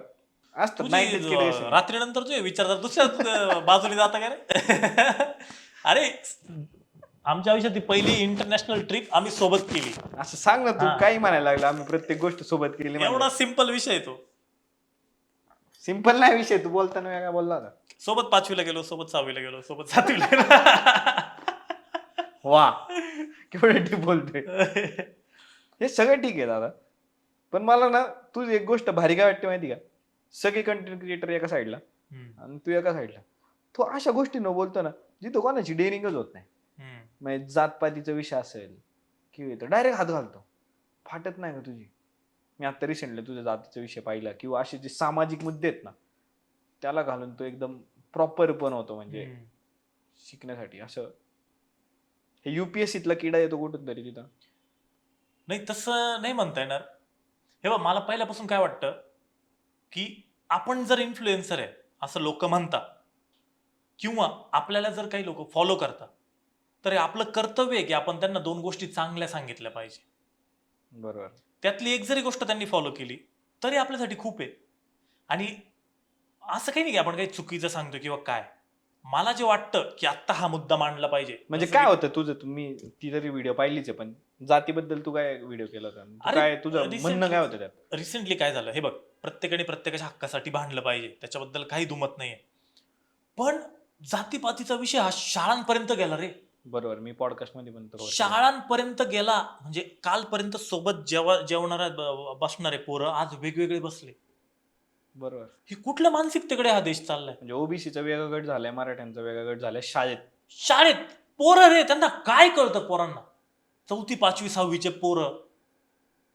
S1: असतात.
S2: तुझी रात्रीनंतर तुझे विचार जर दुसऱ्या बाजूने जाता का रे? अरे आमच्या आयुष्यात पहिली इंटरनॅशनल ट्रिप आम्ही सोबत केली.
S1: असं सांग ना तू, काही म्हणायला लागला आम्ही प्रत्येक गोष्ट सोबत केली.
S2: एवढा सिंपल विषय तो.
S1: सिंपल नाही विषय, तू बोलताना वेगळा बोलला होता.
S2: सोबत 5वीला गेलो, सोबत 6वीला गेलो, सोबत 7वीला गेलो.
S1: वा केवढं टी बोलतोय. हे सगळं ठीक आहे दादा, पण मला ना तू एक गोष्ट भारी काय वाटते माहिती का, सगळे कंटेंट क्रिएटर एका साईडला आणि तू एका साईडला. तू अशा गोष्टी न बोलतो ना जिथं कोणाची डेअरिंगच होत नाही. म्हणजे जातपातीचा विषय असेल किंवा डायरेक्ट हात घालतो, फाटत नाही का तुझी. मी आता रिसेंटली तुझ्या जातीचा विषय पाहिला, किंवा असे जे सामाजिक मुद्दे आहेत ना त्याला घालून तो एकदम प्रॉपर पण होतो. म्हणजे शिकण्यासाठी असं हे युपीएससीतला किडा येतो कुठून तरी तिथं.
S2: नाही तसं नाही म्हणता येणार. हे बघ, मला पहिल्यापासून काय वाटतं की आपण जर इन्फ्लुएन्सर आहे असं लोक म्हणतात, किंवा आपल्याला जर काही लोक फॉलो करतात, तर हे आपलं कर्तव्य आहे की आपण त्यांना 2 गोष्टी चांगल्या सांगितल्या पाहिजे.
S1: बरोबर.
S2: त्यातली एक जरी गोष्ट त्यांनी फॉलो केली तरी आपल्यासाठी खूप आहे. आणि असं काही नाही की आपण काही चुकीचं सांगतो किंवा काय. मला जे वाटतं की आत्ता हा मुद्दा मांडला पाहिजे.
S1: म्हणजे काय होतं तुझं, तुम्ही ती तरी व्हिडिओ पाहिलीच आहे, पण जातीबद्दल तू काय व्हिडिओ केला होता,
S2: अरे,
S1: काय तुझं म्हणणं काय होतं त्यात?
S2: रिसेंटली काय झालं, हे बघ, प्रत्येकाने प्रत्येकाच्या हक्कासाठी भांडलं पाहिजे, त्याच्याबद्दल काही दुमत नाहीये. पण जातीपातीचा विषय हा शाळांपर्यंत गेला रे.
S1: बरोबर, मी पॉडकास्ट मध्ये पण तो
S2: शाळांपर्यंत गेला. म्हणजे कालपर्यंत सोबत जेवणारा बसणारे पोरं आज वेगवेगळे बसले.
S1: बरोबर.
S2: ही कुठल्या मानसिकतेकडे हा देश चाललाय?
S1: म्हणजे ओबीसीचा वेगळा गट झालाय, मराठ्यांचा वेगळा गट झालाय
S2: शाळेत पोरं रे, त्यांना काय कळतं पोरांना? 4वी 5वी 6वीचे पोरं.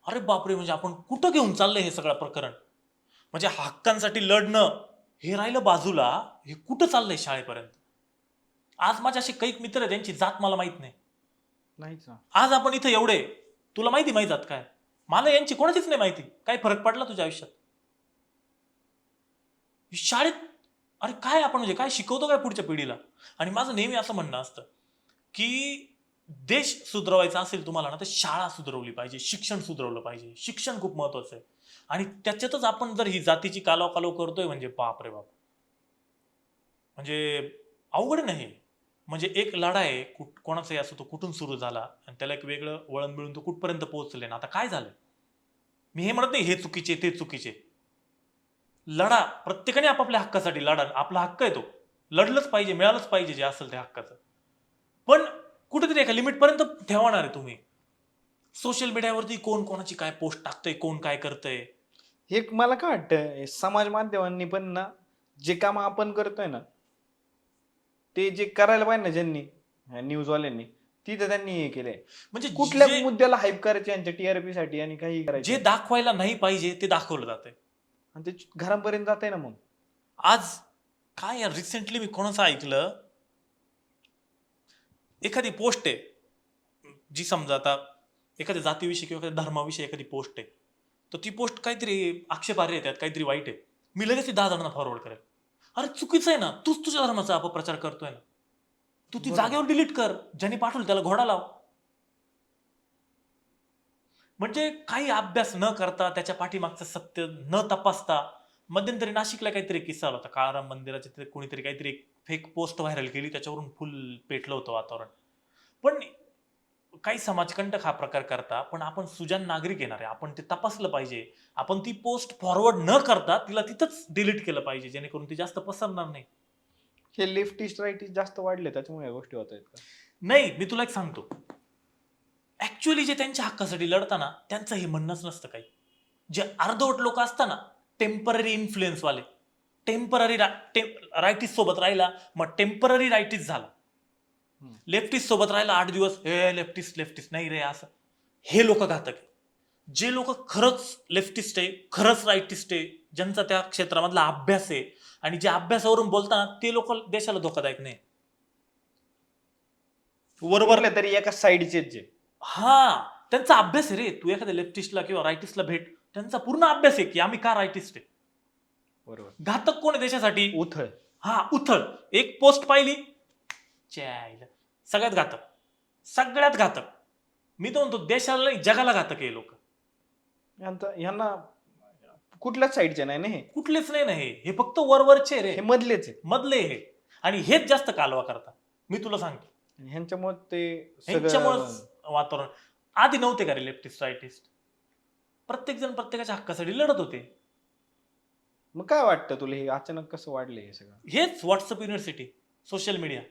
S2: अरे बापरे, म्हणजे आपण कुठं घेऊन चाललंय हे सगळं प्रकरण? म्हणजे हक्कांसाठी लढणं हे राहिलं बाजूला, हे कुठं चाललंय शाळेपर्यंत? आज माझे असे काही मित्र आहेत, त्यांची जात मला माहित नाही.
S1: नाहीच ना.
S2: आज आपण इथं एवढे, तुला माहिती माझी जात काय? मला यांची कोणाचीच नाही माहिती. काय फरक पडला तुझ्या आयुष्यात? शाळेत अरे काय आपण म्हणजे काय शिकवतो काय पुढच्या पिढीला? आणि माझं नेहमी असं म्हणणं असतं की देश सुधरवायचा असेल तुम्हाला ना, तर शाळा सुधरवली पाहिजे, शिक्षण सुधरवलं पाहिजे. शिक्षण खूप महत्वाचं आहे. आणि त्याच्यातच आपण जर ही जातीची कालवा करतोय, म्हणजे बाप रे बाप, म्हणजे अवघड नाही. म्हणजे एक लढा आहे, कोणाचाही असो, तो कुठून सुरू झाला आणि त्याला एक वेगळं वळण मिळून तो कुठपर्यंत पोहोचले ना. आता काय झालं, मी हे म्हणत नाही हे चुकीचे ते चुकीचे. लढा, प्रत्येकाने आपापल्या हक्कासाठी लढा. आपला हक्क आहे, तो लढलंच पाहिजे, मिळालंच पाहिजे जे असेल त्या हक्काचं. पण कुठेतरी एका लिमिट पर्यंत ठेवणार आहे तुम्ही. सोशल मीडियावरती कोण कोणाची काय पोस्ट टाकतंय, कोण काय करतंय.
S1: हे मला काय वाटतं, समाज माध्यमांनी पण ना जे काम आपण करतोय ना ते जे करायला पाहिजे ना, ज्यांनी न्यूजवाल्यांनी, तिथं त्यांनी हे केलंय.
S2: म्हणजे
S1: कुठल्या मुद्द्याला हाईप करायचे यांच्या टीआरपी साठी आणि काही करायचे,
S2: जे दाखवायला नाही पाहिजे ते दाखवलं जातंय
S1: आणि ते घरापर्यंत जात आहे ना. मग
S2: आज काय यार, रिसेंटली मी कोणाचं ऐकलं, एखादी पोस्ट आहे जी, समजा आता एखाद्या जातीविषयी किंवा एखाद्या धर्माविषयी एखादी पोस्ट आहे, तर ती पोस्ट काहीतरी आक्षेपार्ह आहे, त्यात काहीतरी वाईट आहे, मी लगेच ती 10 जणांना फॉरवर्ड करेल. अरे चुकीचं आहे ना, तूच तुझ्या धर्माचा अपप्रचार करतोय ना, तू ती जागेवर डिलीट कर. ज्यांनी पाठवलं त्याला घोडा लाव. म्हणजे काही अभ्यास न करता, त्याच्या पाठीमागचं सत्य न तपासता. मध्यंतरी नाशिकला काहीतरी किस्सा आला होता, काळाराम मंदिराचे तिथे कोणीतरी काहीतरी फेक पोस्ट व्हायरल केली, त्याच्यावरून फुल पेटलं होतं वातावरण. पण काही समाजकंटक हा प्रकार करता, पण आपण सुजाण नागरिक येणार आहे, आपण ते तपासलं पाहिजे. आपण ती पोस्ट फॉरवर्ड न करता तिला तिथंच डिलीट केलं पाहिजे, जेणेकरून ती जास्त पसरणार नाही.
S1: हे लेफ्टिस्ट राईटिस्ट जास्त वाढले, त्याच्यामुळे या गोष्टी होत आहेत का?
S2: नाही, मी तुला एक सांगतो, ऍक्च्युअली जे त्यांच्या हक्कासाठी लढताना त्यांचं हे म्हणणंच नसतं काही. जे अर्धवट लोक असताना, टेम्पररी इन्फ्लुएन्स वाले, टेम्पररी रायटिस्ट सोबत राहिला मग टेम्पररी रायटिस्ट झाला, लेफ्टिस्ट सोबत राहिला 8 दिवस, हे लेफ्टिस्ट नाही रे, असं. हे लोक घातक आहे. जे लोक खरंच लेफ्टिस्ट आहे, खरंच रायटिस्ट आहे, ज्यांचा त्या क्षेत्रामधला अभ्यास आहे, आणि जे अभ्यासावरून बोलताना ते लोक देशाला धोकादायक नाही.
S1: बरोबर तरी एका साईडचे जे,
S2: हा, त्यांचा अभ्यास आहे रे. तू एखाद्या लेफ्टिस्टला किंवा रायटिस्टला भेट, त्यांचा पूर्ण अभ्यास आहे की आम्ही का रायटिस्ट आहे.
S1: बरोबर.
S2: घातक कोण आहे देशासाठी?
S1: उथळ.
S2: हा, उथळ. एक पोस्ट पाहिली, सगळ्यात घातक, सगळ्यात घातक. मी तर म्हणतो देशाला नाही, जगाला घातक आहे लोक.
S1: यांना कुठल्याच साईडचे नाही ना, हे
S2: कुठलेच नाही ना, हे फक्त वरवरचे रे,
S1: हे मधलेच आहे,
S2: मधले हे. आणि हेच जास्त कालवा करतात, मी तुला सांगतो.
S1: ह्यांच्यामुळे ते
S2: ह्यांच्यामुळे वातावरण. आधी नव्हते का रे लेफ्टिस्ट रायटिस्ट? प्रत्येक जण प्रत्येकाच्या हक्कासाठी लढत होते.
S1: मग काय वाटतं तुला हे अचानक कसं वाढलं हे सगळं?
S2: हेच व्हॉट्सअप युनिव्हर्सिटी, सोशल मीडिया,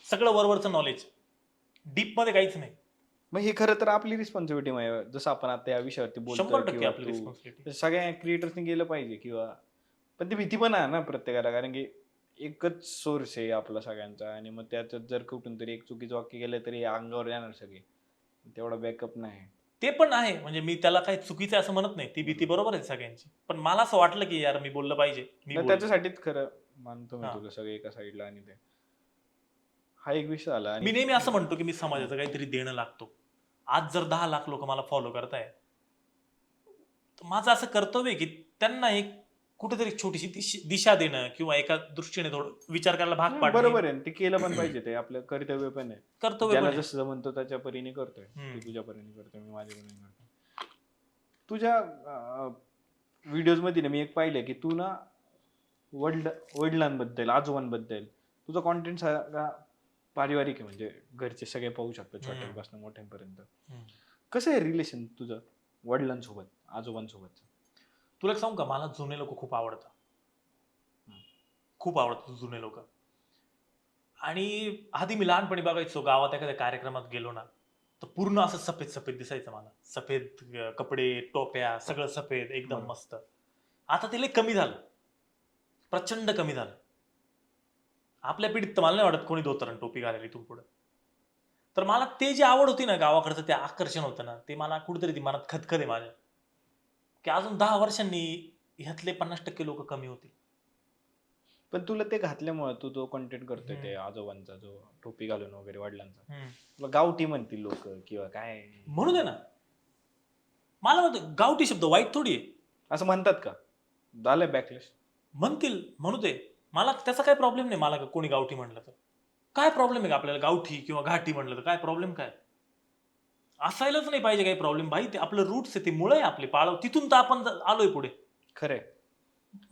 S2: सगळं वरवरचं नॉलेज, डीप मध्ये काहीच नाही.
S1: मग हे खरं तर आपली रिस्पॉन्सिबिलिटी आहे, जसं आपण आता या विषयावरती
S2: 100%
S1: बोलतोय किंवा
S2: आपली
S1: तू
S2: रिस्पॉन्सिबिलिटी.
S1: सगळ्या क्रिएटर्सनी गेलं पाहिजे किंवा पण ती भीती पण आहे ना प्रत्येकाला, कारण की एकच सोर्स आहे आपला सगळ्यांचा आणि मग त्याच्यात जर कुठून तरी एक चुकीचं वाक्य गेलं तरी अंगावर येणार सगळे, तेवढा बॅकअप नाही.
S2: ते पण आहे, म्हणजे मी त्याला काही चुकीचं आहे असं म्हणत नाही, ती भीती बरोबर आहे सगळ्यांची, पण मला असं वाटलं की यार मी बोललं पाहिजे, मी
S1: नाही,
S2: बोललो.
S1: त्याच्यासाठीच खरं मानतो मी
S2: हा.
S1: तुला सगळे एका साईडला. आणि ते हा एक विषय आला.
S2: मी
S1: आणि
S2: नेहमी असं म्हणतो की मी समाजाचं काहीतरी देणं लागतो. आज जर 10 लाख लोक मला फॉलो करताय, तर माझं असं कर्तव्य आहे की त्यांना एक कुठेतरी छोटीशी दिशा देणं किंवा एका दृष्टीने थोडं विचार करायला भाग पाडणं.
S1: बरोबर आहे, ते केलं पण पाहिजे, ते आपलं कर्तव्य पण आहे.
S2: कर्तव्य
S1: ज्याला
S2: पण आहे.
S1: जसं जमतो त्याच्या परीने करतोय.
S2: हम्म.
S1: तू तुझ्या परीने करतोय, मी माझ्या परीने करतोय. तुझ्या व्हिडिओज मध्ये ना मी एक पाहिलंय की तू ना वडिलांबद्दल, आजोबांबद्दल तुझा कॉन्टेंट सगळा पारिवारिक आहे, म्हणजे घरचे सगळे पाहू शकतात छोट्यांपासून मोठ्यांपर्यंत.
S2: हम्म.
S1: कसं आहे रिलेशन तुझं वडिलांसोबत, आजोबांसोबत?
S2: तुला एक सांगू का, मला जुने लोक खूप आवडतात, खूप आवडतात जुने लोक. आणि आधी मी लहानपणी बघायचो, गावात एखाद्या कार्यक्रमात गेलो ना तर पूर्ण असं सफेद सफेद दिसायचं मला, सफेद कपडे, टोप्या, सगळं सफेद एकदम
S1: बरं.
S2: मस्त. आता ते लय कमी झालं, प्रचंड कमी झालं. आपल्या पिढीत तर मला नाही वाटत कोणी धोतर आणि टोपी घालेल इथून पुढे. तर मला ते जी आवड होती ना गावाकडचं, ते आकर्षण होतं ना, ते मला कुठेतरी ती मनात खतखत आहे माझ्या, की अजून 10 वर्षांनी ह्यातले 50% लोक कमी होतील.
S1: पण तुला ते घातल्यामुळे तू जो कंटेंट करतोय ते आजोबांचा, जो टोपी घालून वगैरे वडिलांचा, तुला गावठी म्हणतील लोक किंवा काय
S2: म्हणू दे ना, मला म्हणतो गावठी शब्द वाईट थोडी आहे.
S1: असं म्हणतात का? झालंय बॅकलेस?
S2: म्हणतील, म्हणू दे, मला त्याचा काही प्रॉब्लेम नाही. मला कोणी गावठी म्हणलं तर काय प्रॉब्लेम आहे का आपल्याला? गावठी किंवा घाटी म्हणलं तर काय प्रॉब्लेम? काय असायलाच नाही पाहिजे काही प्रॉब्लेम भाई. ते आपलं रूट्स आहे, ते मुळं आहे आपले, पाळव, तिथून तर आपण आलोय पुढे.
S1: खरंय.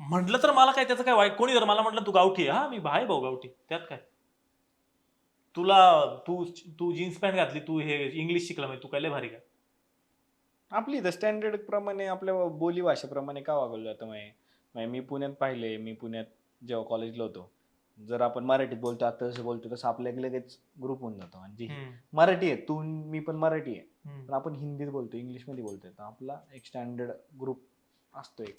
S2: म्हटलं तर मला काय त्याचं काय वाईट. कोणी जर मला म्हटलं तू गावठी आहे, हा मी भाई भाऊ गावठी, त्यात काय? तुला तू तू जीन्स पॅन्ट घातली, तू हे इंग्लिश शिकला म्हणजे तू काय लय भारी का?
S1: आपली इथं स्टँडर्ड प्रमाणे, आपल्या बोली भाषेप्रमाणे का वागवलं जातं म्हणजे मी पुण्यात पाहिले, मी पुण्यात जेव्हा कॉलेजला होतो, जर आपण मराठीत बोलतो आता जसं बोलतो तसं आपल्या लगेच ग्रुप होऊन जातो. आणि जे मराठी आहे, तू मी पण मराठी आहे, पण आपण हिंदीत बोलतो, इंग्लिशमध्ये बोलतोय, तर आपला एक स्टँडर्ड ग्रुप असतो एक.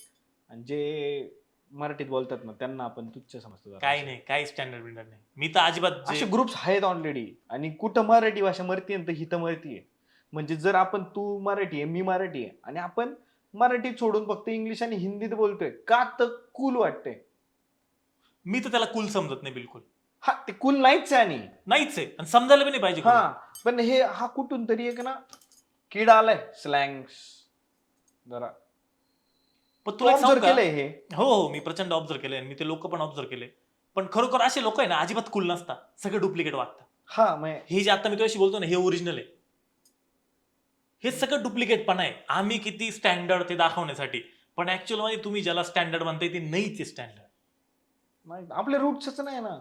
S1: आणि जे मराठीत बोलतात ना त्यांना आपण तुच्छ समजतो जरा.
S2: काही नाही, काही स्टँडर्ड बिंडर्ड नाही. मी तर अजिबात
S1: असे ग्रुप्स आहेत ऑलरेडी. आणि कुठं मराठी भाषा मरती तर हिथं मरती आहे. म्हणजे जर आपण, तू मराठी आहे, मी मराठी आहे, आणि आपण मराठी सोडून फक्त इंग्लिश आणि हिंदीत बोलतोय का, तर कूल वाटतंय.
S2: मी तर त्याला कूल समजत नाही बिलकुल.
S1: हा, ते कूल नाहीच आहे. आणि
S2: नाहीच आहे, आणि समजायला पण नाही पाहिजे कोणी.
S1: हा, पण हे हा कुठून तरी एक ना किडा आलाय, स्लँग्स जरा.
S2: पण
S1: तू
S2: तुला एक सांगू
S1: ऑब्झर्व
S2: का?
S1: केलंय हे?
S2: हो हो, मी प्रचंड ऑब्झर्व केलंय, मी ते लोक पण ऑब्झर्व केले. पण खरोखर असे लोक आहे ना अजिबात कूल नसतात, सगळे डुप्लिकेट वागतात.
S1: हा, म्हणजे
S2: हे जे आता मी तुझ्याशी बोलतो ना, हे ओरिजिनल आहे. हे सगळं डुप्लिकेटपणा आहे. आम्ही किती स्टँडर्ड ते दाखवण्यासाठी, पण ऍक्च्युअल मध्ये तुम्ही ज्याला स्टँडर्ड म्हणताय ते नाहीच स्टँडर्ड.
S1: आपले रूट्सच नाही ना.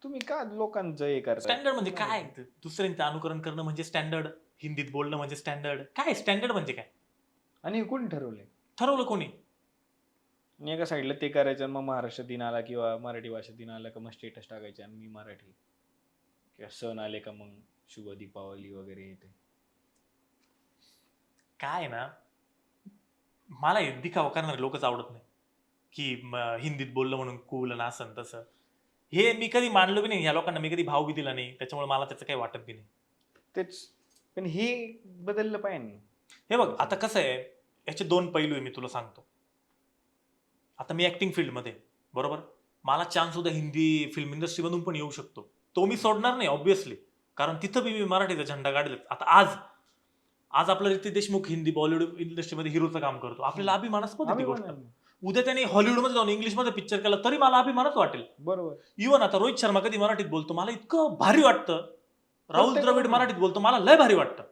S1: तुम्ही का लोकांचं हे करताय?
S2: स्टँडर्ड म्हणजे काय? दुसऱ्यांचं अनुकरण करणं म्हणजे स्टँडर्ड, हिंदीत बोलणं म्हणजे स्टँडर्ड. काय स्टँडर्ड म्हणजे काय?
S1: आणि हे कोणी ठरवलंय?
S2: ठरवलं कोणी?
S1: आणि एका साईडला ते करायचं, आणि मग महाराष्ट्र दिन आला किंवा मराठी भाषा दिन आला का मग स्टेटस टाकायचे आणि मी मराठी, किंवा सण आले का मग शुभ दीपावली वगैरे येते.
S2: काय ना, मला हे दिखावा करणारे लोकच आवडत नाही, की हिंदीत बोललं म्हणून कूल आणि असं तसं. हे मी कधी मानलो बी नाही, ह्या लोकांना मी कधी भाव बी दिला नाही, त्याच्यामुळे मला त्याचं काही वाटत बी नाही.
S1: तेच, पण हे बदललं पाहिजे.
S2: हे बघ, आता कसं आहे, याचे 2 पैलू आहे, मी तुला सांगतो. आता मी ऍक्टिंग फील्डमध्ये, बरोबर, मला चान्स सुद्धा हिंदी फिल्म इंडस्ट्रीमधून पण येऊ शकतो, तो मी सोडणार नाही ऑब्व्हियसली, कारण तिथं बी मी मराठीचा झेंडा काढले. आता आज आपला रितेश देशमुख हिंदी बॉलिवूड इंडस्ट्रीमध्ये हिरोचं काम करतो, आपल्याला अभिमानास्पद आहे ती गोष्ट. उद्या त्याने हॉलिवूडमध्ये जाऊन इंग्लिशमध्ये पिक्चर केला तरी मला अभिमानच वाटेल.
S1: बरोबर.
S2: इव्हन आता रोहित शर्मा कधी मराठीत बोलतो मला इतकं भारी वाटतं, राहुल द्रविड मराठीत बोलतो मला लय भारी वाटतं.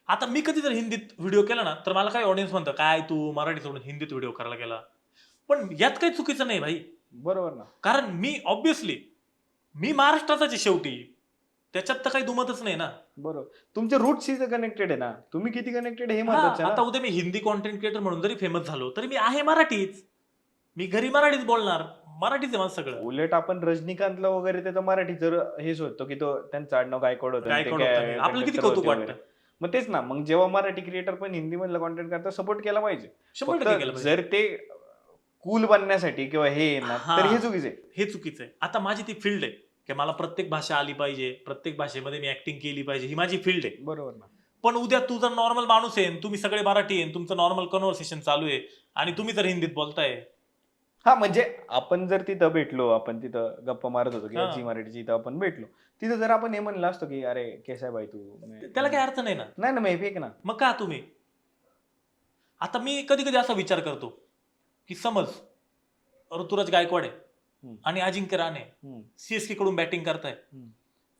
S2: आता मी कधी जर हिंदीत व्हिडिओ केला ना तर मला काही ऑडियन्स म्हणतं काय तू मराठी सोडून हिंदीत व्हिडिओ करायला गेला, पण यात काही चुकीचं नाही भाई.
S1: बरोबर ना.
S2: कारण मी ऑब्व्हियसली मी महाराष्ट्राचाच आहे शेवटी, त्याच्यात तर काही दुमतच नाही ना.
S1: बरोबर. तुमचे रूट्स कनेक्टेड आहे ना, तुम्ही किती कनेक्टेड हे
S2: हा,
S1: महत्वाचं आहे
S2: आता
S1: ना.
S2: उद्या मी हिंदी कॉन्टेंट क्रिएटर म्हणून जरी फेमस झालो तरी मी आहे मराठीच. मी घरी मराठीच बोलणार, मराठीच आहे माझं सगळं.
S1: उलट आपण रजनीकांतला वगैरे त्याचं मराठीचं हेच होतं की तो त्यांचं आडनाव गायकवाड होतं आणि ते
S2: गायकवाड होतं आणि
S1: काय
S2: आपल्याला किती
S1: conductor
S2: कौतुक
S1: होते वगैरे.
S2: वाटतं.
S1: मग तेच ना, मग जेव्हा मराठी क्रिएटर पण हिंदी मधलं कॉन्टेंट करता सपोर्ट केला पाहिजे.
S2: 100% केलं
S1: फक्त
S2: पाहिजे.
S1: जर ते कूल बनण्यासाठी किंवा हे ना
S2: हा.
S1: तर हे चुकीचं आहे.
S2: हे चुकीचं आहे. आता माझी ती फील्ड आहे की मला प्रत्येक भाषा आली पाहिजे, प्रत्येक भाषेमध्ये मी ऍक्टिंग केली पाहिजे, ही माझी फील्ड आहे.
S1: बरोबर ना.
S2: पण उद्या तू जर नॉर्मल माणूस आहे, तुम्ही सगळे मराठी आहे, तुमचं नॉर्मल कन्व्हर्सेशन चालू आहे आणि तुम्ही जर हिंदीत बोलताय,
S1: हा म्हणजे आपण जर तिथं भेटलो, आपण तिथं गप्पा मारत होतो किंवा
S2: हा.
S1: जी मराठीची इथं आपण भेटलो, तिथं जर आपण हे म्हणलं असतो की अरे केसा बाई तू,
S2: त्याला काही अर्थ नाही ना.
S1: नाही ना, मी फेक ना.
S2: मग का तुम्ही, आता मी कधी कधी असा विचार करतो की समज ऋतुराज गायकवाड आहे
S1: हम्म.
S2: आणि अजिंक्य राणे
S1: हम्म.
S2: सीएसके कडून बॅटिंग करताय,
S1: हम्म.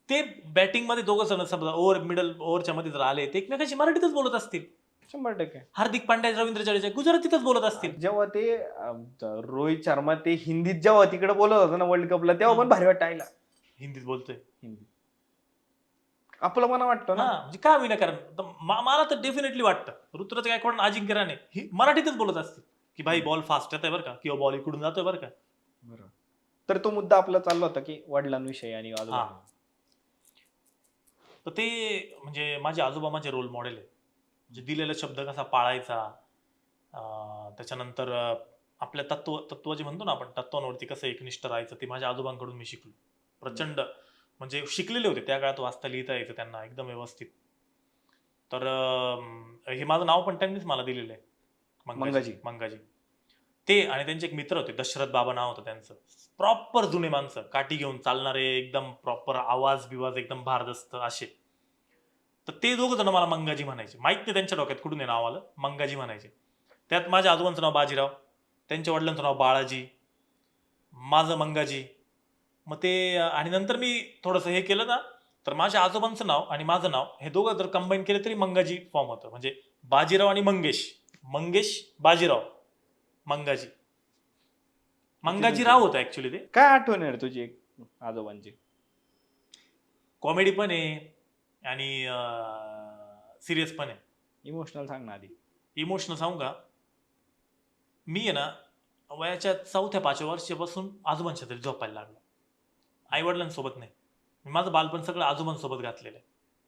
S2: ते बॅटिंग मध्ये दोघं जण समजा ओव्हर मिडल ओव्हरच्या मध्ये जर आले ते एकमेकांशी मराठीतच बोलत असतील.
S1: 100%.
S2: हार्दिक पांड्या रवींद्र जडेजा गुजरातीतच बोलत असतील.
S1: जेव्हा ते रोहित शर्मा ते हिंदीत जेव्हा तिकडे बोलत होता ना वर्ल्ड कपला, तेव्हा पण भारी वाटायला
S2: हिंदीत बोलतोय.
S1: हिंदी. आपलं मना वाटतं
S2: हा
S1: ना.
S2: म्हणजे काय विनाकारण मला तर डेफिनेटली वाटतं ऋतुराज गायकवाड आणि अजिंक्य राणे ही मराठीतच बोलत असतील की भाई बॉल फास्ट येतोय बरं का, किंवा बॉल इकडून जातोय बरं का.
S1: बरोबर. तर तो मुद्दा आपला चालला होता की वडिलांविषयी आणि
S2: हा.
S1: आजोबा.
S2: तर ते म्हणजे माझे आजोबा माझे रोल मॉडेल आहे. म्हणजे दिलेला शब्द कसा पाळायचा, त्याच्यानंतर आपल्या तत्व जे म्हणतो ना आपण, तत्वांवरती कसं एकनिष्ठ राहायचं, ते माझ्या आजोबांकडून मी शिकलो. प्रचंड म्हणजे शिकलेले होते त्या काळात, वाचता लिहिता यायचं त्यांना एकदम व्यवस्थित. तर हे माझं नाव पण त्यांनीच मला दिलेलं आहे,
S1: मंगाजी.
S2: मंगाजी. ते आणि त्यांचे एक मित्र होते, दशरथ बाबा नाव होतं त्यांचं. प्रॉपर जुने माणसं, काठी घेऊन चालणारे, एकदम प्रॉपर आवाज बिवाज एकदम भारदस्त असे. तर ते दोघं जण मला मंगाजी म्हणायचे. माहित नाही त्यांच्या डोक्यात कुठून हे नाव आलं, मंगाजी म्हणायचे. त्यात माझ्या आजोबांचं नाव बाजीराव, त्यांच्या वडिलांचं नाव बाळाजी, माझं मंगाजी. मग ते आणि नंतर मी थोडंसं हे केलं ना, तर माझ्या आजोबांचं नाव आणि माझं नाव हे दोघं जर कंबाईन केले तरी मंगाजी फॉर्म होतं. म्हणजे बाजीराव आणि मंगेश बाजीराव मंगाजी. मंगाजीराव होतं ऍक्च्युली ते.
S1: काय आठवण आहे रे तुझी एक आजोबांची?
S2: कॉमेडी पण आहे आणि सिरियस पण आहे.
S1: इमोशनल सांग ना आधी.
S2: इमोशनल सांगू का, मी आहे ना वयाच्या 4-5 वर्षापासून आजोबांच्या तरी झोपायला लागलो. आई वडिलांसोबत नाही. मी माझं बालपण सगळं आजोबांसोबत घातलेलं आहे.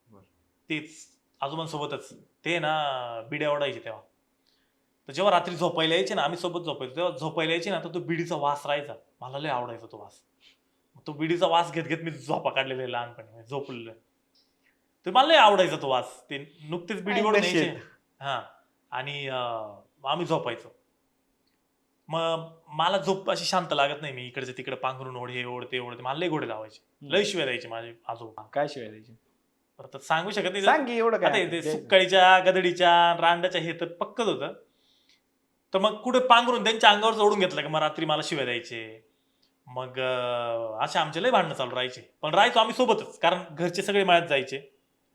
S1: बरं.
S2: तेच आजोबांसोबतच. ते ना बिड्या ओढायचे तेव्हा. तर जेव्हा रात्री झोपायला यायचे ना, आम्ही सोबत झोपायचो, तेव्हा झोपायला यायचे ना, तर तो बिडीचा वास राहायचा. मला लय आवडायचा तो वास. तो बिडीचा वास घेत घेत मी झोपा काढलेला आहे लहानपणी, झोपलेलो आहे. तर मला लय आवडायचा तो वास. ते नुकतेच बिडी ओढून
S1: नशेत.
S2: यायचे. हा. आणि आम्ही झोपायचो. मग मला झोप अशी शांत लागत नाही. मी इकडचे तिकडे पांघरून ओढ, हे ओढ, ते ओढ. मला लय घोडे लावायचे, लय शिव्या द्यायचे माझे आजोबा.
S1: काय शिवाय द्यायची?
S2: तर सांगू शकत नाही.
S1: सांग की, एवढं
S2: आता
S1: काय
S2: ते सुक्काळीच्या, गदडीच्या, रांडाच्या हे तर पक्कच होतं. तर मग कुठे पांघरून त्यांच्या अंगावर जोडून घेतलं की मग रात्री मला शिव्या द्यायचे. मग असे आमचे लय भांडणं चालू राहायचे. पण राहायचो आम्ही सोबतच, कारण घरचे सगळे मळ्यात जायचे,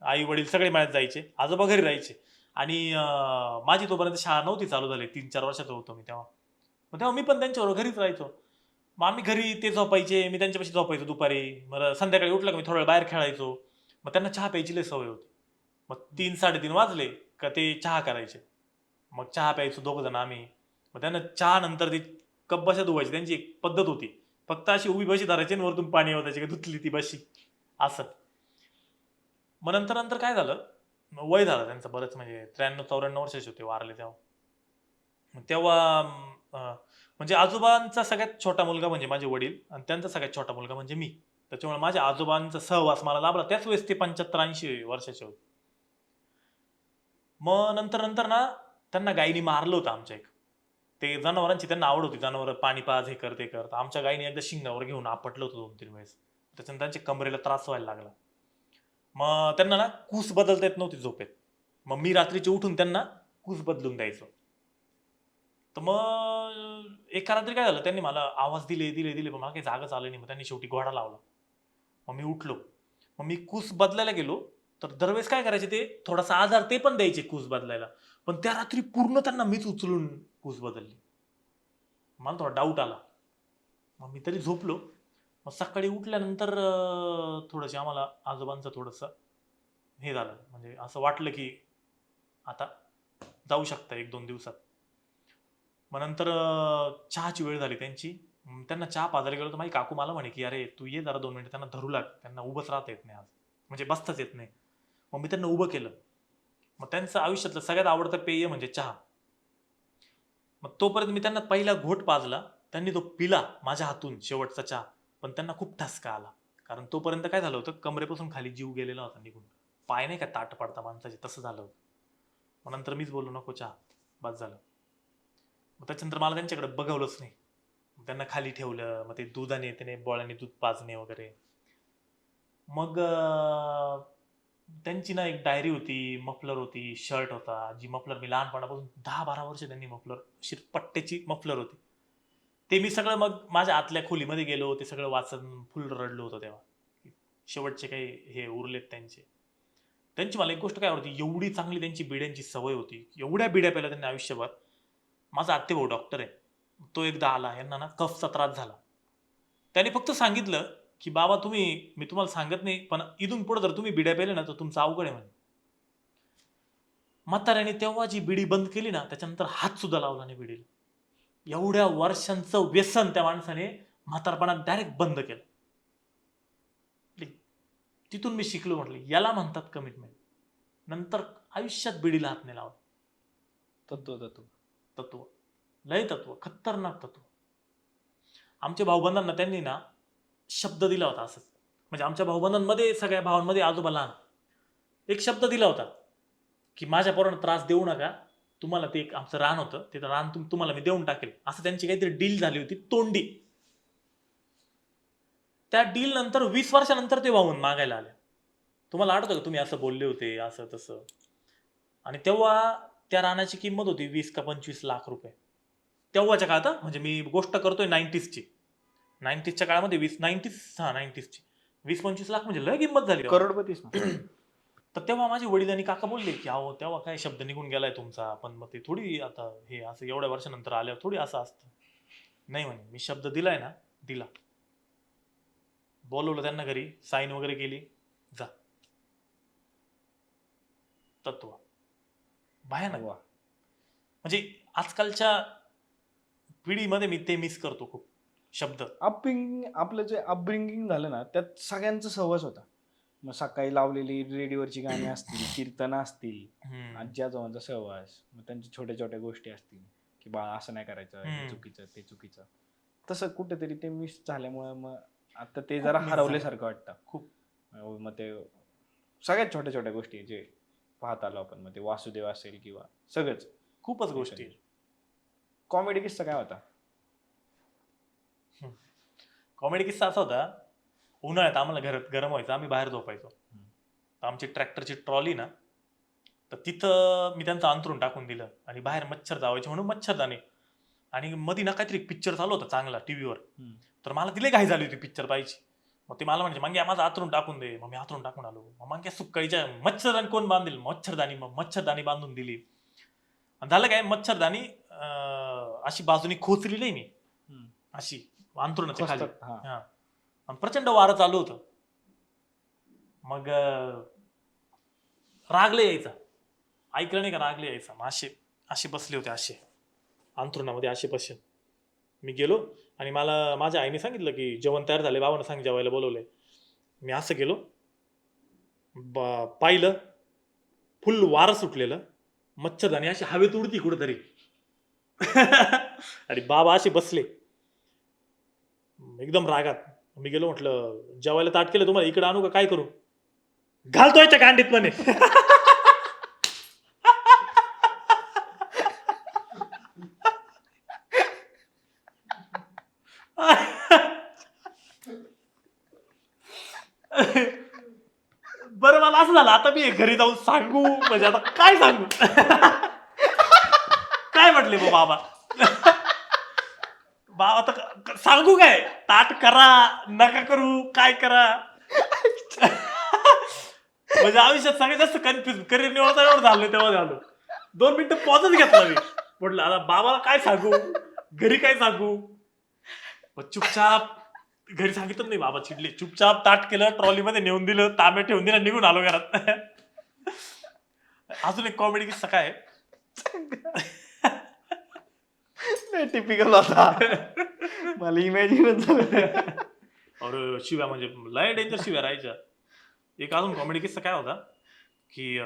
S2: आई वडील सगळे मळ्यात जायचे, आजोबा घरी राहायचे. आणि माझी तोपर्यंत शाळा नव्हती चालू झाली, 3-4 वर्षाचा होतो मी तेव्हा. मग तेव्हा मी पण त्यांच्याबरोबर घरीच राहायचो. मग आम्ही घरी, ते झोपायचे, मी त्यांच्यापाशी झोपायचो दुपारी. मग संध्याकाळी उठलं की मी थोडा वेळ बाहेर खेळायचो. मग त्यांना चहा प्यायची लय सवय होती. मग 3-3:30 वाजले का ते चहा करायचे. मग चहा प्यायचो दोघं जण आम्ही. मग त्यांना चहा नंतर ती कप बशा धुवायची, त्यांची एक पद्धत होती. फक्त अशी उभी बशी धरायची आणि वरतून पाणी ओतायचे की धुतली ती बशी असं. मग नंतर काय झालं, वय झालं त्यांचं बरंच, म्हणजे 93-94 वर्षाचे होते वारले तेव्हा. तेव्हा म्हणजे आजोबांचा सगळ्यात छोटा मुलगा म्हणजे माझे वडील आणि त्यांचा सगळ्यात छोटा मुलगा म्हणजे मी. त्याच्यामुळे माझ्या आजोबांचा सहवास मला लाभला. त्याच वेळेस ते 75-80 वर्षाचे होते. मग नंतर ना त्यांना गायीने मारलं होतं आमच्या एक. ते जनावरांची त्यांना आवड होती, जनावर पाणी पाज, हे कर ते कर. आमच्या गायीने एकदा शिंगावर घेऊन आपटलं होतं 2-3 वेळेस. त्याच्यानंतर त्यांच्या कमरेला त्रास व्हायला लागला. मग त्यांना ना कूस बदलता येत नव्हती झोपेत. मग मी रात्रीचे उठून त्यांना कूस बदलून द्यायचो. तर मग एका रात्री काय झालं, त्यांनी मला आवाज दिले पण मला काही जागच आलं नाही. मग त्यांनी शेवटी घोडा लावला. मग मी उठलो. मग मी कूस बदलायला गेलो, तर दरवेळेस काय करायचे, ते थोडासा आजार ते पण द्यायचे कूस बदलायला. पण त्या रात्री पूर्ण त्यांना मीच उचलून कूस बदलली. मला थोडा डाऊट आला. मग मी तरी झोपलो. मग सकाळी उठल्यानंतर थोडंसं आम्हाला आजोबांचं थोडंसं हे झालं, म्हणजे असं वाटलं की आता जाऊ शकता 1-2 दिवसात. मग नंतर चहाची वेळ झाली त्यांची. त्यांना चहा पाजायला गेलो तर माझी काकू मला म्हणे की अरे तू ये जरा 2 मिनिटं, त्यांना धरू लाग, त्यांना उभंच राहता येत नाही आज, म्हणजे बसताच येत नाही. मग मी त्यांना उभं केलं. मग त्यांचं आयुष्यातलं सगळ्यात आवडतं पेय म्हणजे चहा. मग तोपर्यंत मी त्यांना पहिला घोट पाजला, त्यांनी तो पिला माझ्या हातून शेवटचा चहा. पण त्यांना खूप ठसका आला, कारण तोपर्यंत काय झालं होतं, कमरेपासून खाली जीव गेलेला होता निघून. पाय नाही का ताट पडता माणसाचे, तसं झालं होतं. मग नंतर मीच बोललो नको चहा, बस झालं. मग त्याच्यानंतर मला त्यांच्याकडे बघवलंच नाही. मग त्यांना खाली ठेवलं, मग ते दुधाने त्याने बोळ्याने दूध पाजणे वगैरे. मग त्यांची ना एक डायरी होती, मफलर होती, शर्ट होता, जी मफलर मी लहानपणापासून 10-12 वर्ष त्यांनी मफलर, अशी पट्ट्याची मफलर होती. ते मी सगळं मग माझ्या आतल्या खोलीमध्ये गेलो, ते सगळं वाचन फुल रडलो होतो तेव्हा. शेवटचे काही हे उरलेत त्यांचे. त्यांची मला एक गोष्ट काय आवडती, एवढी चांगली त्यांची बिड्यांची सवय होती, एवढ्या बिड्या प्यायल्या त्यांनी आयुष्यभर. माझा आत्तेभाऊ डॉक्टर आहे, तो एकदा आला, यांना ना कफचा त्रास झाला. त्याने फक्त सांगितलं की बाबा तुम्ही, मी तुम्हाला सांगत नाही पण इथून पुढे जर तुम्ही बिड्या पेले ना तर तुमचं अवघड आहे म्हणे. म्हाताऱ्याने तेव्हा जी बिडी बंद केली ना, त्याच्यानंतर हात सुद्धा लावला नाही बिडीला. एवढ्या वर्षांचं व्यसन त्या माणसाने म्हातारपणात डायरेक्ट बंद केलं. तिथून मी शिकलो, म्हटलं याला म्हणतात कमिटमेंट. नंतर आयुष्यात बिडीला हात नाही लावला. तत्व, लय तत्व, खतरनाक तत्व. आमच्या भाऊबंधांना त्यांनी ना शब्द दिला होता असंच, म्हणजे आमच्या भाऊबंधांमध्ये सगळ्या भावांमध्ये आजोबा लहान. एक शब्द दिला होता की माझ्या पोरांना त्रास देऊ नका, तुम्हाला ते एक आमचं रान होतं, ते रान तुम्हाला मी देऊन टाकेल, असं त्यांची काहीतरी डील झाली होती तोंडी. त्या डील नंतर 20 वर्षानंतर ते वाहून मागायला आले. तुम्हाला आठवतं का तुम्ही असं बोलले होते, असं तसं. आणि तेव्हा त्या रानाची किंमत होती 20 का 25 लाख रुपये तेव्हाच्या काळात. म्हणजे मी गोष्ट करतोय 90sची. 90sच्या काळामध्ये 90sची 20-25 लाख म्हणजे लय किंमत झाली तेव्हा.
S1: करोडपतीच ना.
S2: तर तेव्हा माझे वडील आणि काका बोलले की अहो तेव्हा काय शब्द निघून गेलाय तुमचा, पण मग ते थोडी आता हे असं एवढ्या वर्षानंतर आल्यावर थोडी असं असतं. नाही म्हणे, मी शब्द दिलाय ना, दिला. बोलवलं त्यांना घरी, साईन वगैरे केली, जा. तत्व भयानक.
S1: वा.
S2: म्हणजे आजकालच्या पिढीमध्ये मी ते मिस करतो खूप. शब्द
S1: आपलं जे अपब्रिंगिंग झालं ना, त्यात सगळ्यांचा सहवास होता. मग सकाळी लावलेली रेडिओवरची गाणी असतील, कीर्तन असतील, आजी आजोबांचा सहवास, मग त्यांच्या छोट्या छोट्या गोष्टी असतील की बाळा असं नाही करायचं, हे चुकीचं ते चुकीचं. तसं कुठेतरी ते मिस झाल्यामुळे मग आता ते जरा हरवल्यासारखं वाटतं खूप. मग ते सगळ्यात छोट्या छोट्या गोष्टी जे पाहत आलो आपण, मग ते वासुदेव असेल किंवा सगळंच
S2: खूपच गोष्टी.
S1: कॉमेडी किस्सा काय होता?
S2: कॉमेडी किस्सा असा होता, उन्हाळ्यात आम्हाला घरात गरम व्हायचं, आम्ही बाहेर झोपायचो. तर आमची ट्रॅक्टरची ट्रॉली ना, तर तिथं मी त्यांचं अंथरूण टाकून दिलं आणि बाहेर मच्छर जावायचे म्हणून मच्छरदाणी. आणि मध्ये ना काहीतरी पिक्चर चालू होता चांगला टीव्हीवर, तर मला तिला घाई झाली होती पिक्चर पाहिजे. मग ते मला म्हणजे मग माझं अंथरूण टाकून दे. मग मी अंथरूण टाकून आलो. मग सुकाळीच्या मच्छरदाणी कोण बांधेल, मच्छरदाणी. मग मच्छरदाणी बांधून दिली. झालं काय, मच्छरदाणी अशी बाजूनी खोचली नाही मी, अशी अंथरुणाच्या खाली. हा, प्रचंड वारं चालू होतं. मग रागले यायचा, ऐकलं नाही का, रागले यायचा. मग असे बसले होते, असे अंथरुणामध्ये असे बसे. मी गेलो आणि मला माझ्या आईने सांगितलं की जेवण तयार झाले, बाबांना सांग जेवायला बोलवले. मी असं गेलो, पाहिलं फुल वारं सुटलेलं, मच्छरदाणी अशी हवेत उडती कुठंतरी आणि बाबा असे बसले एकदम रागात. मी गेलो, म्हटलं जेवायला ताट केलं तुम्हाला, इकडे आणू का, काय करू? घालतोय त्या कांडीत म्हणे. बरं, मला असं झालं आता मी घरी जाऊन सांगू, म्हणजे आता काय सांगू. काय म्हटले मग बाबा, आता सांगू काय, ताट करा नका करू, काय करा. म्हणजे आयुष्यात सगळ्यात जास्त कन्फ्युज, करिअर निवडता एवढं झालं तेव्हा झालं. 2 मिनिटं पॉजच घेतला मी, म्हटलं आता बाबाला काय सांगू, घरी काय सांगू. चुपचाप घरी सांगितलं नाही, बाबा चिडले. चुपचाप ताट केलं, ट्रॉलीमध्ये नेऊन दिलं, तांबे ठेवून दिलं, निघून आलो घरात. अजून एक कॉमेडी किस्सा काय आहे?
S1: टिपिकल होता. मला इमॅजिनच झालं.
S2: और शिव्या म्हणजे लय डेंजर शिव्या राहायच्या. एक अजून कॉमेडी किस्सा काय होता की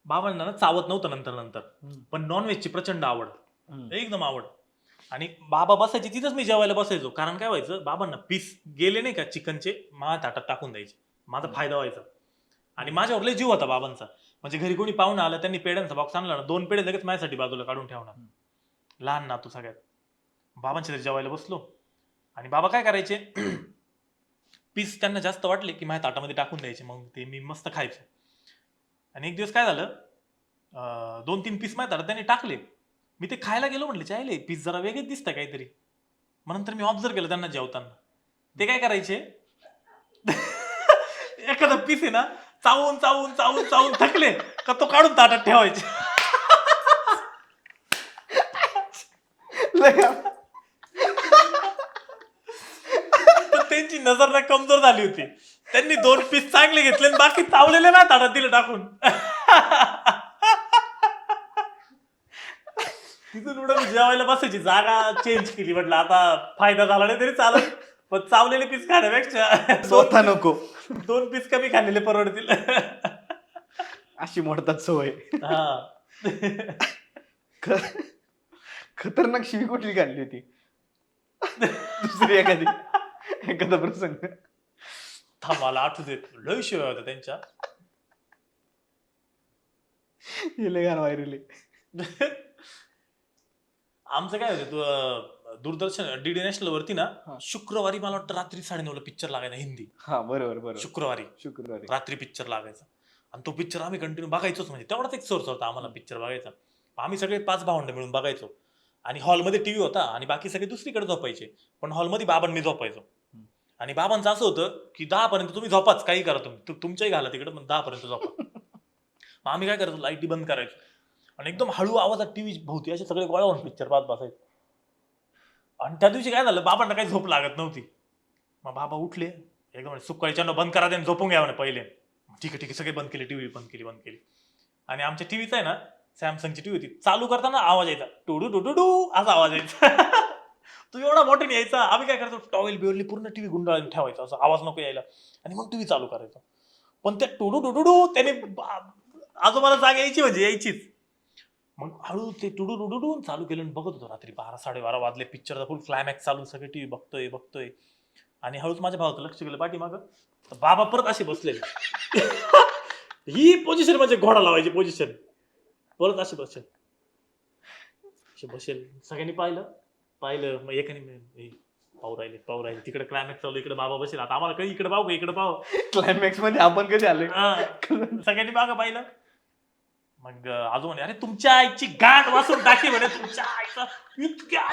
S2: बाबांना ना चावत नव्हतं नंतर पण नॉनव्हेजची प्रचंड आवड, एकदम आवड. आणि बाबा बसायचे तिथंच मी जेवायला बसायचो. कारण काय व्हायचं, बाबांना पीस गेले नाही का चिकनचे, माझ्या ताटात टाकून द्यायचे, माझा फायदा व्हायचा. आणि माझ्यावर लय जीव होता बाबांचा. म्हणजे घरी कोणी पाहुणा आलं, त्यांनी पेड्यांचा बॉक्स आणला ना, 2 पेढे लगेच माझ्यासाठी बाजूला काढून ठेवणार. लहान नातू सगळ्यात. बाबांच्या घरी जेवायला बसलो आणि बाबा काय करायचे, पीस त्यांना जास्त वाटले की माझ्या ताटामध्ये टाकून द्यायचे, मग ते मी मस्त खायचो. आणि एक दिवस काय झालं, 2-3 पीस माझ्या ताटात त्यांनी टाकले. मी ते खायला गेलो, म्हटले चायले पीस जरा वेगळेच दिसतं काहीतरी. मग नंतर मी ऑब्झर्व केलं त्यांना जेवताना. ते काय करायचे, एखादा पीस आहे ना, चावून चावून चावून चावून थकले का तो काढून ताटात ठेवायचे. तर त्यांची नजर ना कमजोर झाली होती. त्यांनी 2 पीस चांगले घेतले आणि बाकी चावलेले ना ताटात दिले टाकून. तिथून उडून जेवायला बसायची जागा चेंज केली. म्हटलं आता फायदा झाला नाही तरी चालत, पण चावलेले पीस खाण्यापेक्षा
S1: स्वतः नको,
S2: 2 पीस कमी खाल्लेले परवडतील.
S1: अशी मोडतात सवय.
S2: हा.
S1: खतरनाक शिवी कुठली काढली होती? दुसरी एखादा प्रसंग
S2: मला आठवू देत, लय शिवाय होत्या त्यांच्या.
S1: व्हायरल.
S2: आमचं काय होतं, दूरदर्शन डीडी नॅशनल वरती ना शुक्रवारी मला वाटतं रात्री 9:30ला पिक्चर लागायचा हिंदी.
S1: हा बरोबर.
S2: शुक्रवारी रात्री पिक्चर लागायचा आणि तो पिक्चर आम्ही कंटिन्यू बघायचोच. म्हणजे तेवढाच एक सोर्स होता आम्हाला पिक्चर बघायचा. आम्ही सगळे 5 भावंड मिळून बघायचो. आणि हॉलमध्ये टीव्ही होता आणि बाकी सगळे दुसरीकडे झोपायचे, पण हॉलमध्ये बाबांनी मी झोपायचो. आणि बाबांचं असं होतं की 10 पर्यंत तुम्ही झोपाच, काही करा तुम्ही, तुमच्याही घाला तिकडे, पण 10 पर्यंत झोपा. आम्ही काय करायचो, लाईटी बंद करायचो आणि एकदम हळू आवाजात टीव्ही भोवती असे सगळे गोळा होऊन पिक्चर पाहत बसायचो. आणि त्या दिवशी काय झालं, बाबांना काही झोप लागत नव्हती. मग बाबा उठले एकदम, सुकाळीच्या बंद करा दे, झोपून घ्या म्हणे पहिले. ठीक आहे सगळे बंद केले, टीव्ही बंद केली. आणि आमच्या टीव्हीचा आहे ना, सॅमसंगची टीव्ही होती, चालू करताना आवाज यायचा, टुडू टुडू टू असा आवाज यायचा. तो एवढा मोठ्याने यायचा. आम्ही काय करायचो, टॉवेल बिवरली पूर्ण टीव्ही गुंडाळून ठेवायचा, असं आवाज नको यायला, आणि मग टीव्ही चालू करायचो. पण त्या टुडू टुडू टू त्याने आजोबाला जाग यायची, म्हणजे यायचीच. मग हळू ते टुडू टुडू टू चालू केलं आणि बघत होतो. रात्री 12-12:30 वाजले, पिक्चरचा फुल क्लायमॅक्स चालू, सगळे टीव्ही बघतोय. आणि हळूच माझ्या भावाचं लक्ष गेलं पाठीमागं, तर बाबा परत असे बसलेले. ही पोझिशन म्हणजे घोडा लावायची पोझिशन, परत असे बसेल. सगळ्यांनी पाहिलं. मग एकाने पाहू राहिले तिकडे क्लायमॅक्स चालू, इकडे बाबा बसेल. आता आम्हाला काही इकडे पाहू.
S1: क्लायमॅक्स मध्ये आपण कधी आलोय?
S2: सगळ्यांनी मागं पाहिलं. मग आजो म्हणे, अरे तुमच्या आईची गाठ वाचून टाकी म्हणे, तुमच्या आईचा इतक्या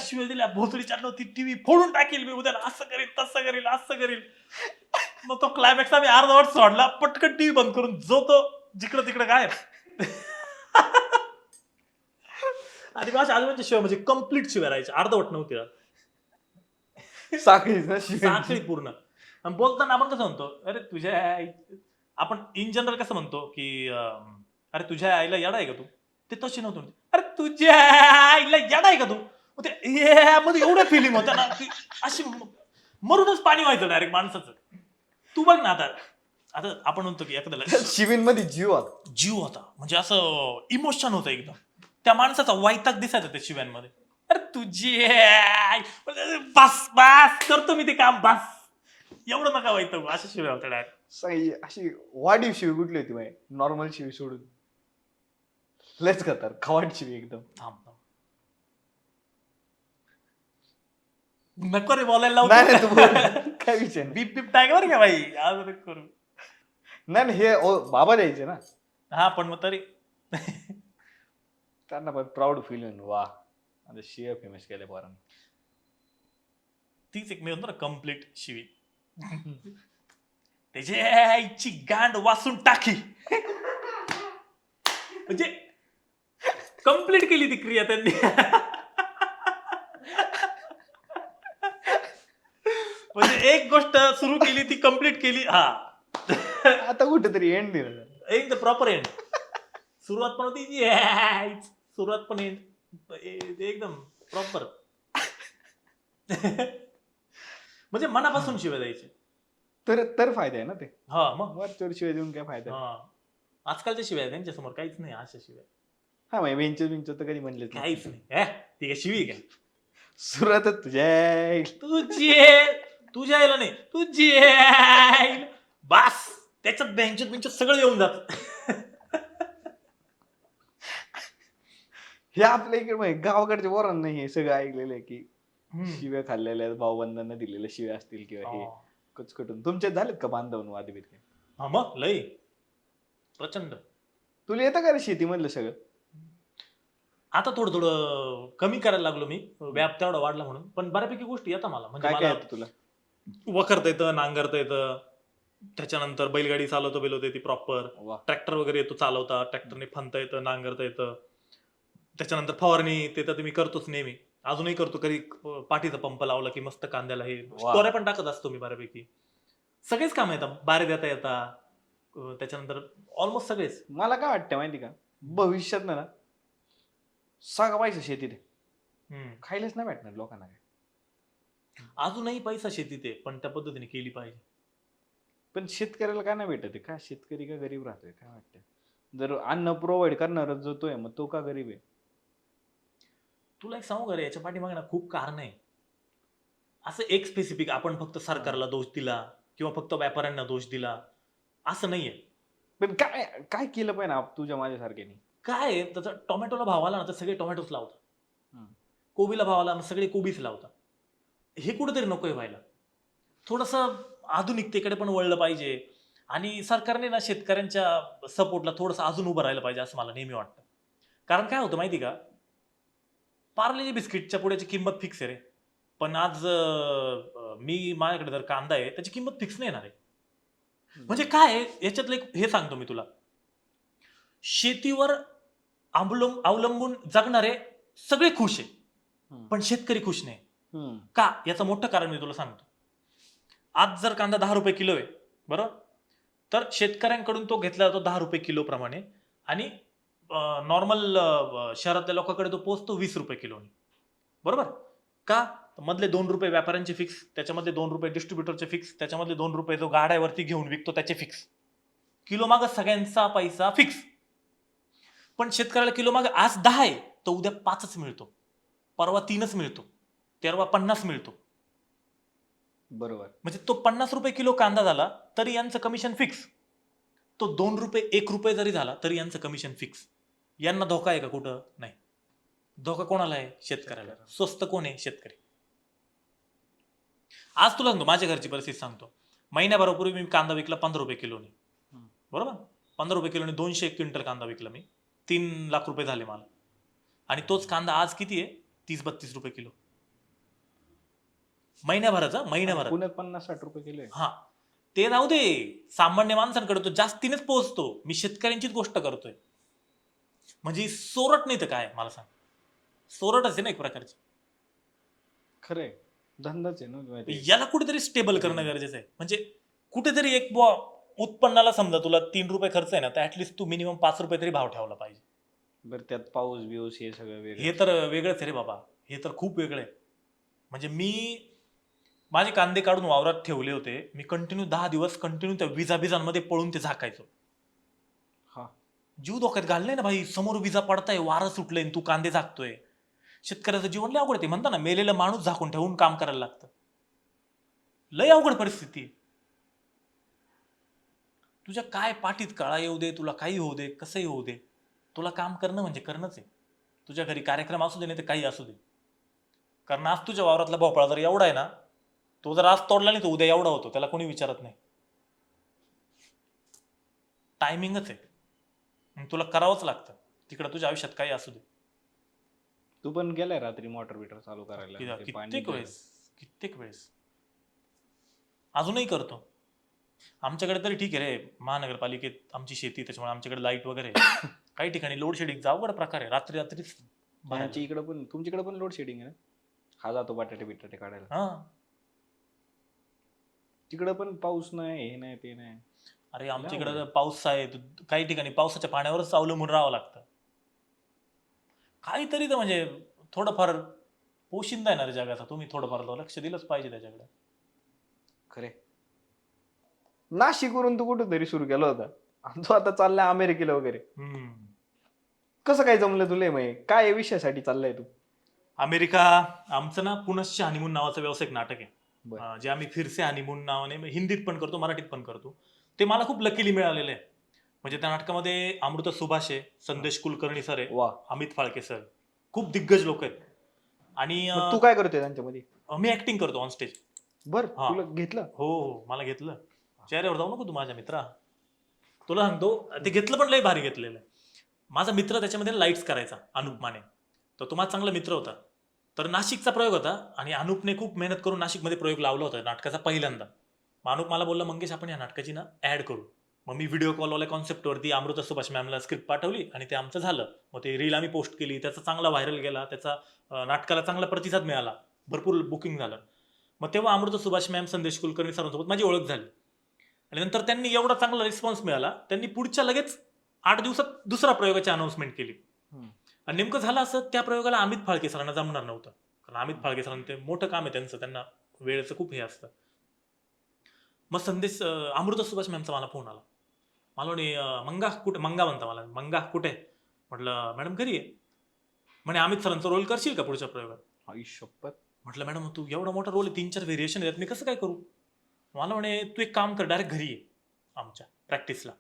S2: शिव्या दिल्या भोसडीच्या नव्हती, टीव्ही फोडून टाकील मी उद्या, असं करील तसं करील. मग तो क्लायमॅक्स आम्ही अर्धवट सोडला, पटकन टीव्ही बंद करून जो तो जिकडं तिकडं गायब. आणि माझ्या आजोबांच्या शिवाय म्हणजे कम्प्लीट शिवाय राहायचे, अर्धवट नव्हती, साखळी पूर्ण. आणि बोलताना आपण कसं म्हणतो, अरे तुझ्या आपण इन जनरल कसं म्हणतो की अरे तुझ्या आईला येडा आहे का तू, ते तशी नव्हतं, अरे तुझ्या आईला येडा आहे का तू. मग ते मध्ये एवढ्या फिलिंग होत्या ना की अशी मरूनच पाणी व्हायचं डायरेक्ट माणसाचं. तू बघ ना, आता आपण म्हणतो की एखाद्याला
S1: शिवींमध्ये जीव
S2: होता, म्हणजे असं इमोशन होतं एकदम. त्या माणसाचा वैताग दिसायचा त्या शिव्यांमध्ये. अरे तुझी बस करतो मी ते काम, बस एवढं नका वैताग, अशा शिव्या होत्या डायरेक्ट.
S1: अशी वाढीव शिवी कुठली होती माहिती? नॉर्मल शिवी सोडून लेच करतात खवाट शिवी एकदम.
S2: थांब नको रे बोलायला
S1: काय विषय
S2: बीप टाक बरं का भाई, आज करू.
S1: नाही हे बाबा द्यायचे ना.
S2: हा पण मग तरी
S1: त्यांना पण प्राऊड फील होईल, वा आता शिव फेमस केले पोरांना.
S2: तीच एक मी म्हणतो ना कम्प्लीट शिवी. त्याच्या आईची गांड वाचून टाकी, म्हणजे कम्प्लीट केली ती क्रिया त्यांनी. म्हणजे एक गोष्ट सुरू केली ती कम्प्लीट केली. हा
S1: आता कुठेतरी एंड दिला.
S2: एकदम प्रॉपर एंड. सुरुवात पण होती yes. सुरुवात पण एंड एकदम प्रॉपर. म्हणजे मनापासून शिवाय द्यायचे.
S1: तर फायदा आहे ना ते.
S2: हा मग
S1: वरच्यावर शिवाय देऊन काय फायदा आहे?
S2: हा आजकालच्या शिवाय त्यांच्या समोर काहीच नाही. अशा शिवाय
S1: हा म्हणजे बेंचर तर कधी म्हणलेच नाही.
S2: काहीच नाही. ती काय शिवी का?
S1: सुरुवातच तुझ्या
S2: तुझ्या आईला नाही तुझी आईला. बास त्याच्यात बेंचत सगळं येऊन जात.
S1: हे आपल्या इकडे माहिती गावाकडच्या पोरांना नाही हे सगळं ऐकलेलं आहे की शिव्या खाल्लेल्या आहेत, भाऊबंधांना दिलेल्या शिव्या असतील किंवा हे कचकटून. तुमच्यात झालेत का बांधवून वादभेद काय?
S2: हा मग लई प्रचंड.
S1: तुला येतं का रे शेतीमधलं सगळं?
S2: आता थोडं थोडं कमी करायला लागलो मी. व्याप तेवढा वाढला म्हणून. पण बऱ्यापैकी गोष्टी येतात मला. म्हणजे
S1: काय काय
S2: मला
S1: येतं तुला?
S2: वखरता येतं, नांगरता येतं, त्याच्यानंतर बैलगाडी चालवता येते प्रॉपर.
S1: वा.
S2: ट्रॅक्टर वगैरे येतो चालवता. ट्रॅक्टरने फनता येतं, नांगरता येतं. त्याच्यानंतर फवारणी ते तर मी करतोच नेहमी. अजूनही करतो. कधी पाठीचा पंप लावला की मस्त कांद्याला हे
S1: वा.
S2: स्टोऱ्या पण टाकत असतो मी बऱ्यापैकी. सगळेच काम येतात. बारे देता येतात. त्याच्यानंतर ऑलमोस्ट सगळेच.
S1: मला काय वाटतं माहिती का, भविष्यात ना सगळं पैसा शेतीत आहे. खायलाच नाही भेटणार लोकांना काय.
S2: अजूनही पैसा शेतीत आहे पण त्या पद्धतीने केली पाहिजे.
S1: पण शेतकऱ्याला काय नाही भेटत आहे का? शेतकरी का गरीब राहतोय काय वाटतं? जर अन्न प्रोव्हाइड करणारा जो तो आहे मग तो का गरीब आहे?
S2: तुला एक सांगू का रे, याच्या पाठीमागे ना खूप कारण आहे. असं एक स्पेसिफिक आपण फक्त सरकारला दोष दिला किंवा फक्त व्यापाऱ्यांना दोष दिला असं नाहीये.
S1: पण काय काय केलं पाहिजे ना तुझ्या माझ्यासारख्याने?
S2: काय आहे, त्याचा टोमॅटोला भाव आला ना तर सगळे टोमॅटोच लावतात.
S1: हम्म.
S2: कोबीला भाव आला ना सगळे कोबीच लावतात. हे कुठेतरी नकोय व्हायला. थोडंसं आधुनिकतेकडे पण वळलं पाहिजे आणि सरकारने ना शेतकऱ्यांच्या सपोर्टला थोडंसं अजून उभं राहिलं पाहिजे असं मला नेहमी वाटतं. कारण काय होतं माहिती का, पार्लेजी बिस्किटच्या पुड्याची किंमत फिक्स आहे रे. पण आज मी माझ्याकडे जर कांदा आहे त्याची किंमत फिक्स नाही येणार आहे. म्हणजे काय आहे याच्यातलं एक हे सांगतो मी तुला. शेतीवर अवलंबून जगणारे सगळे खुश आहे
S1: हम्म.
S2: पण शेतकरी खुश नाही.
S1: हम्म.
S2: का? याचं मोठं कारण मी तुला सांगतो. आज जर कांदा 10 रुपये किलो आहे बरोबर, तर शेतकऱ्यांकडून तो घेतला जातो 10 रुपये किलो प्रमाणे आणि नॉर्मल शहरातल्या लोकांकडे तो पोहोचतो 20 रुपये किलोने बरोबर. का? मधले 2 रुपये व्यापाऱ्यांचे फिक्स, त्याच्यामध्ये 2 रुपये डिस्ट्रीब्युटरचे फिक्स, त्याच्यामधले 2 रुपये जो गाड्यावरती घेऊन विकतो त्याचे फिक्स. किलो मागं सगळ्यांचा पैसा फिक्स. पण शेतकऱ्याला किलो मागं आज 10 आहे तर उद्या 5च मिळतो, परवा 3च मिळतो, तेरवा 50 मिळतो.
S1: बरोबर.
S2: म्हणजे तो 50 रुपये किलो कांदा झाला तरी यांचं कमिशन फिक्स. तो 2 रुपये 1 रुपये जरी झाला तरी यांचं कमिशन फिक्स. यांना धोका आहे का कुठं? नाही. धोका कोणाला आहे? शेतकऱ्याला. स्वस्त कोण आहे? शेतकरी. आज तुला सांगतो माझ्या घरची परिस्थिती सांगतो. महिन्याभरापूर्वी मी कांदा विकला 15 रुपये किलोने बरोबर. 15 रुपये किलोने 201 क्विंटल कांदा विकला मी. 3 लाख रुपये झाले मला. आणि तोच कांदा आज किती आहे? 30-32 रुपये किलो. महिन्याभराचा.
S1: पुण्यात 50-60 रुपये किलो आहे.
S2: हा ते राहू दे, सामान्य माणसांकडे तो जास्तीनेच पोहोचतो. मी शेतकऱ्यांचीच गोष्ट करतोय. म्हणजे सोरट नाही तर काय मला सांग. सोरटच आहे ना एक प्रकारची.
S1: खरंय, धंदाच आहे ना माहिती आहे.
S2: याला कुठेतरी स्टेबल करणं गरजेचं आहे. म्हणजे कुठेतरी एक उत्पन्नाला समजा तुला 3 रुपये खर्च आहे ना तर ऍटलिस्ट तू मिनिमम 5 रुपये तरी भाव ठेवला पाहिजे.
S1: बरं त्यात पाऊस बिऊस हे सगळं वेगळं.
S2: हे तर वेगळंच आहे रे बाबा. हे तर खूप वेगळं आहे. म्हणजे मी माझे कांदे काढून वावरात ठेवले होते. मी कंटिन्यू 10 दिवस कंटिन्यू त्या विजांमध्ये पळून ते झाकायचो.
S1: हा.
S2: जीव धोक्यात घाललाय ना भाई. समोर विजा पडताय, वारं सुटलंय, तू कांदे झाकतोय. शेतकऱ्याचं जीवन लय अवघड आहे. ते म्हणता ना मेलेला माणूस झाकून ठेवून काम करायला लागतं. लय अवघड परिस्थिती आहे. तुझ्या काय पाठीत कळा येऊ दे, तुला काही होऊ दे, कसंही होऊ दे, तुला काम करणं म्हणजे करणंच आहे. तुझ्या घरी कार्यक्रम असू दे नाही तर काही असू दे. कारण आज तुझ्या वावरातला भोपळा जर एवढा आहे ना, तो जर आज तोडला नाही तर उद्या एवढा होतो. त्याला कोणी विचारत नाही. टायमिंगच आहे. तुला करावंच लागतं. तिकडं तुझ्या आयुष्यात काही असू दे.
S1: तू पण गेलाय रात्री मोटर बिटर चालू करायला? ते पाणी
S2: कित्येक वेळेस अजूनही करतो. आमच्याकडे तरी ठीक आहे रे, महानगरपालिकेत आमची शेती त्याच्यामुळे आमच्याकडे लाईट वगैरे काही ठिकाणी लोड शेडिंगचा अवघड प्रकार आहे. रात्रीच
S1: आमच्या इकडे पण, तुमच्याकडे पण लोड शेडिंग आहे ना? हा जातो बटाटे बिटाटे काढायला.
S2: हा
S1: तिकडं पण पाऊस नाही, हे नाही, ते नाही.
S2: अरे आमच्या इकडं पाऊस आहे, काही ठिकाणी पावसाच्या पाण्यावरच अवलंबून राहावं लागतं. काहीतरी तर म्हणजे थोडंफार पोशिंदा आहे ना रे जगाचा, तुम्ही थोडंफार लक्ष दिलंच पाहिजे त्याच्याकडे.
S1: खरे नाशिकवरून तू कुठेतरी सुरू केला होता आणि तो आता चाललाय अमेरिकेला वगैरे. कसं काय जमलं तुला? मग काय विषयासाठी चाललाय तू?
S2: अमेरिका आमचं ना पुनश्च हनीमून नावाचं व्यावसायिक नाटक आहे.
S1: बरं.
S2: जे आम्ही फिरसे हनीमून नावाने हिंदीत पण करतो, मराठीत पण करतो. ते मला खूप लकीली मिळालेलं आहे. म्हणजे त्या नाटकामध्ये अमृता सुभाष आहे, संदेश कुलकर्णी सर आहे,
S1: वा.
S2: अमित फाळके सर, खूप दिग्गज लोक आहेत. आणि
S1: मग तू काय करतोय त्यांच्यामध्ये?
S2: मी ऍक्टिंग करतो ऑन स्टेज.
S1: बर,
S2: हा.
S1: तुला घेतलं?
S2: हो, मला घेतलं. चेहऱ्यावर जाऊ नको तू माझ्या मित्रा, तुला सांगतो ते घेतलं पण लय भारी घेतलेलं आहे. माझा मित्र त्याच्यामध्ये लाईट्स करायचा, अनुप माने. तर तो माझा चांगला मित्र होता. तर नाशिकचा प्रयोग होता आणि अनुपने खूप मेहनत करून नाशिकमध्ये प्रयोग लावला होता नाटकाचा पहिल्यांदा. मग अनुप मला बोलला, मंगेश आपण या नाटकाची ना ऍड करू. मग मी व्हिडिओ कॉलवाल्या कॉन्सेप्टवरती अमृता सुभाष मॅमला स्क्रिप्ट पाठवली आणि ते आमचं झालं. मग ते रील आम्ही पोस्ट केली, त्याचा चांगला व्हायरल गेला, त्याचा नाटकाला चांगला प्रतिसाद मिळाला, भरपूर बुकिंग झालं. मग तेव्हा अमृता सुभाष मॅम, संदेश कुलकर्णी सरांसोबत माझी ओळख झाली. आणि नंतर त्यांनी एवढा चांगला रिस्पॉन्स मिळाला, त्यांनी पुढच्या लगेच 8 दिवसात दुसरा प्रयोगाची अनाउन्समेंट केली. आणि नेमकं झालं असं, त्या प्रयोगाला अमित फाळके सरांना जमणार नव्हतं, कारण अमित फाळके सरांना ते मोठं काम आहे त्यांचं, त्यांना वेळेचं खूप हे असतं. मग अमृता सुभाष मॅमचा मला फोन आला. मला म्हणे, मंगा कुठे? मंगा म्हणता मला, मंगा कुठे? म्हटलं मॅडम घरी आहे. म्हणे अमित सरांचा रोल करशील का पुढच्या प्रयोगात?
S1: आई शपथ.
S2: म्हटलं मॅडम तू एवढा मोठा रोल आहे, 3-4 व्हेरिएशन आहेत, मी कसं काय करू? मला म्हणे तू एक काम कर, डायरेक्ट घरी ये आमच्या प्रॅक्टिसला.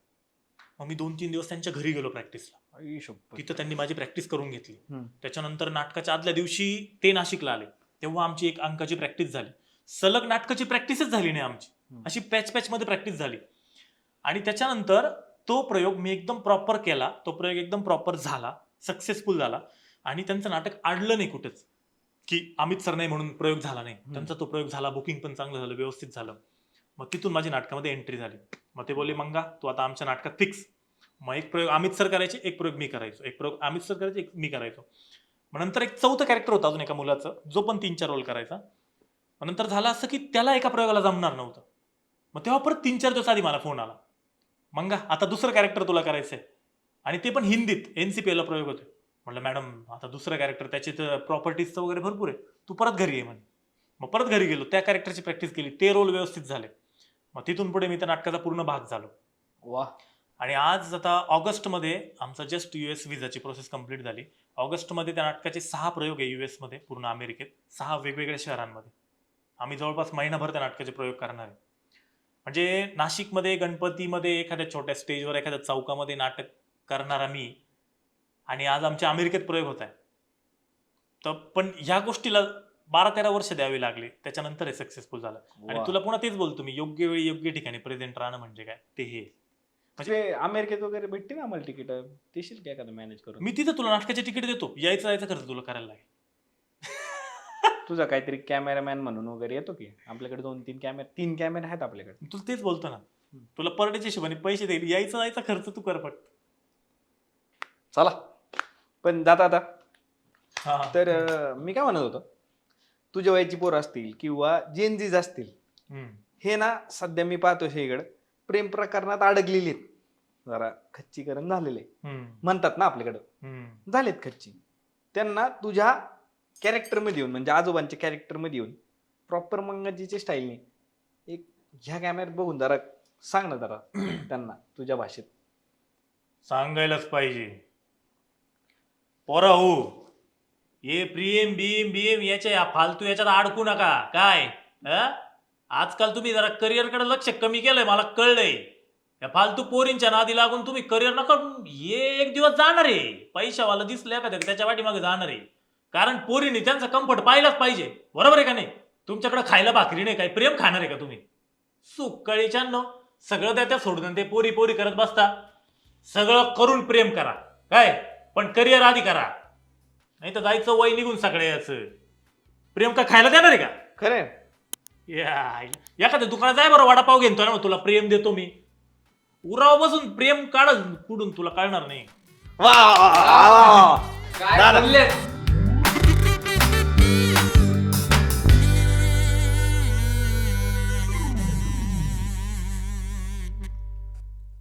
S2: मग मी 2-3 दिवस त्यांच्या घरी गेलो प्रॅक्टिसला.
S1: आई शपथ.
S2: तिथं त्यांनी माझी प्रॅक्टिस करून घेतली. त्याच्यानंतर नाटकाच्या आदल्या दिवशी ते नाशिकला आले, तेव्हा आमची 1 अंकाची प्रॅक्टिस झाली. सलग नाटकाची प्रॅक्टिसच झाली नाही आमची, अशी पॅच मध्ये प्रॅक्टिस झाली. आणि त्याच्यानंतर तो प्रयोग मी एकदम प्रॉपर केला, तो प्रयोग एकदम प्रॉपर झाला, सक्सेसफुल झाला. आणि त्यांचं नाटक अडलं नाही कुठेच की अमित सर नाही म्हणून प्रयोग झाला नाही. त्यांचा तो प्रयोग झाला, बुकिंग पण चांगलं झालं, व्यवस्थित झालं. मग तिथून माझी नाटकामध्ये एंट्री झाली. मग ते बोलले, मंगा तू आता आमच्या नाटकात फिक्स. मग एक प्रयोग अमित सर करायचे, एक प्रयोग मी करायचो, एक प्रयोग अमित सर करायचे, एक मी करायचो. मग नंतर एक 4थं कॅरेक्टर होता अजून एका मुलाचं, जो पण 3-4 रोल करायचा. मग नंतर झालं असं की त्याला एका प्रयोगाला जमणार नव्हतं. मग तेव्हा परत 3-4 दिवस आधी मला फोन आला, मंगा आता दुसरं कॅरेक्टर तुला करायचंय, आणि ते पण हिंदीत, NCPL ला प्रयोग होते. म्हटलं मॅडम आता दुसरं कॅरेक्टर, त्याची तर प्रॉपर्टीजचं वगैरे भरपूर आहे, तू परत घरी ये म्हणे. मग परत घरी गेलो, त्या कॅरेक्टरची प्रॅक्टिस केली, ते रोल व्यवस्थित झाले. मग तिथून पुढे मी त्या नाटकाचा पूर्ण भाग झालो.
S1: वा.
S2: आणि आज आता ऑगस्टमध्ये आमचा जस्ट US व्हिसाची प्रोसेस कंप्लीट झाली. ऑगस्टमध्ये त्या नाटकाचे 6 प्रयोग आहे US मध्ये, पूर्ण अमेरिकेत 6 वेगवेगळ्या शहरांमध्ये. आम्ही जवळपास महिनाभर त्या नाटकाचे प्रयोग करणार आहे. म्हणजे नाशिकमध्ये, गणपतीमध्ये, एखाद्या छोट्या स्टेजवर, एखाद्या चौकामध्ये नाटक करणारा मी, आणि आज आमच्या अमेरिकेत प्रयोग होत आहे. तर पण ह्या गोष्टीला 12-13 वर्ष द्यावी लागली, त्याच्यानंतर हे सक्सेसफुल झालं. आणि तुला पुन्हा तेच बोलतो मी, योग्य वेळी योग्य ठिकाणी प्रेझेंट राहणं म्हणजे काय ते हे.
S1: म्हणजे अमेरिकेत वगैरे भेटते ना आम्हाला तिकीट, देशील काय एखादं मॅनेज करून?
S2: मी तिथं तुला नाटकाचे तिकीट देतो, यायचं जायचं खर्च तुला करायला लागेल.
S1: तुझा काहीतरी कॅमेरामॅन म्हणून वगैरे येतो की? आपल्याकडे 2-3 कॅमेरे आहेत आपल्याकडे.
S2: तुला तेच बोलतो ना, तुला पर डेच्या हिशोबाने पैसे देईल, यायचं जायचा खर्च तू कर फक्त.
S1: चला, पण जाता आता
S2: हा.
S1: तर मी काय म्हणत होतो, तुझ्या वयाची पोरं असतील किंवा जेनजीज असतील, हे ना सध्या मी पाहतो इकडं प्रेम प्रकरणात अडकलेली आहेत, जरा खच्चीकरण झालेले म्हणतात ना आपल्याकडं, झालेत खच्ची. त्यांना तुझ्या कॅरेक्टरमध्ये येऊन, म्हणजे आजोबांच्या कॅरेक्टरमध्ये येऊन प्रॉपर मंगाजीच्या स्टाईलने एक ह्या कॅमेऱ्यात बघून जरा सांग ना जरा त्यांना तुझ्या भाषेत.
S2: सांगायलाच पाहिजे पोरा हो, ये प्रेम बीम याच्या फालतू याच्यात अडकू नका. काय आजकाल तुम्ही जरा करिअरकडे लक्ष कमी केलंय, मला कळलंय. या फालतू पोरींच्या नादी लागून तुम्ही करिअर नका. ये एक दिवस जाणार आहे, पैशावाला दिसलं एखाद्या त्याच्या पाठीमागे जाणार आहे. कारण पोरींनी त्यांचा कम्फर्ट पाहिलाच पाहिजे, बरोबर आहे का नाही? तुमच्याकडे खायला भाकरी नाही, काय प्रेम खाणार आहे का तुम्ही? सुकळीच्यानो सगळं त्या सोडून ते पोरी पोरी करत बसता. सगळं करून प्रेम करा काय, पण करिअर आधी करा, नाही तर जायचं वय निघून सगळ्याचं. प्रेम का खायला देणार आहे का?
S1: खरं
S2: एखाद्या दुकानात जाय बरं, वडापाव घेतो ना, तुला प्रेम देतो मी. उराव बसून प्रेम काढ कुठून तुला कळणार नाही.
S3: काय बोलले?